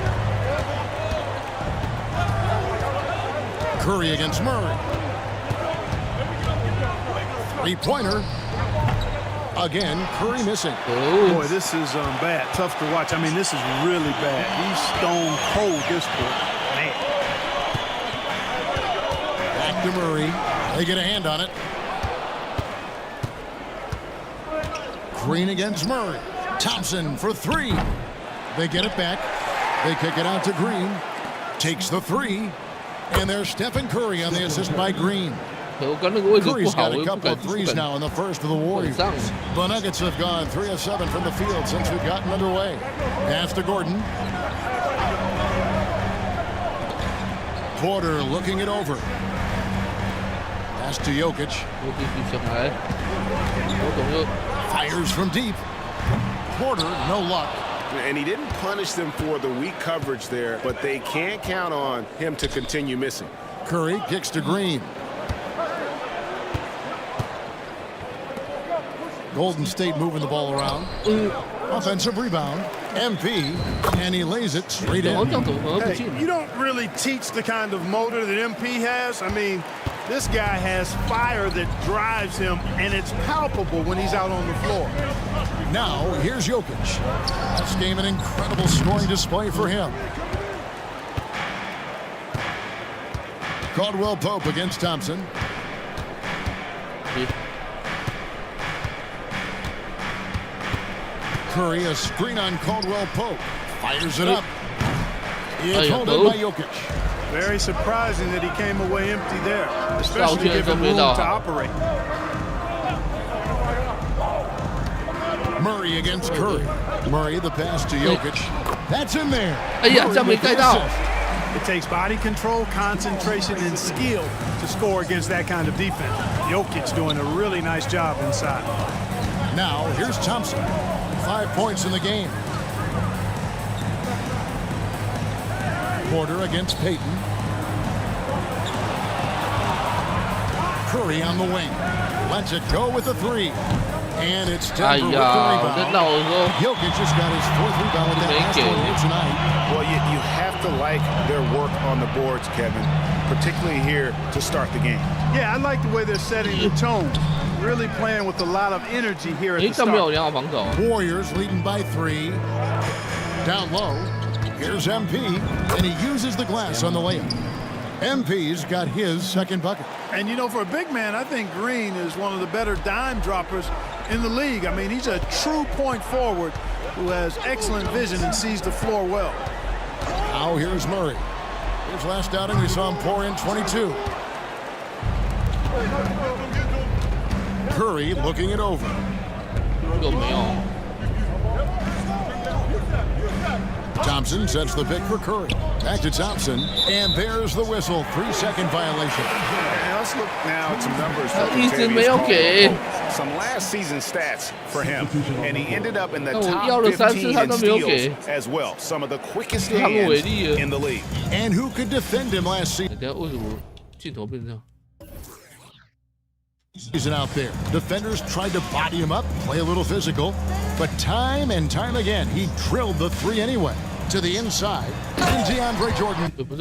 Curry against Murray. 3-pointer. Again, Curry missing. Boy, this is bad. Tough to watch. I mean, this is really bad. He's stone cold this point. Man. Back to Murray. They get a hand on it. Green against Murray. Thompson for 3. They get it back. They kick it out to Green. Takes the three. And there's Stephen Curry on the assist by Green. Curry's got a couple of threes now in the first of the Warriors. The Nuggets have gone 3 of 7 from the field since we've gotten underway. Pass to Gordon. Porter looking it over. Pass to Jokic. Fires from deep. Porter, no luck. And he didn't punish them for the weak coverage there, but they can't count on him to continue missing. Curry kicks to Green. Golden State moving the ball around. Offensive rebound. MP, and he lays it straight in. Hey, you don't really teach the kind of motor that MP has. I mean, this guy has fire that drives him, and it's palpable when he's out on the floor. Now, here's Jokic. This game, an incredible scoring display for him. Caldwell Pope against Thompson. Curry, a screen on Caldwell Pope. Fires it up. It's held in by Jokic. Very surprising that he came away empty there, especially given room to operate. Murray against Curry. Murray, the pass to Jokic. That's in there. It takes body control, concentration, and skill to score against that kind of defense. Jokic doing a really nice job inside. Now, here's Thompson. 5 points in the game. Porter against Payton. Curry on the wing. Lets it go with the three. And it's Denver with the rebound. Jokic just got his 4th rebound at that last one tonight. Well, you have to like their work on the boards, Kevin, particularly here to start the game. Yeah, I like the way they're setting the tone. Really playing with a lot of energy here at the start. Warriors leading by 3. Down low. Here's MP, and he uses the glass on the layup. MP's got his 2nd bucket. And you know, for a big man, I think Green is one of the better dime droppers in the league. I mean, he's a true point forward who has excellent vision and sees the floor well. Now here's Murray. His last outing, we saw him pour in 22. Curry looking it over. Thompson sets the pick for Curry. Back to Thompson, and there's the whistle. 3-second violation. And let's look now at some numbers for some last season stats for him, and he ended up in the top 15 in steals as well. Some of the quickest hands in the league. And who could defend him last season? Season out there. Defenders tried to body him up, play a little physical, but time and time again, he drilled the three anyway. To the inside, and DeAndre Jordan. Throws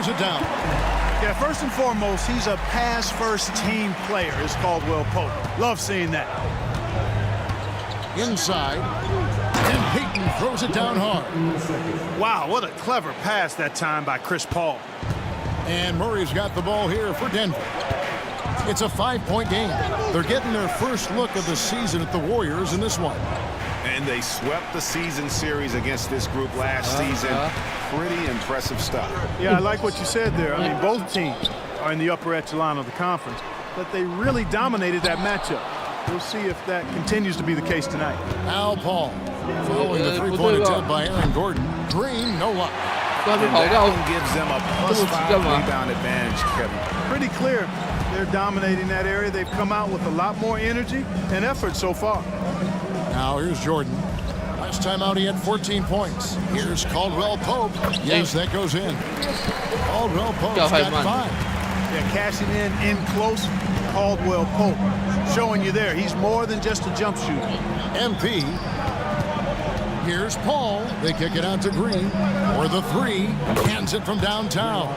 it down. Yeah, first and foremost, he's a pass-first team player, is Caldwell Pope. Love seeing that. Inside, and Payton throws it down hard. Wow, what a clever pass that time by Chris Paul. And Murray's got the ball here for Denver. It's a 5-point game. They're getting their first look of the season at the Warriors in this one. And they swept the season series against this group last season. Pretty impressive stuff. Yeah, I like what you said there. I mean, both teams are in the upper echelon of the conference, but they really dominated that matchup. We'll see if that continues to be the case tonight. Al Paul following the three-point attempt by Aaron Gordon. Green, no luck. And that one gives them a +5 rebound advantage, Kevin. Pretty clear. They're dominating that area. They've come out with a lot more energy and effort so far. Now here's Jordan. Last time out he had 14 points. Here's Caldwell Pope. Yes, that goes in. Caldwell Pope's got 5. Yeah, cashing in close. Caldwell Pope showing you there. He's more than just a jump shooter. MP. Here's Paul. They kick it out to Green. For the three. Hands it from downtown.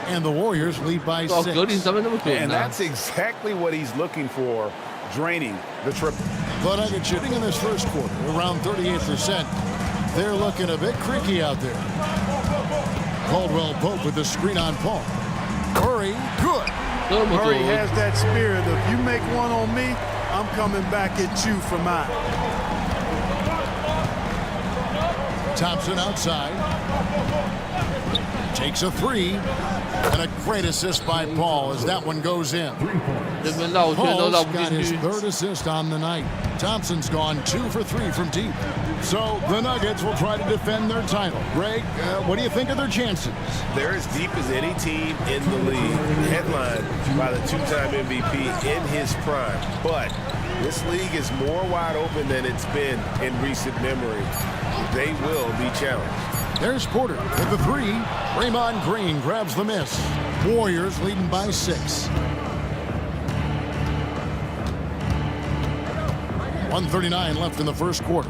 And the Warriors lead by 6. And that's exactly what he's looking for, draining the triple. But I get shooting in this first quarter, around 38%. They're looking a bit creaky out there. Caldwell Pope with the screen on Paul. Murray, good. Murray has that spirit of, you make one on me, I'm coming back at you for mine. Thompson outside. Takes a three. And a great assist by Paul as that one goes in. Paul's got his third assist on the night. Thompson's gone 2 for 3 from deep. So the Nuggets will try to defend their title. Greg, what do you think of their chances? They're as deep as any team in the league, headlined by the 2-time MVP in his prime. But this league is more wide open than it's been in recent memory. They will be challenged. There's Porter with the three. Draymond Green grabs the miss. Warriors leading by 6. 1:39 left in the first quarter.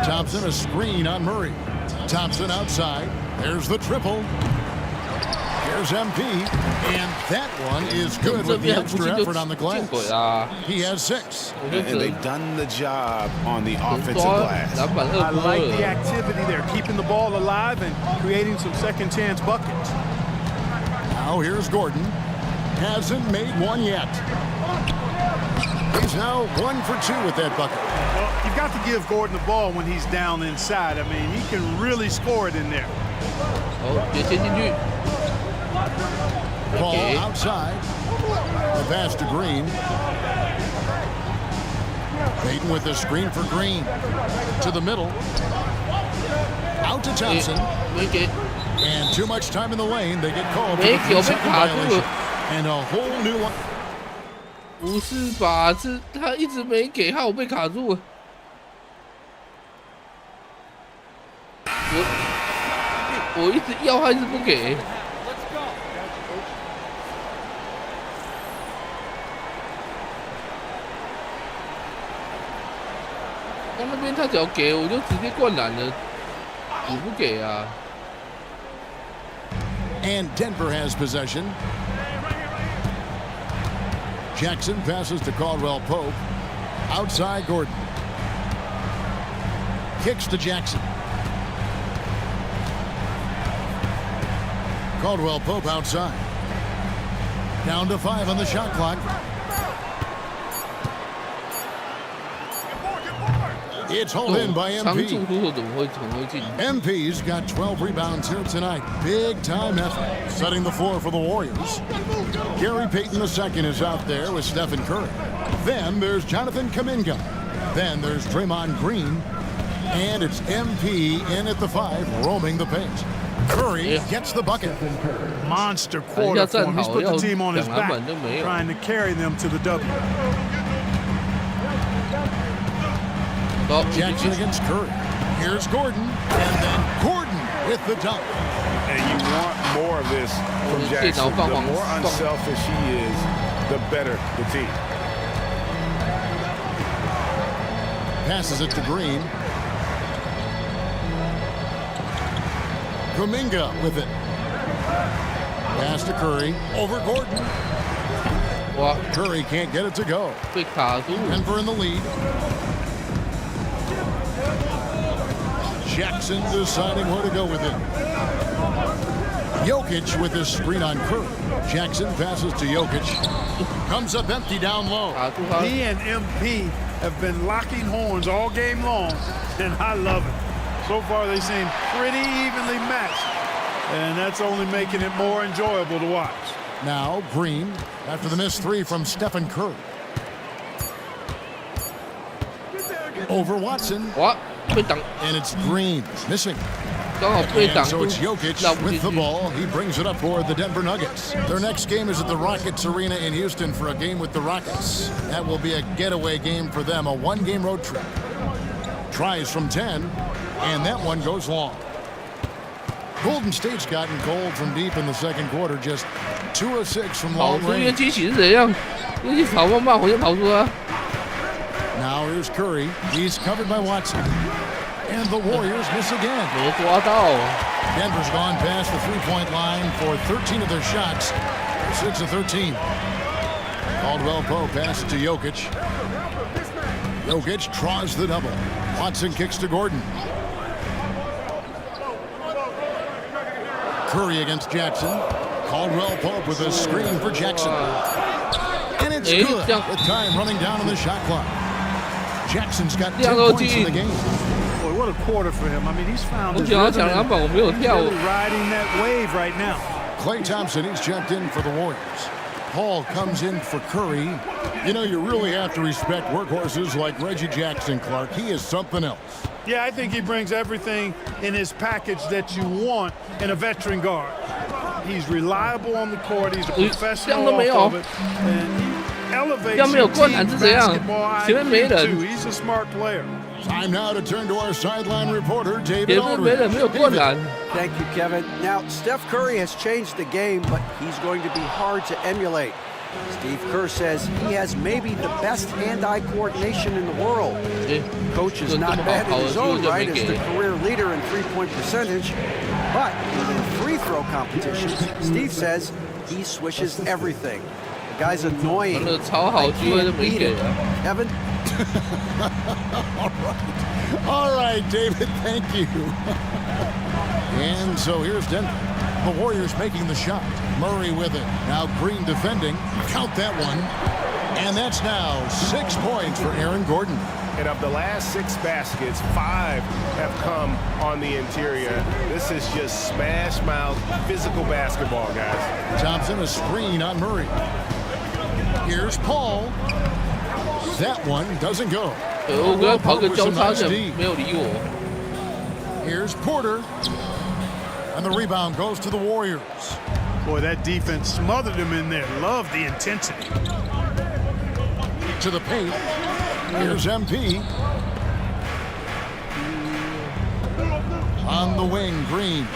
Thompson a screen on Murray. Thompson outside. There's the triple. Here's MP. And that one is good with the extra effort on the glass. He has 6. And they've done the job on the offensive glass. I like the activity there, keeping the ball alive and creating some second chance buckets. Now here's Gordon. Hasn't made one yet. He's now 1 for 2 with that bucket. Well, you've got to give Gordon the ball when he's down inside. I mean, he can really score it in there. Ball outside. The pass to Green. Payton with the screen for Green. To the middle. Out to Thompson. And too much time in the lane. They get called for the 3-second violation. And a whole new one. 不是吧？是他一直没给，害我被卡住了。我一直要，他一直不给。那边他只要给，我就直接灌篮了。你不给啊 ？And Denver has possession. Jackson passes to Caldwell Pope. Outside Gordon. Kicks to Jackson. Caldwell Pope outside. Down to 5 on the shot clock. It's hauled in by MP. MP's got 12 rebounds here tonight. Big time effort. Setting the floor for the Warriors. Gary Payton II is out there with Stephen Curry. Then there's Jonathan Kuminga. Then there's Draymond Green. And it's MP in at the 5, roaming the paint. Curry gets the bucket. Monster quarter for him. He's put the team on his back, trying to carry them to the W. Jackson against Curry. Here's Gordon. And then Gordon with the dunk. And you want more of this from Jackson. The more unselfish he is, the better the team. Passes it to Green. Kuminga with it. Pass to Curry. Over Gordon. Curry can't get it to go. Denver in the lead. Jackson deciding where to go with it. Jokic with his screen on Curry. Jackson passes to Jokic. Comes up empty down low. He and MP have been locking horns all game long, and I love it. So far, they seem pretty evenly matched, and that's only making it more enjoyable to watch. Now, Green, after the missed 3 from Stephen Curry. Over Watson. What? And it's Green missing. And so it's Jokic with the ball. He brings it up for the Denver Nuggets. Their next game is at the Rockets Arena in Houston for a game with the Rockets. That will be a getaway game for them, a 1-game road trip. Tries from 10, and that one goes long. Golden State's gotten cold from deep in the second quarter, just 2 of 6 from long range. Now here's Curry. He's covered by Watson. And the Warriors miss again. Denver's gone past the 3-point line for 13 of their shots. 6 of 13. Caldwell Pope passes to Jokic. Jokic draws the double. Watson kicks to Gordon. Curry against Jackson. Caldwell Pope with a screen for Jackson. And it's good with time running down on the shot clock. Jackson's got 10 points in the game. Boy, what a quarter for him. I mean, he's found his rhythm and really riding that wave right now. Klay Thompson, he's checked in for the Warriors. Paul comes in for Curry. You know, you really have to respect workhorses like Reggie Jackson, Clark. He is something else. Yeah, I think he brings everything in his package that you want in a veteran guard. He's reliable on the court. He's a professional off of it. And he elevates your team's basketball IQ too. He's a smart player. Time now to turn to our sideline reporter, David Aldridge. Thank you, Kevin. Now, Steph Curry has changed the game, but he's going to be hard to emulate. Steve Kerr says he has maybe the best hand-eye coordination in the world. Coach is not bad in his own right as the career leader in three-point percentage, but in free throw competitions, Steve says he swishes everything. The guy's annoying. I can't beat it. Kevin? All right, David, thank you. And so here's Denver. The Warriors making the shot. Murray with it. Now Green defending. Count that one. And that's now 6 points for Aaron Gordon. And of the last 6 baskets, 5 have come on the interior. This is just smash mouth physical basketball, guys. Thompson, a screen on Murray. Here's Paul. That one doesn't go. Here's Porter. And the rebound goes to the Warriors. Boy, that defense smothered him in there. Love the intensity. To the paint. Here's MP. On the wing, Green.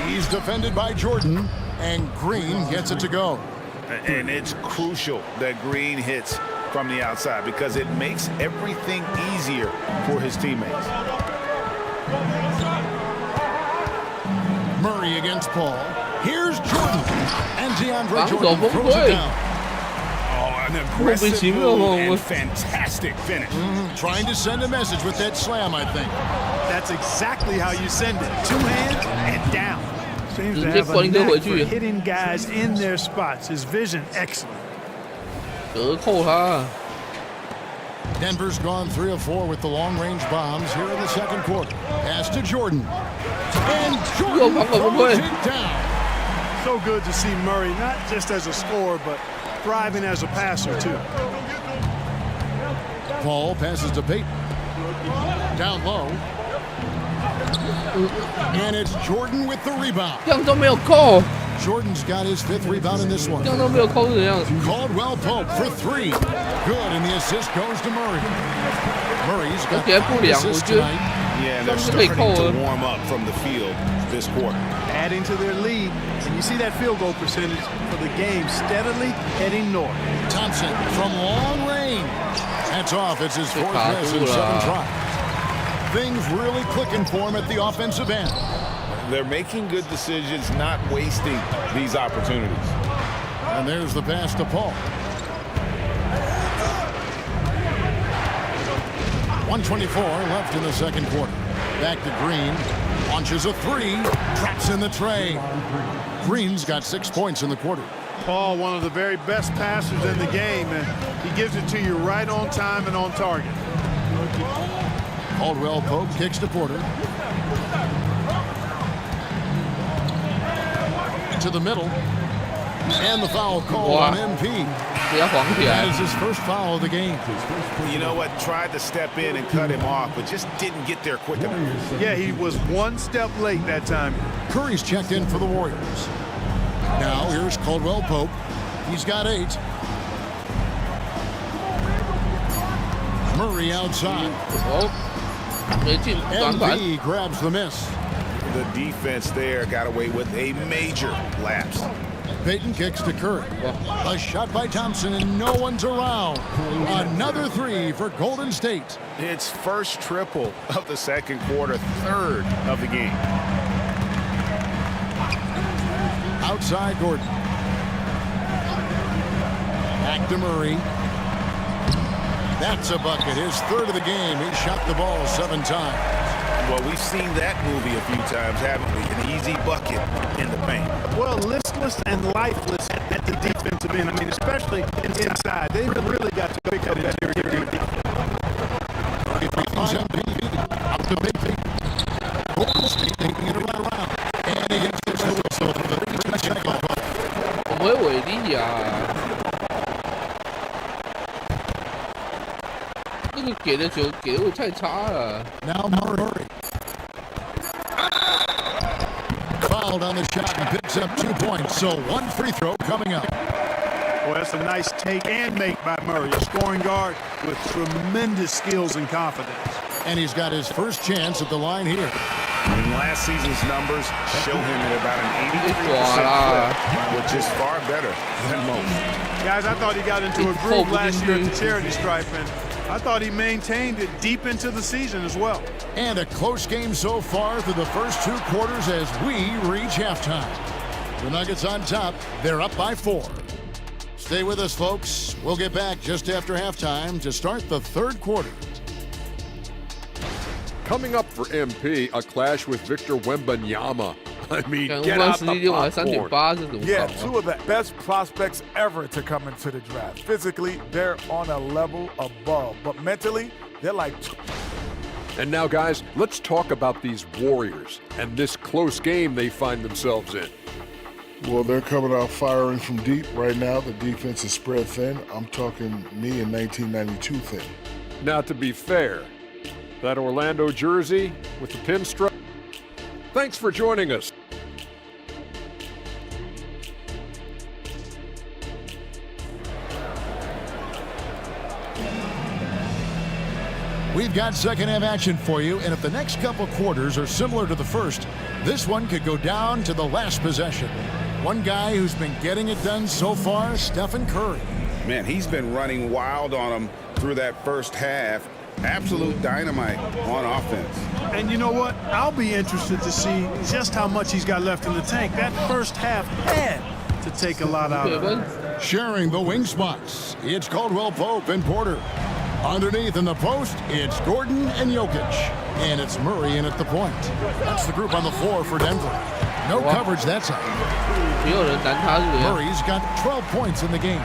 He's defended by Jordan. And Green gets it to go. And it's crucial that Green hits from the outside because it makes everything easier for his teammates. Murray against Paul. Here's Jordan. And DeAndre Jordan throws it down. Oh, an aggressive move and fantastic finish. Trying to send a message with that slam, I think. That's exactly how you send it. 2 hands and down. Seems to have a knack for hitting guys in their spots. His vision, excellent. Denver's gone 3 of 4 with the long-range bombs here in the second quarter. Pass to Jordan. And Jordan throws it down. So good to see Murray, not just as a scorer, but thriving as a passer, too. Paul passes to Peyton. Down low. And it's Jordan with the rebound. Jordan's got his 5th rebound in this one. Caldwell Pope for 3. Good, and the assist goes to Murray. Murray's got 5 assists tonight. Yeah, they're starting to warm up from the field this quarter. Adding to their lead, and you see that field goal percentage for the game steadily heading north. Thompson from long range. That's off. It's his 4th miss in 7 tries. Things really clicking for him at the offensive end. They're making good decisions, not wasting these opportunities. And there's the pass to Paul. 1:24 left in the second quarter. Back to Green. Launches a 3. Traps in the tray. Green's got 6 points in the quarter. Paul, one of the very best passers in the game, and he gives it to you right on time and on target. Caldwell Pope kicks to Porter. To the middle. And the foul call on MP. That is his first foul of the game. You know what? Tried to step in and cut him off, but just didn't get there quick enough. Yeah, he was 1 step late that time. Curry's checked in for the Warriors. Now here's Caldwell Pope. He's got 8. Murray outside. MP grabs the miss. The defense there got away with a major lapse. Peyton kicks to Curry. A shot by Thompson and no one's around. Another 3 for Golden State. It's first triple of the second quarter, 3rd of the game. Outside Gordon. Back to Murray. That's a bucket. His 3rd of the game. He shot the ball 7 times. Well, we've seen that movie a few times, haven't we? An easy bucket in the paint. Well, listless and lifeless at the defensive end. I mean, especially inside. They really got to pick up interior defense. Up to big feet. Taking it around. And he gets the whistle.我们伟力啊！这个给的球给的太差了。Now Murray. Fouled on the shot and picks up 2 points. So 1 free throw coming up. Well, that's a nice take and make by Murray, a scoring guard with tremendous skills and confidence. And he's got his first chance at the line here. And last season's numbers show him at about an 83% clip, which is far better than most. Guys, I thought he got into a groove last year at the charity stripe, and I thought he maintained it deep into the season as well. And a close game so far through the first 2 quarters as we reach halftime. The Nuggets on top. They're up by 4. Stay with us, folks. We'll get back just after halftime to start the 3rd quarter. Coming up for MP, a clash with Victor Wembanyama. I mean, get out the popcorn. Yeah, 2 of the best prospects ever to come into the draft. Physically, they're on a level above, but mentally, they're like... And now, guys, let's talk about these Warriors and this close game they find themselves in. Well, they're coming out firing from deep right now. The defense is spread thin. I'm talking me in 1992 thin. Now, to be fair, that Orlando jersey with the pinstripe. Thanks for joining us. We've got second half action for you, and if the next couple quarters are similar to the first, this one could go down to the last possession. One guy who's been getting it done so far, Stephen Curry. Man, he's been running wild on him through that first half. Absolute dynamite on offense. And you know what? I'll be interested to see just how much he's got left in the tank. That first half had to take a lot out of it. Sharing the wing spots, it's Caldwell Pope and Porter. Underneath in the post, it's Gordon and Jokic. And it's Murray in at the point. That's the group on the floor for Denver. No coverage that side. Murray's got 12 points in the game.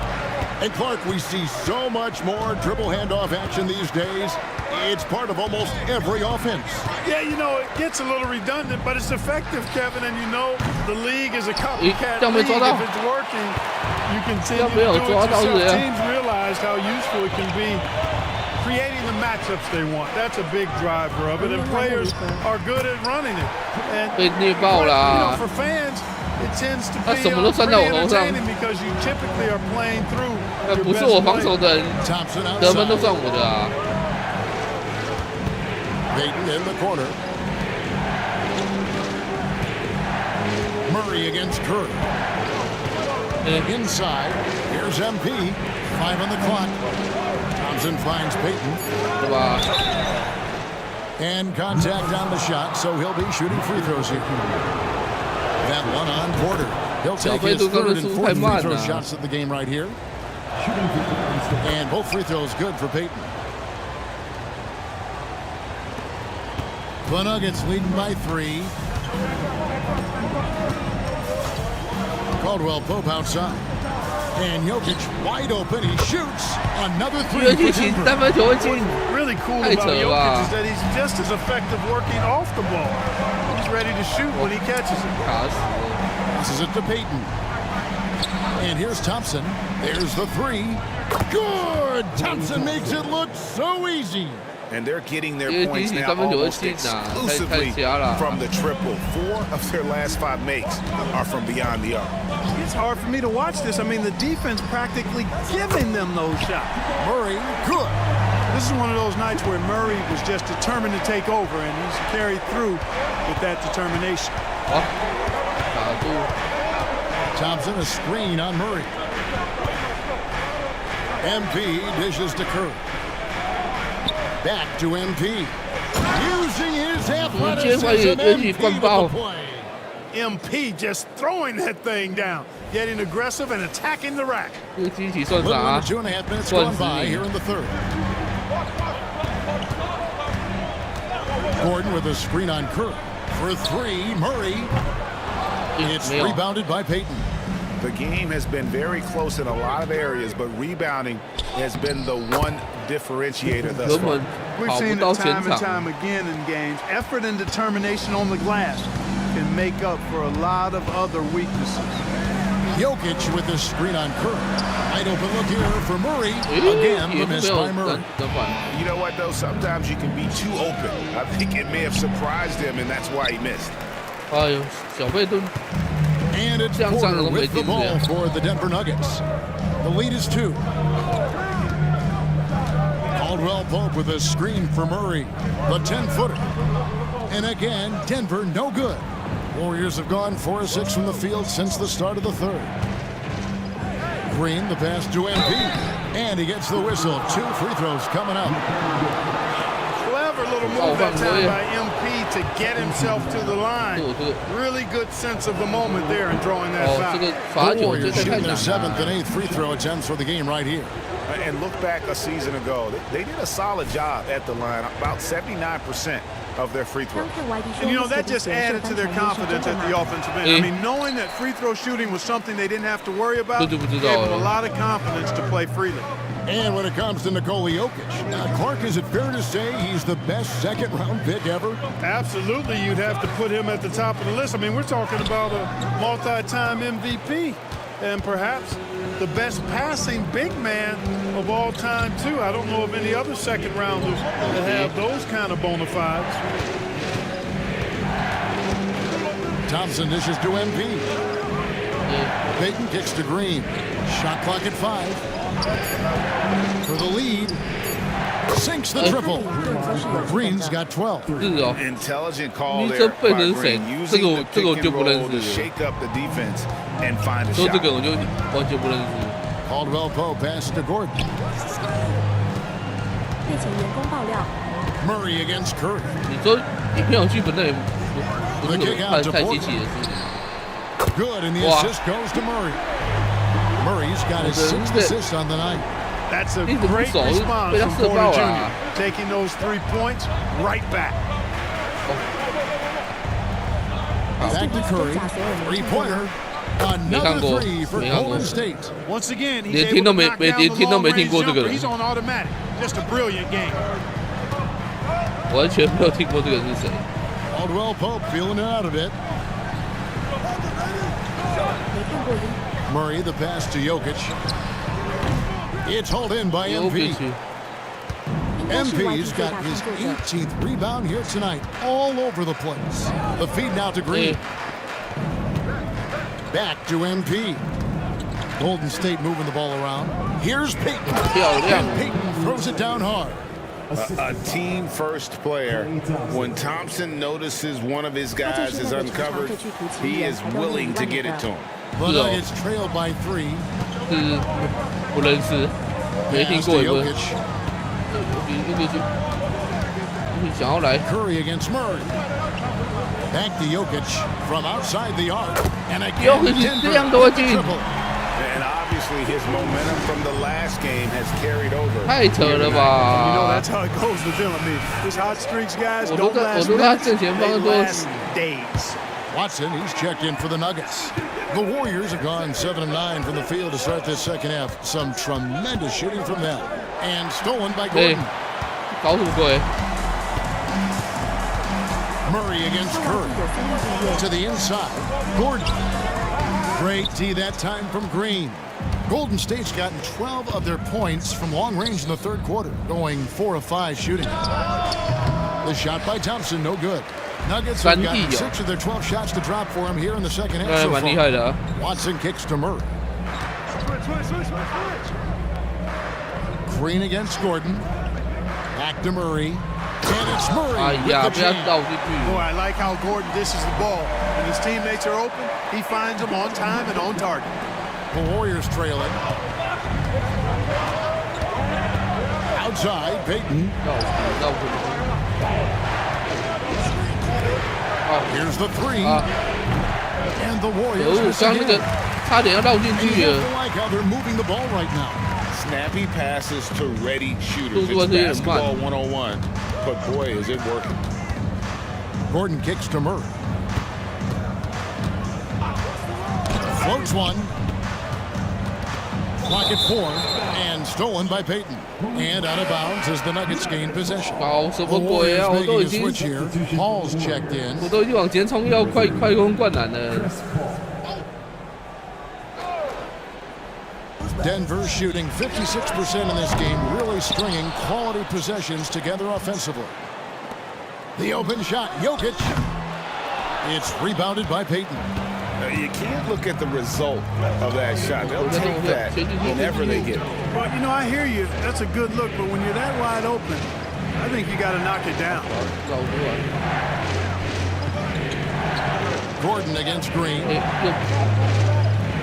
And Clark, we see so much more dribble handoff action these days. It's part of almost every offense. Yeah, you know, it gets a little redundant, but it's effective, Kevin. And you know, the league is a copycat league. If it's working, you continue to do it yourself. Teams realize how useful it can be creating the matchups they want. That's a big driver of it, and players are good at running it. And you know, for fans, it tends to be pretty entertaining because you typically are playing through your best play. Payton in the corner. Murray against Curry. Inside, here's MP. 5 on the clock. Thompson finds Payton. And contact on the shot, so he'll be shooting free throws here. That one on Porter. He'll take his 3rd and 4th free throw shots of the game right here. And both free throws good for Payton. The Nuggets leading by 3. Caldwell Pope outside. And Jokic wide open. He shoots another 3. What's really cool about Jokic is that he's just as effective working off the ball. He's ready to shoot when he catches it. Passes it to Payton. And here's Thompson. There's the 3. Good! Thompson makes it look so easy. And they're getting their points now almost exclusively from the triple. 4 of their last 5 makes are from beyond the arc. It's hard for me to watch this. I mean, the defense practically giving them those shots. Murray, good. This is one of those nights where Murray was just determined to take over, and he's carried through with that determination. Thompson, a screen on Murray. MP dishes to Curry. Back to MP. Using his athleticism, MP just throwing that thing down, getting aggressive and attacking the rack. A little under 2.5 minutes gone by here in the 3rd. Gordon with a screen on Curry. For three, Murray. It's rebounded by Payton. The game has been very close in a lot of areas, but rebounding has been the one differentiator thus far. We've seen it time and time again in games. Effort and determination on the glass can make up for a lot of other weaknesses. Jokic with the screen on Curry. Wide open look here for Murray. Again, the miss by Murray. You know what, though? Sometimes you can be too open. I think it may have surprised him, and that's why he missed. And it's Porter with the ball for the Denver Nuggets. The lead is 2. Caldwell Pope with a screen for Murray. The 10-footer. And again, Denver no good. Warriors have gone 4 of 6 from the field since the start of the third. Green, the pass to MP. And he gets the whistle. 2 free throws coming up. Clever little move that time by MP to get himself to the line. Really good sense of the moment there in drawing that foul. The Warriors shooting their 7th and 8th free throw attempts for the game right here. And look back a season ago. They did a solid job at the line, about 79% of their free throws. And you know, that just added to their confidence at the offensive end. I mean, knowing that free throw shooting was something they didn't have to worry about, gave them a lot of confidence to play freely. And when it comes to Nikola Jokic, Clark, is it fair to say he's the best second-round pick ever? Absolutely, you'd have to put him at the top of the list. I mean, we're talking about a multi-time MVP and perhaps the best passing big man of all time, too. I don't know of any other second-rounders that have those kind of bona fides. Thompson dishes to MP. Payton kicks to Green. Shot clock at 5. For the lead. Sinks the triple. Green's got 12. Intelligent call there by Green, using the pick and roll to shake up the defense and find a shot. Caldwell Pope pass to Gordon. Murray against Curry. The kick out to Porter. Good, and the assist goes to Murray. Murray's got his 6th assist on the night. That's a great response from Porter Jr. Taking those 3 points right back. Back to Curry. 3-pointer. Another 3 for Golden State. Once again, he's able to knock down the long-range jumper. He's on automatic. Just a brilliant game. Caldwell Pope feeling it out a bit. Murray, the pass to Jokic. It's hauled in by MP. MP's got his 18th rebound here tonight, all over the place. The feed now to Green. Back to MP. Golden State moving the ball around. Here's Payton. And Payton throws it down hard. A team-first player. When Thompson notices one of his guys is uncovered, he is willing to get it to him. The Nuggets trailed by 3. Curry against Murray. Back to Jokic from outside the arc. And again, triple. And obviously his momentum from the last game has carried over. You know, that's how it goes with them. I mean, these hot streaks, guys, don't last minutes, they last days. Watson, he's checked in for the Nuggets. The Warriors have gone 7 of 9 from the field to start this second half. Some tremendous shooting from them. And stolen by Gordon. Murray against Curry. To the inside. Gordon. Great D that time from Green. Golden State's gotten 12 of their points from long range in the third quarter, going 4 of 5 shooting. The shot by Thompson, no good. Nuggets have gotten 6 of their 12 shots to drop for him here in the second half so far. Watson kicks to Murray. Green against Gordon. Back to Murray. And it's Murray with the jam. Boy, I like how Gordon dishes the ball. When his teammates are open, he finds them on time and on target. The Warriors trailing. Outside, Payton. Here's the 3. And the Warriors I like how they're moving the ball right now. Snappy passes to ready shooters. It's basketball 101, but boy, is it working. Gordon kicks to Murray. Floats one. Clock at 4 and stolen by Peyton. And out of bounds as the Nuggets gain possession. 搞什么鬼啊！我都已经 Paul's checked in. 我都已经往前冲，要快攻灌篮了。 Denver shooting 56% in this game, really stringing quality possessions together offensively. The open shot, Jokic. It's rebounded by Peyton. You can't look at the result of that shot. They'll take that whenever they get it. Well, you know, I hear you. That's a good look, but when you're that wide open, I think you got to knock it down. Gordon against Green.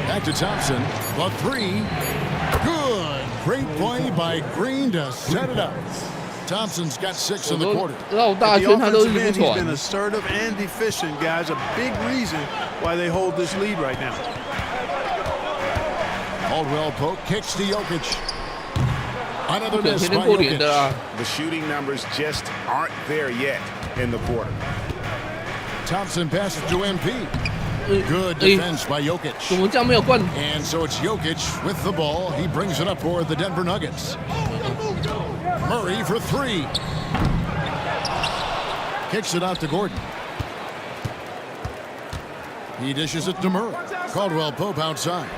Back to Thompson. The three. Good. Great play by Green to set it up. Thompson's got 6 in the quarter. At the offensive end, he's been assertive and efficient, guys. A big reason why they hold this lead right now. Caldwell Pope kicks to Jokic. Another miss by Jokic. The shooting numbers just aren't there yet in the quarter. Thompson passes to MP. Good defense by Jokic. And so it's Jokic with the ball. He brings it up for the Denver Nuggets. Murray for 3. Kicks it out to Gordon. He dishes it to Murray. Caldwell Pope outside.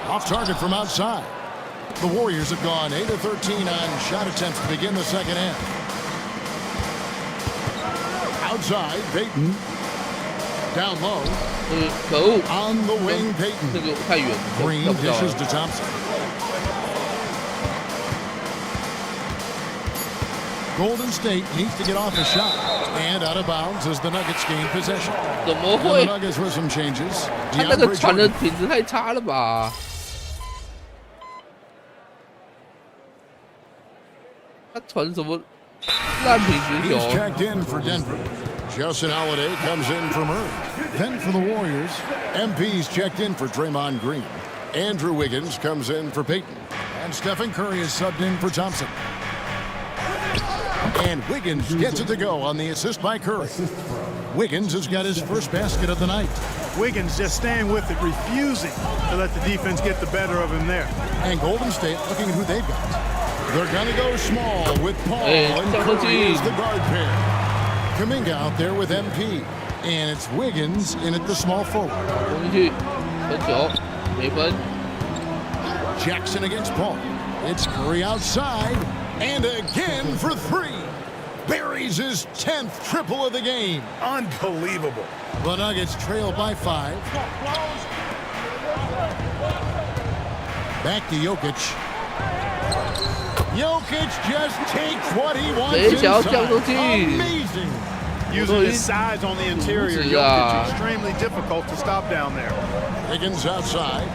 Off target from outside. The Warriors have gone 8 of 13 on shot attempts to begin the second half. Outside, Peyton. Down low. On the wing, Peyton. Green dishes to Thompson. Golden State needs to get off a shot. And out of bounds as the Nuggets gain possession. The Nuggets with some changes. 他那个传的品质太差了吧？他传什么烂品质球 He's checked in for Denver. Justin Holiday comes in for Murray. Then for the Warriors, MP's checked in for Draymond Green. Andrew Wiggins comes in for Peyton. And Stephen Curry is subbed in for Thompson. And Wiggins gets it to go on the assist by Curry. Wiggins has got his first basket of the night. Wiggins just staying with it, refusing to let the defense get the better of him there. And Golden State looking at who they've got. They're going to go small with Paul and Curry as the guard pair. Kuminga out there with MP. And it's Wiggins in at the small forward. Jackson against Paul. It's Curry outside. And again for 3. Buries his 10th triple of the game. Unbelievable. The Nuggets trail by 5. Back to Jokic. Jokic just takes what he wants inside. Amazing. Using his size on the interior, Jokic extremely difficult to stop down there. Higgins outside.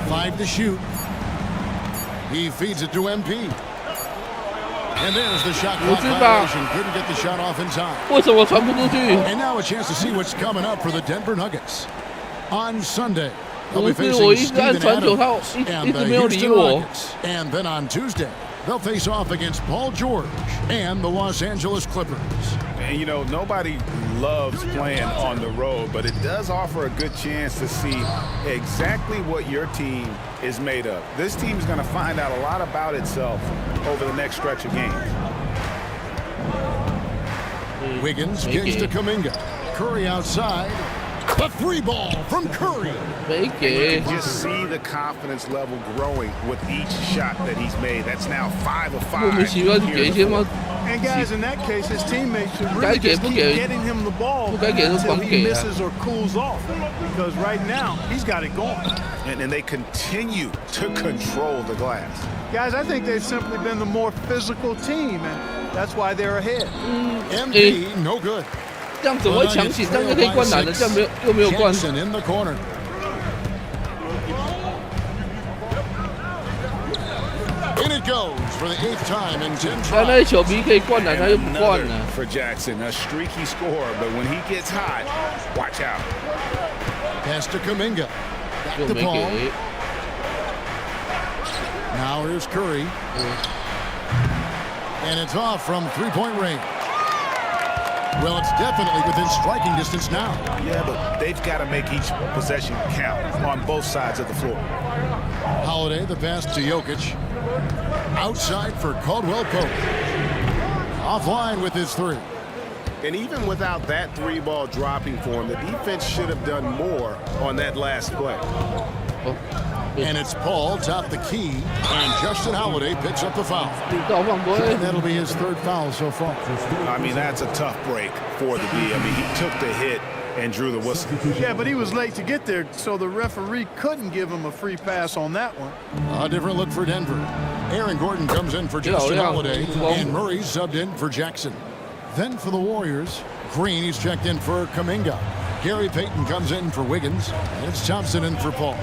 Five to shoot. He feeds it to MP. And there's the shot clock violation. Couldn't get the shot off in time. And now a chance to see what's coming up for the Denver Nuggets. On Sunday, they'll be facing Steven Adams and the Houston Rockets. And then on Tuesday, they'll face off against Paul George and the Los Angeles Clippers. And you know, nobody loves playing on the road, but it does offer a good chance to see exactly what your team is made of. This team is going to find out a lot about itself over the next stretch of games. Wiggins kicks to Kuminga. Curry outside. The 3 ball from Curry. You can just see the confidence level growing with each shot that he's made. That's now 5 of 5. And guys, in that case, his teammates should really just keep getting him the ball until he misses or cools off. Because right now, he's got it going. And they continue to control the glass. Guys, I think they've simply been the more physical team, and that's why they're ahead. MP, no good. 这样怎么会强行？这样就可以灌篮了，这样又没有灌。 in the corner. In it goes for the 8th time in 10 tries. 他那球迷可以灌篮，他又不灌了。 For Jackson, a streaky score, but when he gets hot, watch out. Pass to Kuminga. Back to Paul. Now here's Curry. And it's off from three-point range. Well, it's definitely within striking distance now. Yeah, but they've got to make each possession count on both sides of the floor. Holiday, the pass to Jokic. Outside for Caldwell Pope. Offline with his three. And even without that three ball dropping for him, the defense should have done more on that last play. And it's Paul top the key, and Justin Holiday picks up the foul. And that'll be his third foul so far. I mean, that's a tough break for the D. I mean, he took the hit and drew the whistle. Yeah, but he was late to get there, so the referee couldn't give him a free pass on that one. A different look for Denver. Aaron Gordon comes in for Justin Holiday, and Murray subbed in for Jackson. Then for the Warriors, Green, he's checked in for Kuminga. Gary Payton comes in for Wiggins, and it's Thompson in for Paul.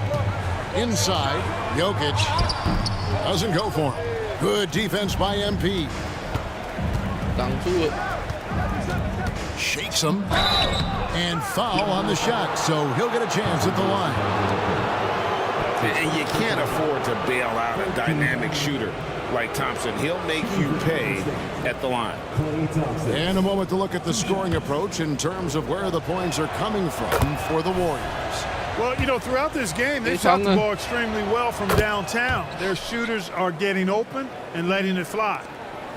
Inside, Jokic doesn't go for him. Good defense by MP. Shakes him, and foul on the shot, so he'll get a chance at the line. And you can't afford to bail out a dynamic shooter like Thompson. He'll make you pay at the line. And a moment to look at the scoring approach in terms of where the points are coming from for the Warriors. Well, you know, throughout this game, they shot the ball extremely well from downtown. Their shooters are getting open and letting it fly.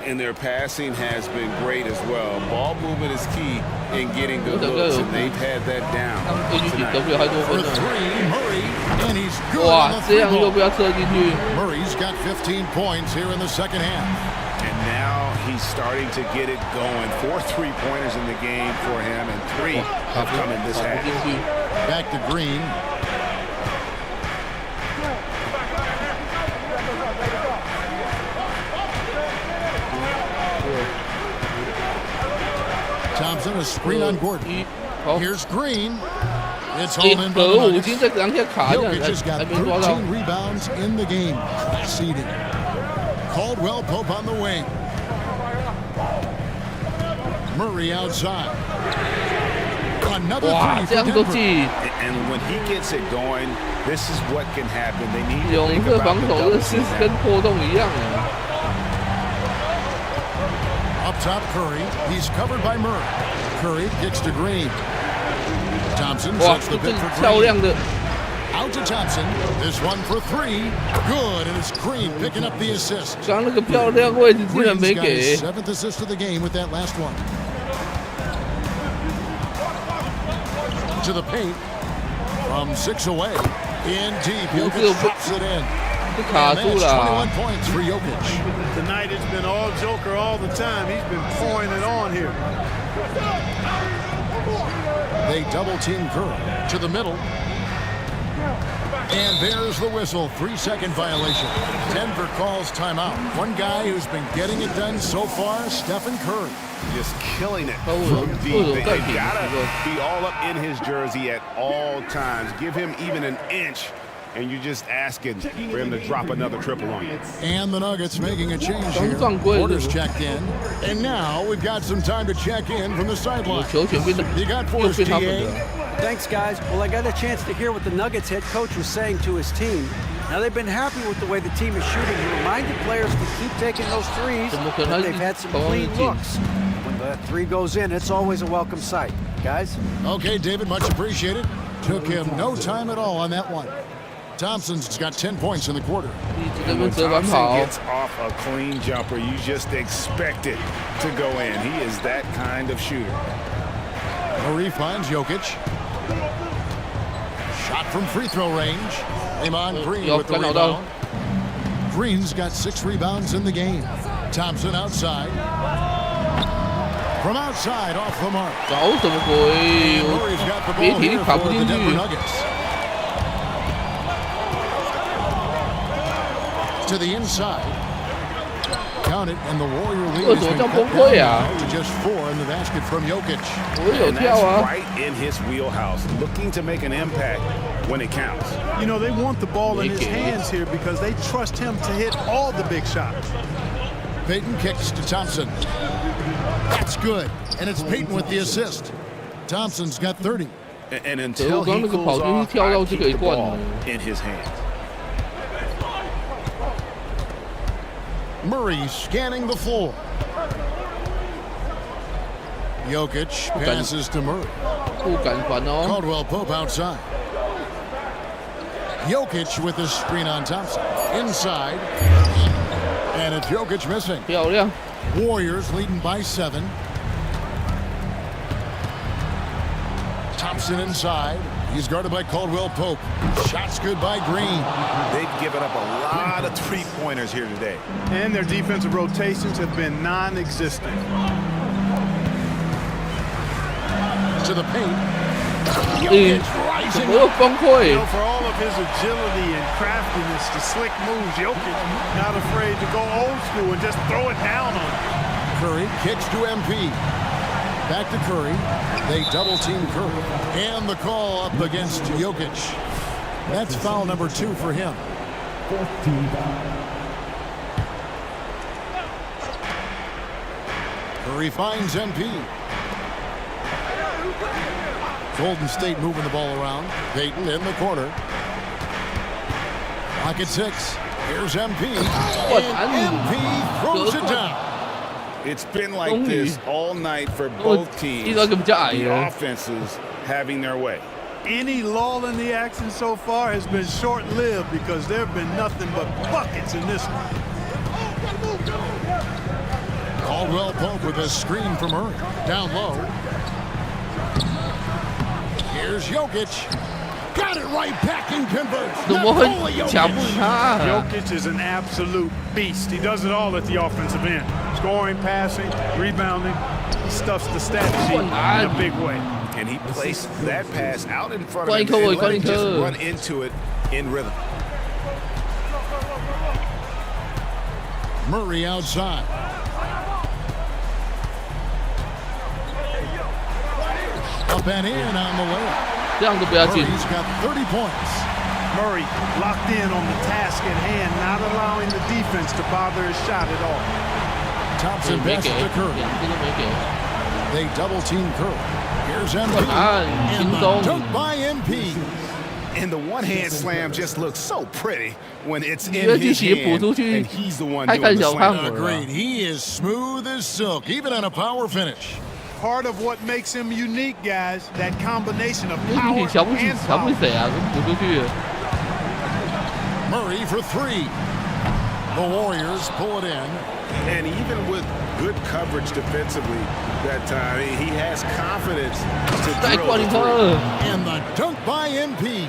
And their passing has been great as well. Ball movement is key in getting good looks, and they've had that down tonight. For three, Murray, and he's good on the three ball. Murray's got 15 points here in the second half. And now he's starting to get it going. 4 3-pointers in the game for him, and 3 have come in this half. Back to Green. Thompson, a screen on Gordon. Here's Green. It's holding by the Nuggets. Jokic has got 13 rebounds in the game. Class eating. Caldwell Pope on the wing. Murray outside. Another three for Denver. And when he gets it going, this is what can happen. They need to think about the double team. Up top, Curry. He's covered by Murray. Curry kicks to Green. Thompson sets the bit for Green. Out to Thompson. This one for 3. Good, and it's Green picking up the assist. Green's got his 7th assist of the game with that last one. To the paint. From 6 away. In deep. Jokic drops it in. And that's 21 points for Jokic. Tonight it's been all Joker all the time. He's been pouring it on here. They double team Curry to the middle. And there's the whistle. 3-second violation. Denver calls timeout. One guy who's been getting it done so far, Stephen Curry. Just killing it from deep. They gotta be all up in his jersey at all times. Give him even an inch, and you're just asking for him to drop another triple on you. And the Nuggets making a change here. Porter's checked in. And now we've got some time to check in from the sideline. You got for us, GA. Thanks, guys. Well, I got a chance to hear what the Nuggets head coach was saying to his team. Now, they've been happy with the way the team is shooting. He reminded players to keep taking those threes, but they've had some clean looks. When that 3 goes in, it's always a welcome sight. Guys? Okay, David, much appreciated. Took him no time at all on that one. Thompson's got 10 points in the quarter. When Thompson gets off a clean jumper, you just expect it to go in. He is that kind of shooter. Murray finds Jokic. Shot from free throw range. Draymond Green with the rebound. Green's got 6 rebounds in the game. Thompson outside. From outside, off the mark. Murray's got the ball here for the Denver Nuggets. To the inside. Count it, and the Warrior lead has been cut down to just 4 in the basket from Jokic. And that's right in his wheelhouse, looking to make an impact when it counts. You know, they want the ball in his hands here because they trust him to hit all the big shots. Payton kicks to Thompson. That's good, and it's Payton with the assist. Thompson's got 30. And until he pulls off, I keep the ball in his hands. Murray scanning the floor. Jokic passes to Murray. Caldwell Pope outside. Jokic with his screen on Thompson. Inside. And it's Jokic missing. Warriors leading by 7. Thompson inside. He's guarded by Caldwell Pope. Shots good by Green. They've given up a lot of three-pointers here today. And their defensive rotations have been non-existent. To the paint. Rising up. For all of his agility and craftiness, the slick moves, Jokic not afraid to go old school and just throw it down on him. Curry kicks to MP. Back to Curry. They double team Curry. And the call up against Jokic. That's foul number 2 for him. Curry finds MP. Golden State moving the ball around. Payton in the corner. Pocket 6. Here's MP. And MP throws it down. It's been like this all night for both teams. The offenses having their way. Any lull in the action so far has been short-lived because there have been nothing but buckets in this one. Caldwell Pope with a screen from Murray. Down low. Here's Jokic. Got it right back and converts. Jokic is an absolute beast. He does it all at the offensive end. Scoring, passing, rebounding. He stuffs the stat sheet in a big way. And he placed that pass out in front of him and let him just run into it in rhythm. Murray outside. Up and in on the layup. Murray's got 30 points. Murray locked in on the task at hand, not allowing the defense to bother his shot at all. Thompson passes to Curry. They double team Curry. Here's MP. And the dunk by MP. And the one-hand slam just looks so pretty when it's in his hand, and he's the one doing the slam. Agreed. He is smooth as silk, even on a power finish. Part of what makes him unique, guys, that combination of power and power. Murray for 3. The Warriors pull it in. And even with good coverage defensively that time, he has confidence to drill the three. And the dunk by MP.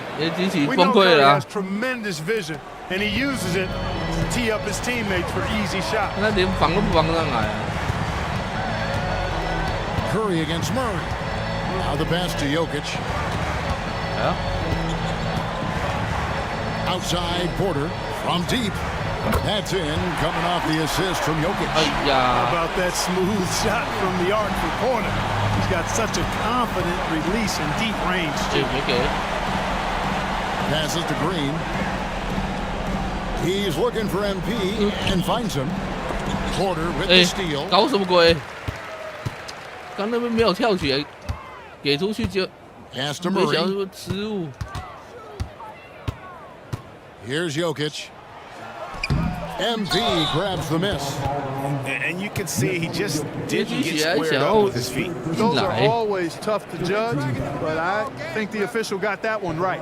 We know Curry has tremendous vision, and he uses it to tee up his teammates for easy shots. Curry against Murray. Now the pass to Jokic. Outside Porter from deep. That's in, coming off the assist from Jokic. How about that smooth shot from the arc for Porter? He's got such a confident release in deep range. Passes to Green. He's looking for MP and finds him. Porter with the steal. 搞什么鬼？刚那边没有跳起来，给出去就没想到失误。Here's Jokic. MP grabs the miss. And you can see he just didn't get squared up with his feet. Those are always tough to judge, but I think the official got that one right.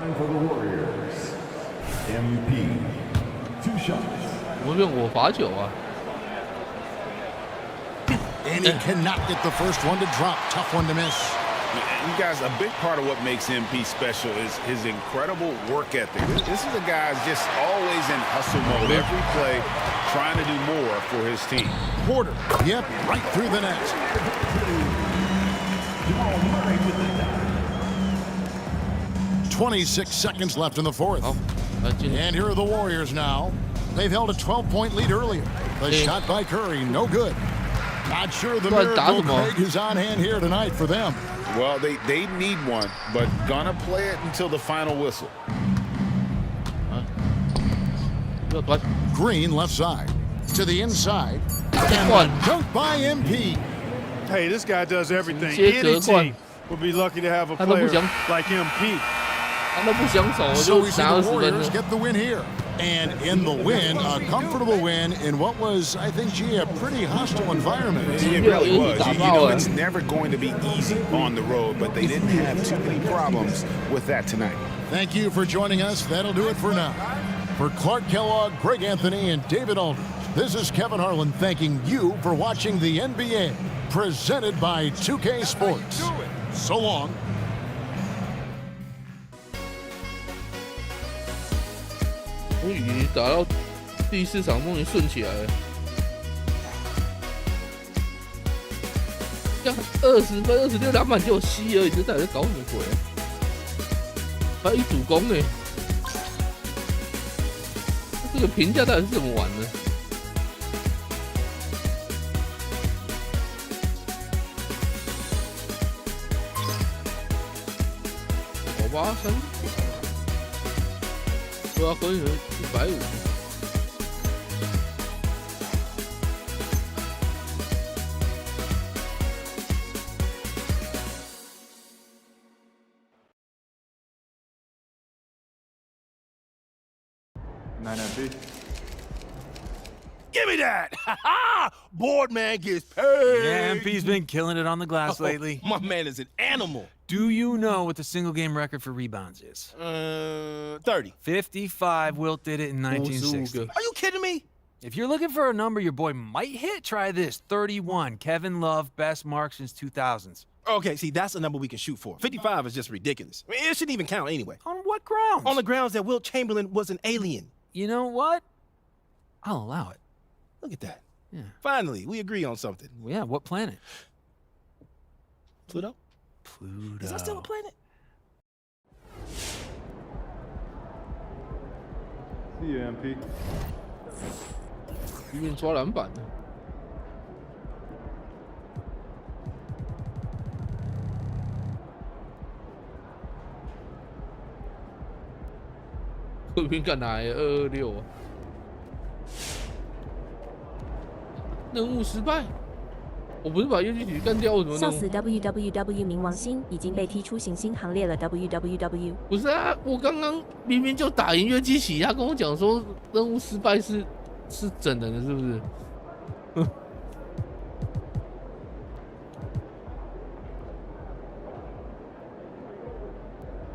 MP. 2 shots. 我用我罚球啊。 And he cannot get the first one to drop. Tough one to miss. You guys, a big part of what makes MP special is his incredible work ethic. This is a guy just always in hustle mode. Every play, trying to do more for his team. Porter, yep, right through the net. "26 seconds left in the 4th. And here are the Warriors now. They've held a 12-point lead earlier. The shot by Curry, no good. Not sure the miracle Craig is on hand here tonight for them. Well, they need one, but gonna play it until the final whistle. Green left side to the inside. And the dunk by MP. Hey, this guy does everything. Any team We'll be lucky to have a player like MP. 他都不想走， So 就 we see 拿 the 20分 Warriors 了。 get the win here. And in the win, a comfortable win in what was, I think, gee, a pretty hostile environment. It really was. You know, it's never going to be easy on the road, but they didn't have too many problems with that tonight. Thank you for joining us. That'll do it for now. For Clark Kellogg, Greg Anthony, and David Aldridge, this is Kevin Harlan thanking you for watching the NBA, presented by 2K Sports. So long. 终于打到第4场，终于顺起来了。像20分、26篮板就有7而已，这到底在搞什么鬼啊？还有1主攻呢，这个评价到底是怎么玩的？好吧，3。 我要分成150。9MP. Give me that! Ha ha! Board man gets paid. Yeah, MP's been killing it on the glass lately. My man is an animal. Do you know what the single game record for rebounds is? 30. 55. Wilt did it in 1960. Are you kidding me? If you're looking for a number your boy might hit, try this. 31. Kevin Love, best mark since 2000s. Okay, see, that's a number we can shoot for. 55 is just ridiculous. I mean, it shouldn't even count anyway. On what grounds? On the grounds that Wilt Chamberlain was an alien. You know what? I'll allow it. Look at that. Yeah. Finally, we agree on something. Well, yeah, what planet? Pluto? Pluto. Is that still a planet? See you, MP. 一面抓篮板呢。这边干哪呀？226啊！任务失败。我不是把游击曲干掉，我怎么笑死 ！WWW 冥王星已经被踢出行星行列了。WWW 不是啊，我刚刚明明就打赢约基奇，他跟我讲说任务失败是整人的，是不是？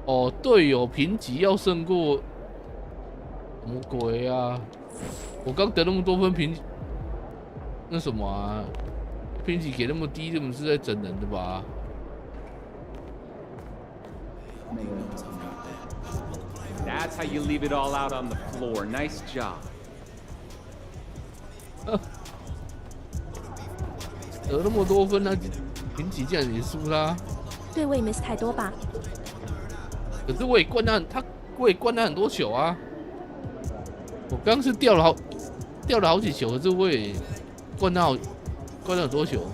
哦，队友评级要胜过什么鬼啊？我刚得那么多分评，那什么啊？评级给那么低，根本是在整人的吧？ That's how you leave it all out on the floor. Nice job. 得那么多分，那评级竟然也输啦？对位 miss 太多吧？可是我也灌他很多球啊！我刚是掉了好几球，可是我也灌了很多球。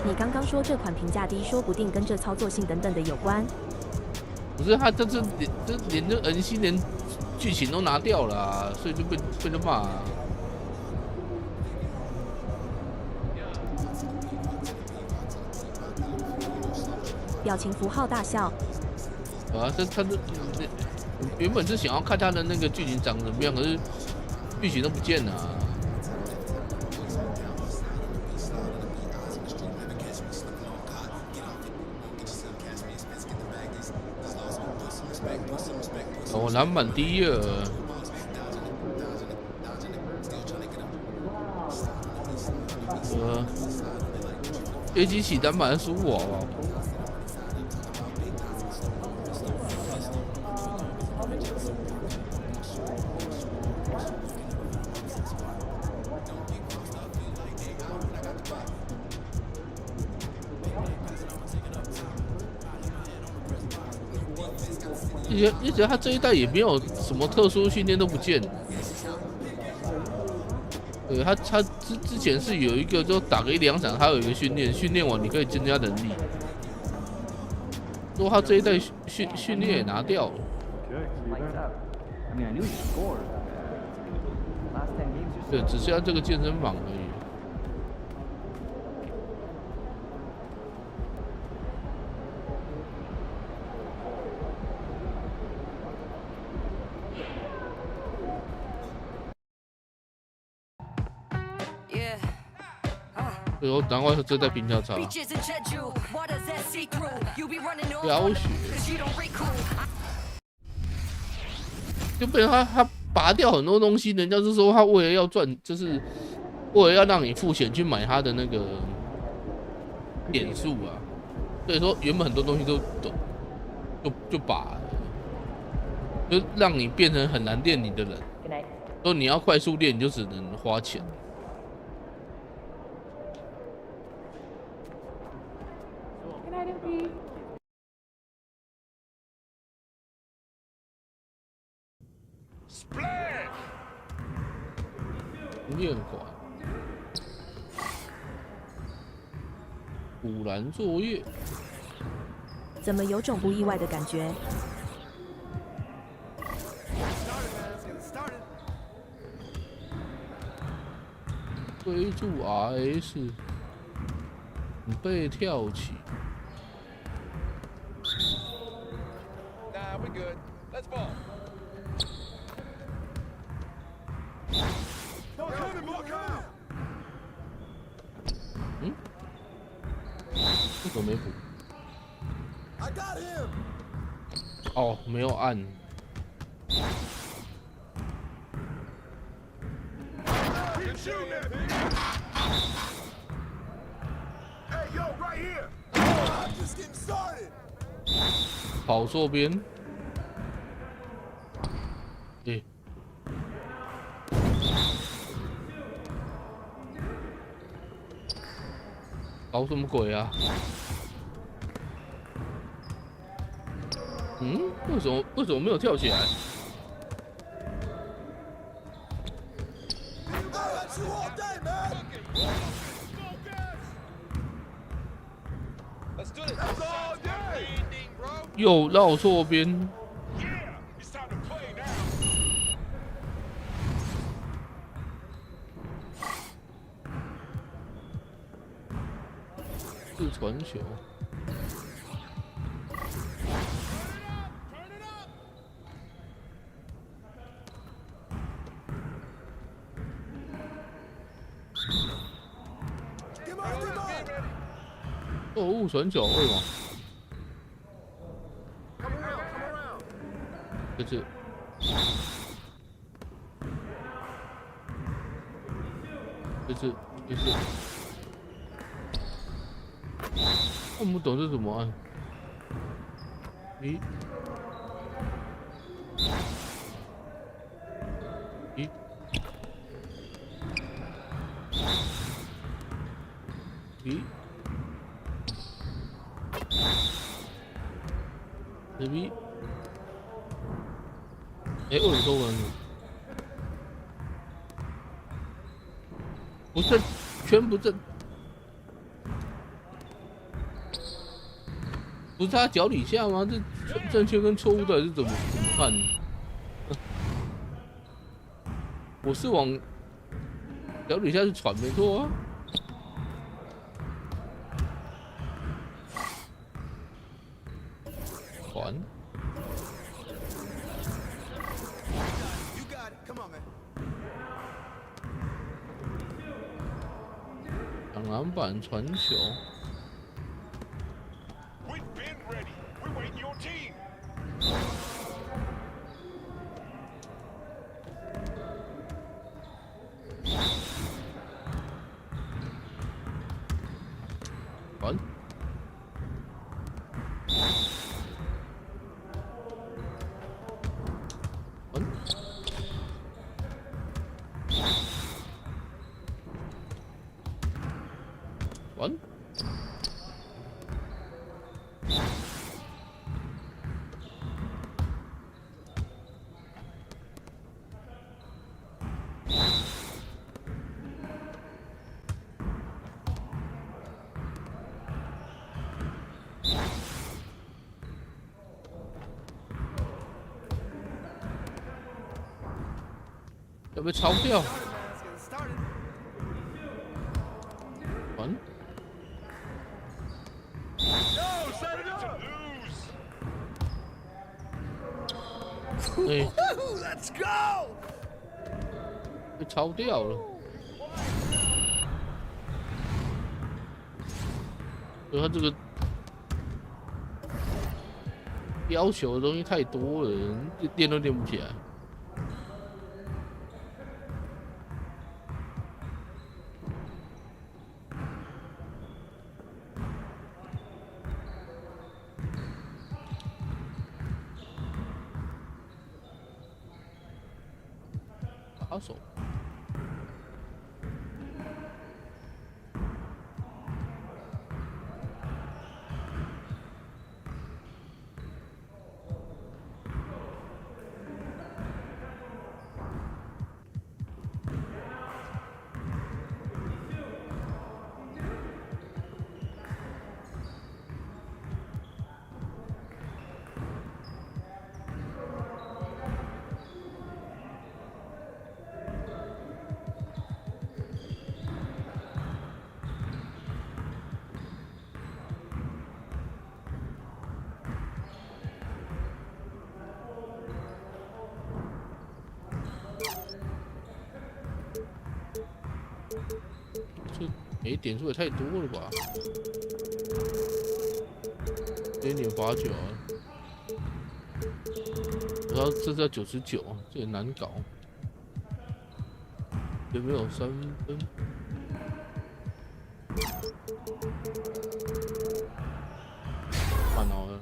你刚刚说这款评价低，说不定跟这操作性等等的有关。不是他这连这恩熙连剧情都拿掉了、啊，所以就被他骂、啊。表情符号大笑。啊，他原本是想要看他的那个剧情长怎么样，可是剧情都不见了、啊。 哦，篮板第一了。约基奇篮板输我吧。而且他这一代也没有什么特殊训练都不见，对他之前是有一个，就打个1-2场，他有一个训练完你可以增加能力。说他这一代训练也拿掉了。对，只剩下这个健身房而已。对哦，难怪这代评价差。飙血，就被他拔掉很多东西。人家是说他为了要赚，就是为了要让你付钱去买他的那个点数啊。所以说原本很多东西就拔了，就让你变成很难练你的人。说你要快速练，你就只能花钱。练款，古兰作业，怎么有种不意外的感觉？追住 RS， 被跳起。Nah, we good. Let's ball. 这个没补。哦，没有按。跑错边。对。搞什么鬼啊？为什么没有跳起来？又绕错边。是传球。错误传球，为什么？这次。看不懂这怎么按？咦？这边，为什么中文？不正，全不正。不是他脚底下吗？这正确跟错误到底是怎么看？我是往脚底下去传，没错啊。传。挡篮板传球。传。被抄掉。完。哎，被抄掉了。所以他这个要求的东西太多了，练都练不起来。打手。这点数也太多了吧？0.89啊，然后这是要99，这也难搞。有没有3分？蛮好的。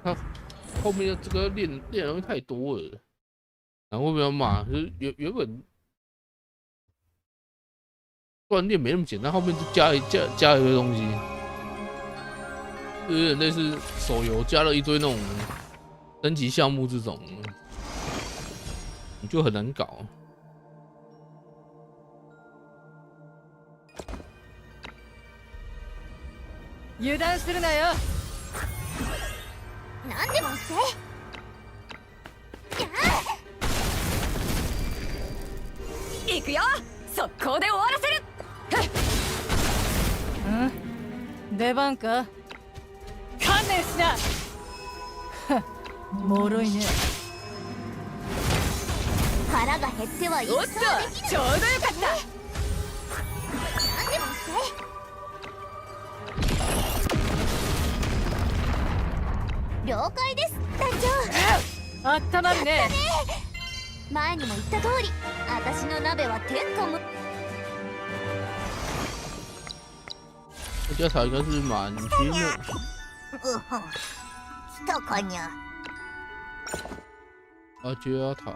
他后面的这个练的东西太多了，然后会不会骂？就是原本锻炼没那么简单，后面就加一堆东西，就有点类似手游加了一堆那种升级项目这种，你就很难搞。油断するなよ。何でも言って。行くよ。速攻で終わらせる。出番か。観念しな。もろいね。腹が減ってはいい。おっと、ちょうどよかった。何でも言って。了解です、団長。あったまるね。前にも言った通り、私の鍋は天下無。我家塔应该是满军的。来たかにゃ。阿加塔。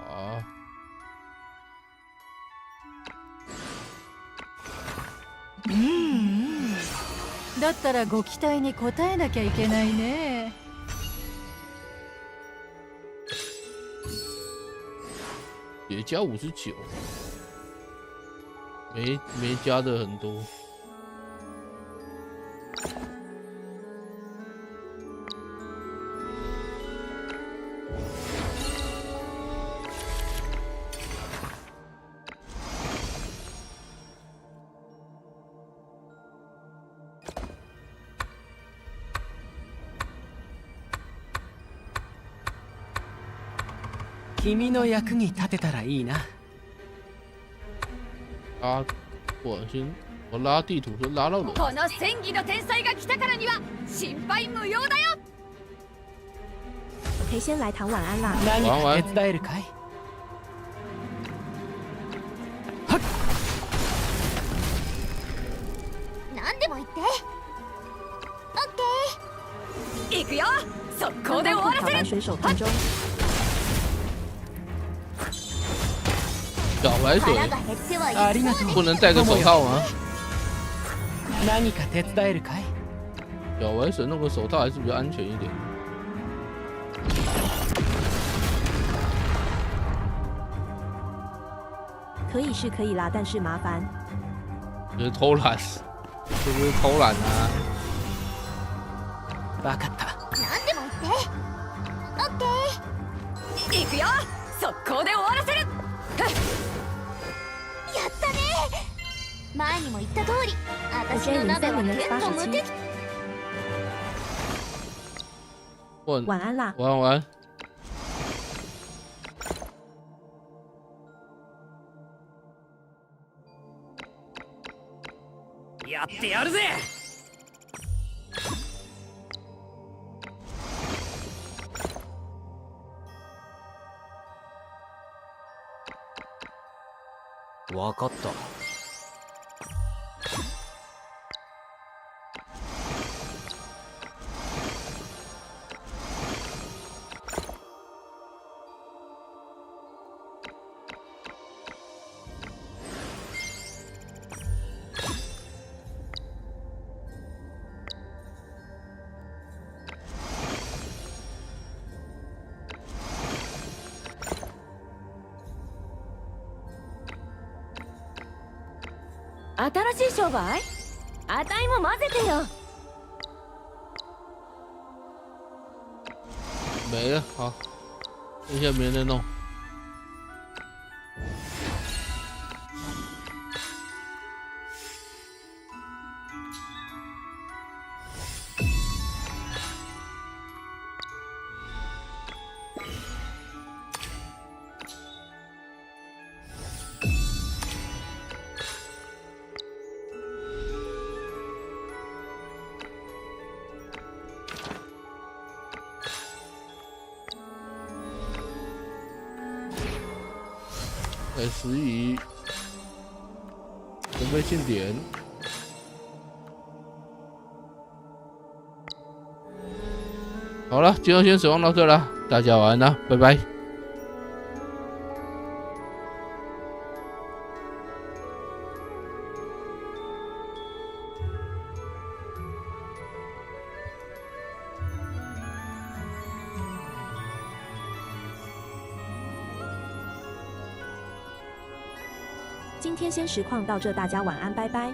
だったらご期待に応えなきゃいけないね。也加59，没加的很多。君の役に立てたらいいな。我拉地图就拉到了。この戦技の天才が来たからには心配無用だよ。可以先来谈晚安啦。何か手伝えるかい？何でも言って。オッケー。行くよ。速攻で終わらせる。水手团中。不小白水不能戴个手套吗？何か手伝えるかい？小白水弄个手套还是比较安全一点。可以是可以啦，但是麻烦。就是偷懒，是不是偷懒啊？わかった。何でも言って。オッケー。行くよ。速攻で終わらせる。やったね。前にも言った通り、私の鍋は天と無敵。晚安啦。晚安晚安。やってやるぜ。わかった。新しい商売？あたいも混ぜてよ。没了，好，剩下没人弄。时宜，准备庆典。好了，今天先使用到这了，大家晚安啦，拜拜。今天先实况到这，大家晚安，拜拜。